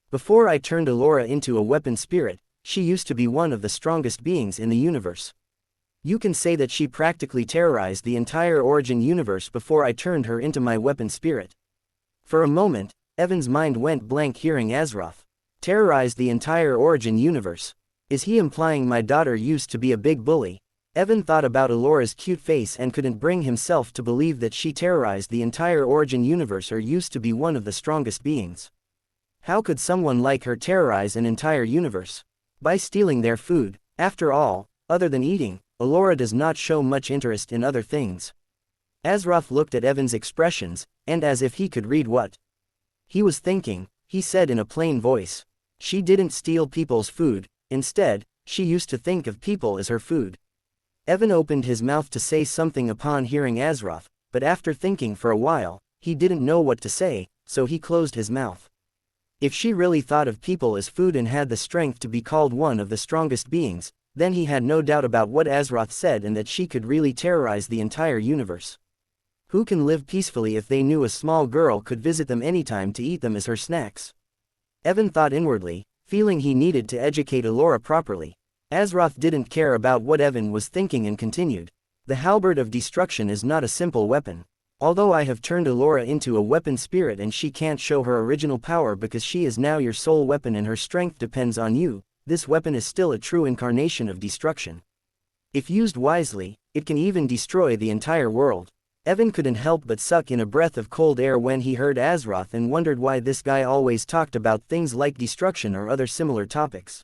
Before I turned Allora into a weapon spirit, she used to be one of the strongest beings in the universe. You can say that she practically terrorized the entire Origin universe before I turned her into my weapon spirit. For a moment, Evan's mind went blank hearing Azeroth. Terrorized the entire Origin universe. Is he implying my daughter used to be a big bully? Evan thought about Allora's cute face and couldn't bring himself to believe that she terrorized the entire Origin universe or used to be one of the strongest beings. How could someone like her terrorize an entire universe? By stealing their food. After all, other than eating, Allora does not show much interest in other things. Azeroth looked at Evan's expressions, and as if he could read what he was thinking, he said in a plain voice. She didn't steal people's food, instead, she used to think of people as her food. Evan opened his mouth to say something upon hearing Azeroth, but after thinking for a while, he didn't know what to say, so he closed his mouth. If she really thought of people as food and had the strength to be called one of the strongest beings, then he had no doubt about what Azeroth said and that she could really terrorize the entire universe. Who can live peacefully if they knew a small girl could visit them anytime to eat them as her snacks? Evan thought inwardly, feeling he needed to educate Allora properly. Azeroth didn't care about what Evan was thinking and continued. The Halbert of Destruction is not a simple weapon. Although I have turned Allora into a weapon spirit and she can't show her original power because she is now your sole weapon and her strength depends on you, this weapon is still a true incarnation of destruction. If used wisely, it can even destroy the entire world. Evan couldn't help but suck in a breath of cold air when he heard Azeroth and wondered why this guy always talked about things like destruction or other similar topics.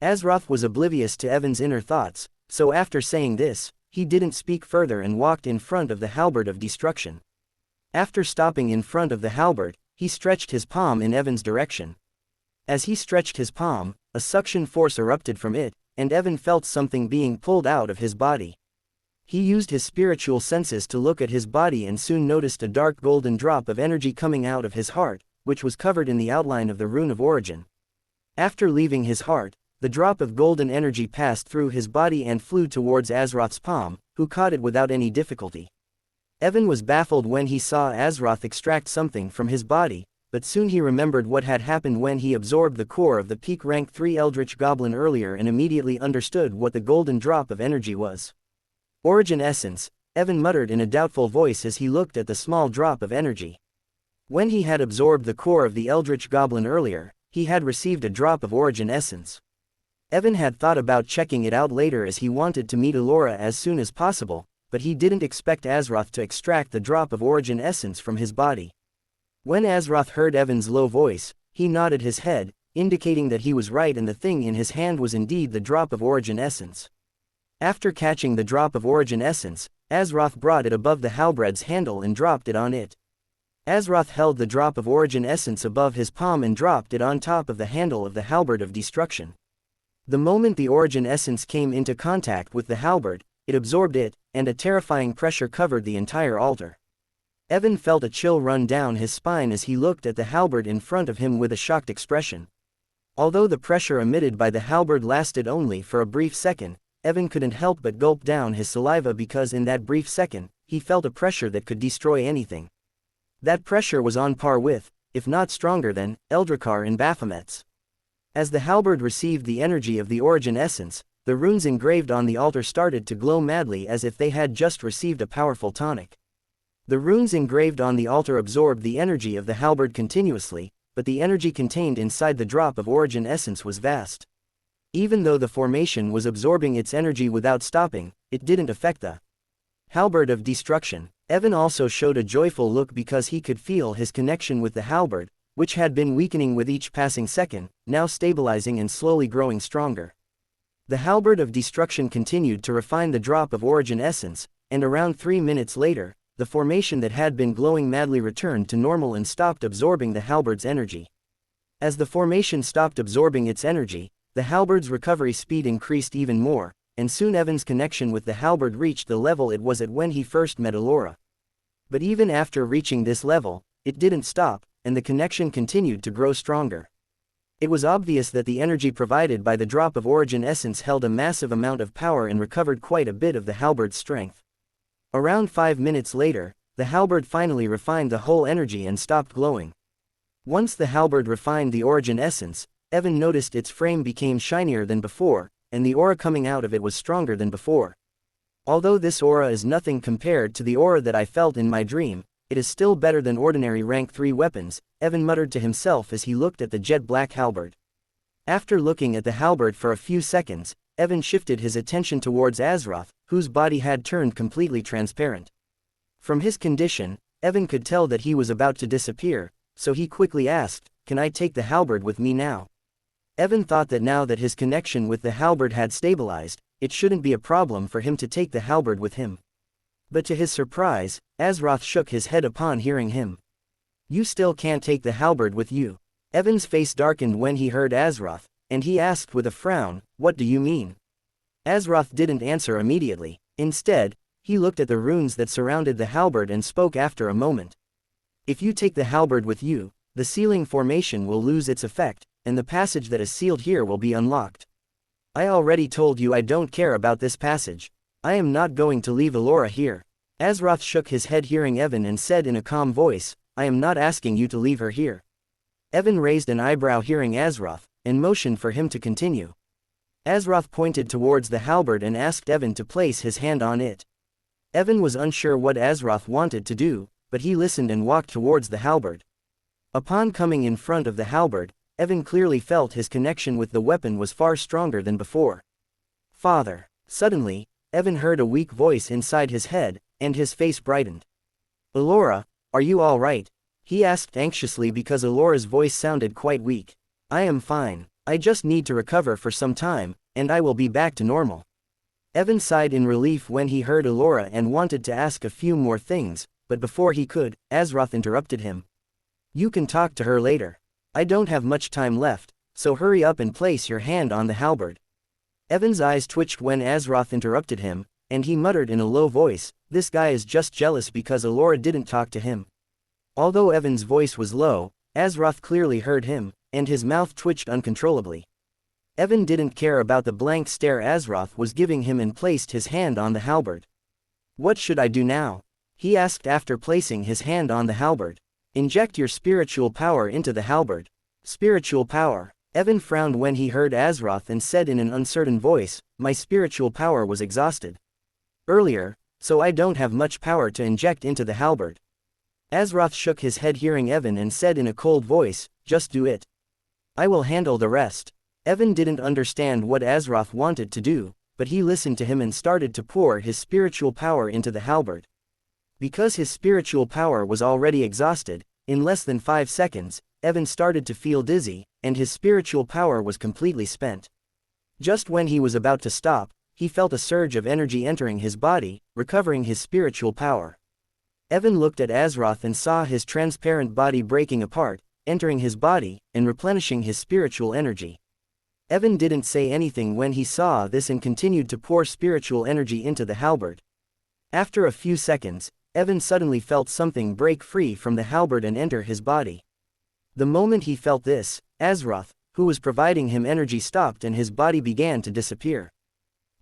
Azeroth was oblivious to Evan's inner thoughts, so after saying this, he didn't speak further and walked in front of the Halbert of Destruction. After stopping in front of the Halbert, he stretched his palm in Evan's direction. As he stretched his palm, a suction force erupted from it, and Evan felt something being pulled out of his body. He used his spiritual senses to look at his body and soon noticed a dark golden drop of energy coming out of his heart, which was covered in the outline of the Rune of Origin. After leaving his heart, the drop of golden energy passed through his body and flew towards Azeroth's palm, who caught it without any difficulty. Evan was baffled when he saw Azeroth extract something from his body, but soon he remembered what had happened when he absorbed the core of the peak rank 3 Eldritch Goblin earlier and immediately understood what the golden drop of energy was. Origin Essence, Evan muttered in a doubtful voice as he looked at the small drop of energy. When he had absorbed the core of the Eldritch Goblin earlier, he had received a drop of Origin Essence. Evan had thought about checking it out later as he wanted to meet Allora as soon as possible, but he didn't expect Azeroth to extract the drop of Origin Essence from his body. When Azeroth heard Evan's low voice, he nodded his head, indicating that he was right and the thing in his hand was indeed the drop of Origin Essence. After catching the drop of Origin Essence, Azeroth brought it above the halberd's handle and dropped it on it. Azeroth held the drop of Origin Essence above his palm and dropped it on top of the handle of the Halbert of Destruction. The moment the Origin Essence came into contact with the Halbert, it absorbed it, and a terrifying pressure covered the entire altar. Evan felt a chill run down his spine as he looked at the Halbert in front of him with a shocked expression. Although the pressure emitted by the Halbert lasted only for a brief second, Evan couldn't help but gulp down his saliva because in that brief second, he felt a pressure that could destroy anything. That pressure was on par with if not stronger than, Eldrakkar and Baphomet's. As the halberd received the energy of the origin essence, the runes engraved on the altar started to glow madly as if they had just received a powerful tonic. The runes engraved on the altar absorbed the energy of the halberd continuously, but the energy contained inside the drop of origin essence was vast. Even though the formation was absorbing its energy without stopping, it didn't affect the halberd of destruction. Evan also showed a joyful look because he could feel his connection with the halberd, which had been weakening with each passing second, now stabilizing and slowly growing stronger. The halberd of destruction continued to refine the drop of origin essence, and around 3 minutes later, the formation that had been glowing madly returned to normal and stopped absorbing the halberd's energy. As the formation stopped absorbing its energy, the halberd's recovery speed increased even more, and soon Evan's connection with the halberd reached the level it was at when he first met Allora. But even after reaching this level, it didn't stop, and the connection continued to grow stronger. It was obvious that the energy provided by the drop of origin essence held a massive amount of power and recovered quite a bit of the halberd's strength. Around 5 minutes later, the halberd finally refined the whole energy and stopped glowing. Once the halberd refined the origin essence, Evan noticed its frame became shinier than before, and the aura coming out of it was stronger than before. Although this aura is nothing compared to the aura that I felt in my dream, it is still better than ordinary rank 3 weapons, Evan muttered to himself as he looked at the jet black halberd. After looking at the halberd for a few seconds, Evan shifted his attention towards Azeroth, whose body had turned completely transparent. From his condition, Evan could tell that he was about to disappear, so he quickly asked, "Can I take the halberd with me now?" Evan thought that now that his connection with the halberd had stabilized, it shouldn't be a problem for him to take the halberd with him. But to his surprise, Azeroth shook his head upon hearing him. "You still can't take the halberd with you." Evan's face darkened when he heard Azeroth, and he asked with a frown, "What do you mean?" Azeroth didn't answer immediately. Instead, he looked at the runes that surrounded the halberd and spoke after a moment. "If you take the halberd with you, the sealing formation will lose its effect, and the passage that is sealed here will be unlocked. I already told you I don't care about this passage. I am not going to leave Allora here." Azeroth shook his head hearing Evan and said in a calm voice, "I am not asking you to leave her here." Evan raised an eyebrow hearing Azeroth, and motioned for him to continue. Azeroth pointed towards the halberd and asked Evan to place his hand on it. Evan was unsure what Azeroth wanted to do, but he listened and walked towards the halberd. Upon coming in front of the halberd, Evan clearly felt his connection with the weapon was far stronger than before. "Father." Suddenly, Evan heard a weak voice inside his head, and his face brightened. "Allora, are you all right?" he asked anxiously because Allora's voice sounded quite weak. "I am fine. I just need to recover for some time, and I will be back to normal." Evan sighed in relief when he heard Allora and wanted to ask a few more things, but before he could, Azeroth interrupted him. "You can talk to her later. I don't have much time left, so hurry up and place your hand on the halberd." Evan's eyes twitched when Azeroth interrupted him, and he muttered in a low voice, "This guy is just jealous because Allora didn't talk to him." Although Evan's voice was low, Azeroth clearly heard him, and his mouth twitched uncontrollably. Evan didn't care about the blank stare Azeroth was giving him and placed his hand on the halberd. "What should I do now?" he asked after placing his hand on the halberd. "Inject your spiritual power into the halberd." "Spiritual power?" Evan frowned when he heard Azeroth and said in an uncertain voice, "My spiritual power was exhausted earlier, so I don't have much power to inject into the halberd." Azeroth shook his head hearing Evan and said in a cold voice, "Just do it. I will handle the rest." Evan didn't understand what Azeroth wanted to do, but he listened to him and started to pour his spiritual power into the halberd. Because his spiritual power was already exhausted, in less than 5 seconds, Evan started to feel dizzy, and his spiritual power was completely spent. Just when he was about to stop, he felt a surge of energy entering his body, recovering his spiritual power. Evan looked at Azeroth and saw his transparent body breaking apart, entering his body, and replenishing his spiritual energy. Evan didn't say anything when he saw this and continued to pour spiritual energy into the halberd. After a few seconds, Evan suddenly felt something break free from the halberd and enter his body. The moment he felt this, Azeroth, who was providing him energy, stopped and his body began to disappear.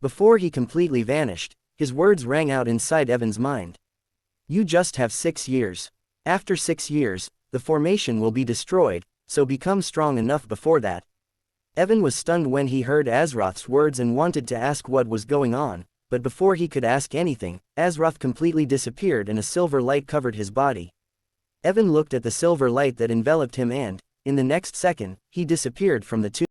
Before he completely vanished, his words rang out inside Evan's mind. "You just have 6 years. After 6 years, the formation will be destroyed, so become strong enough before that. Evan was stunned when he heard Azroth's words and wanted to ask what was going on, but before he could ask anything, Azroth completely disappeared and a silver light covered his body. Evan looked at the silver light that enveloped him and, in the next second, he disappeared from the tomb.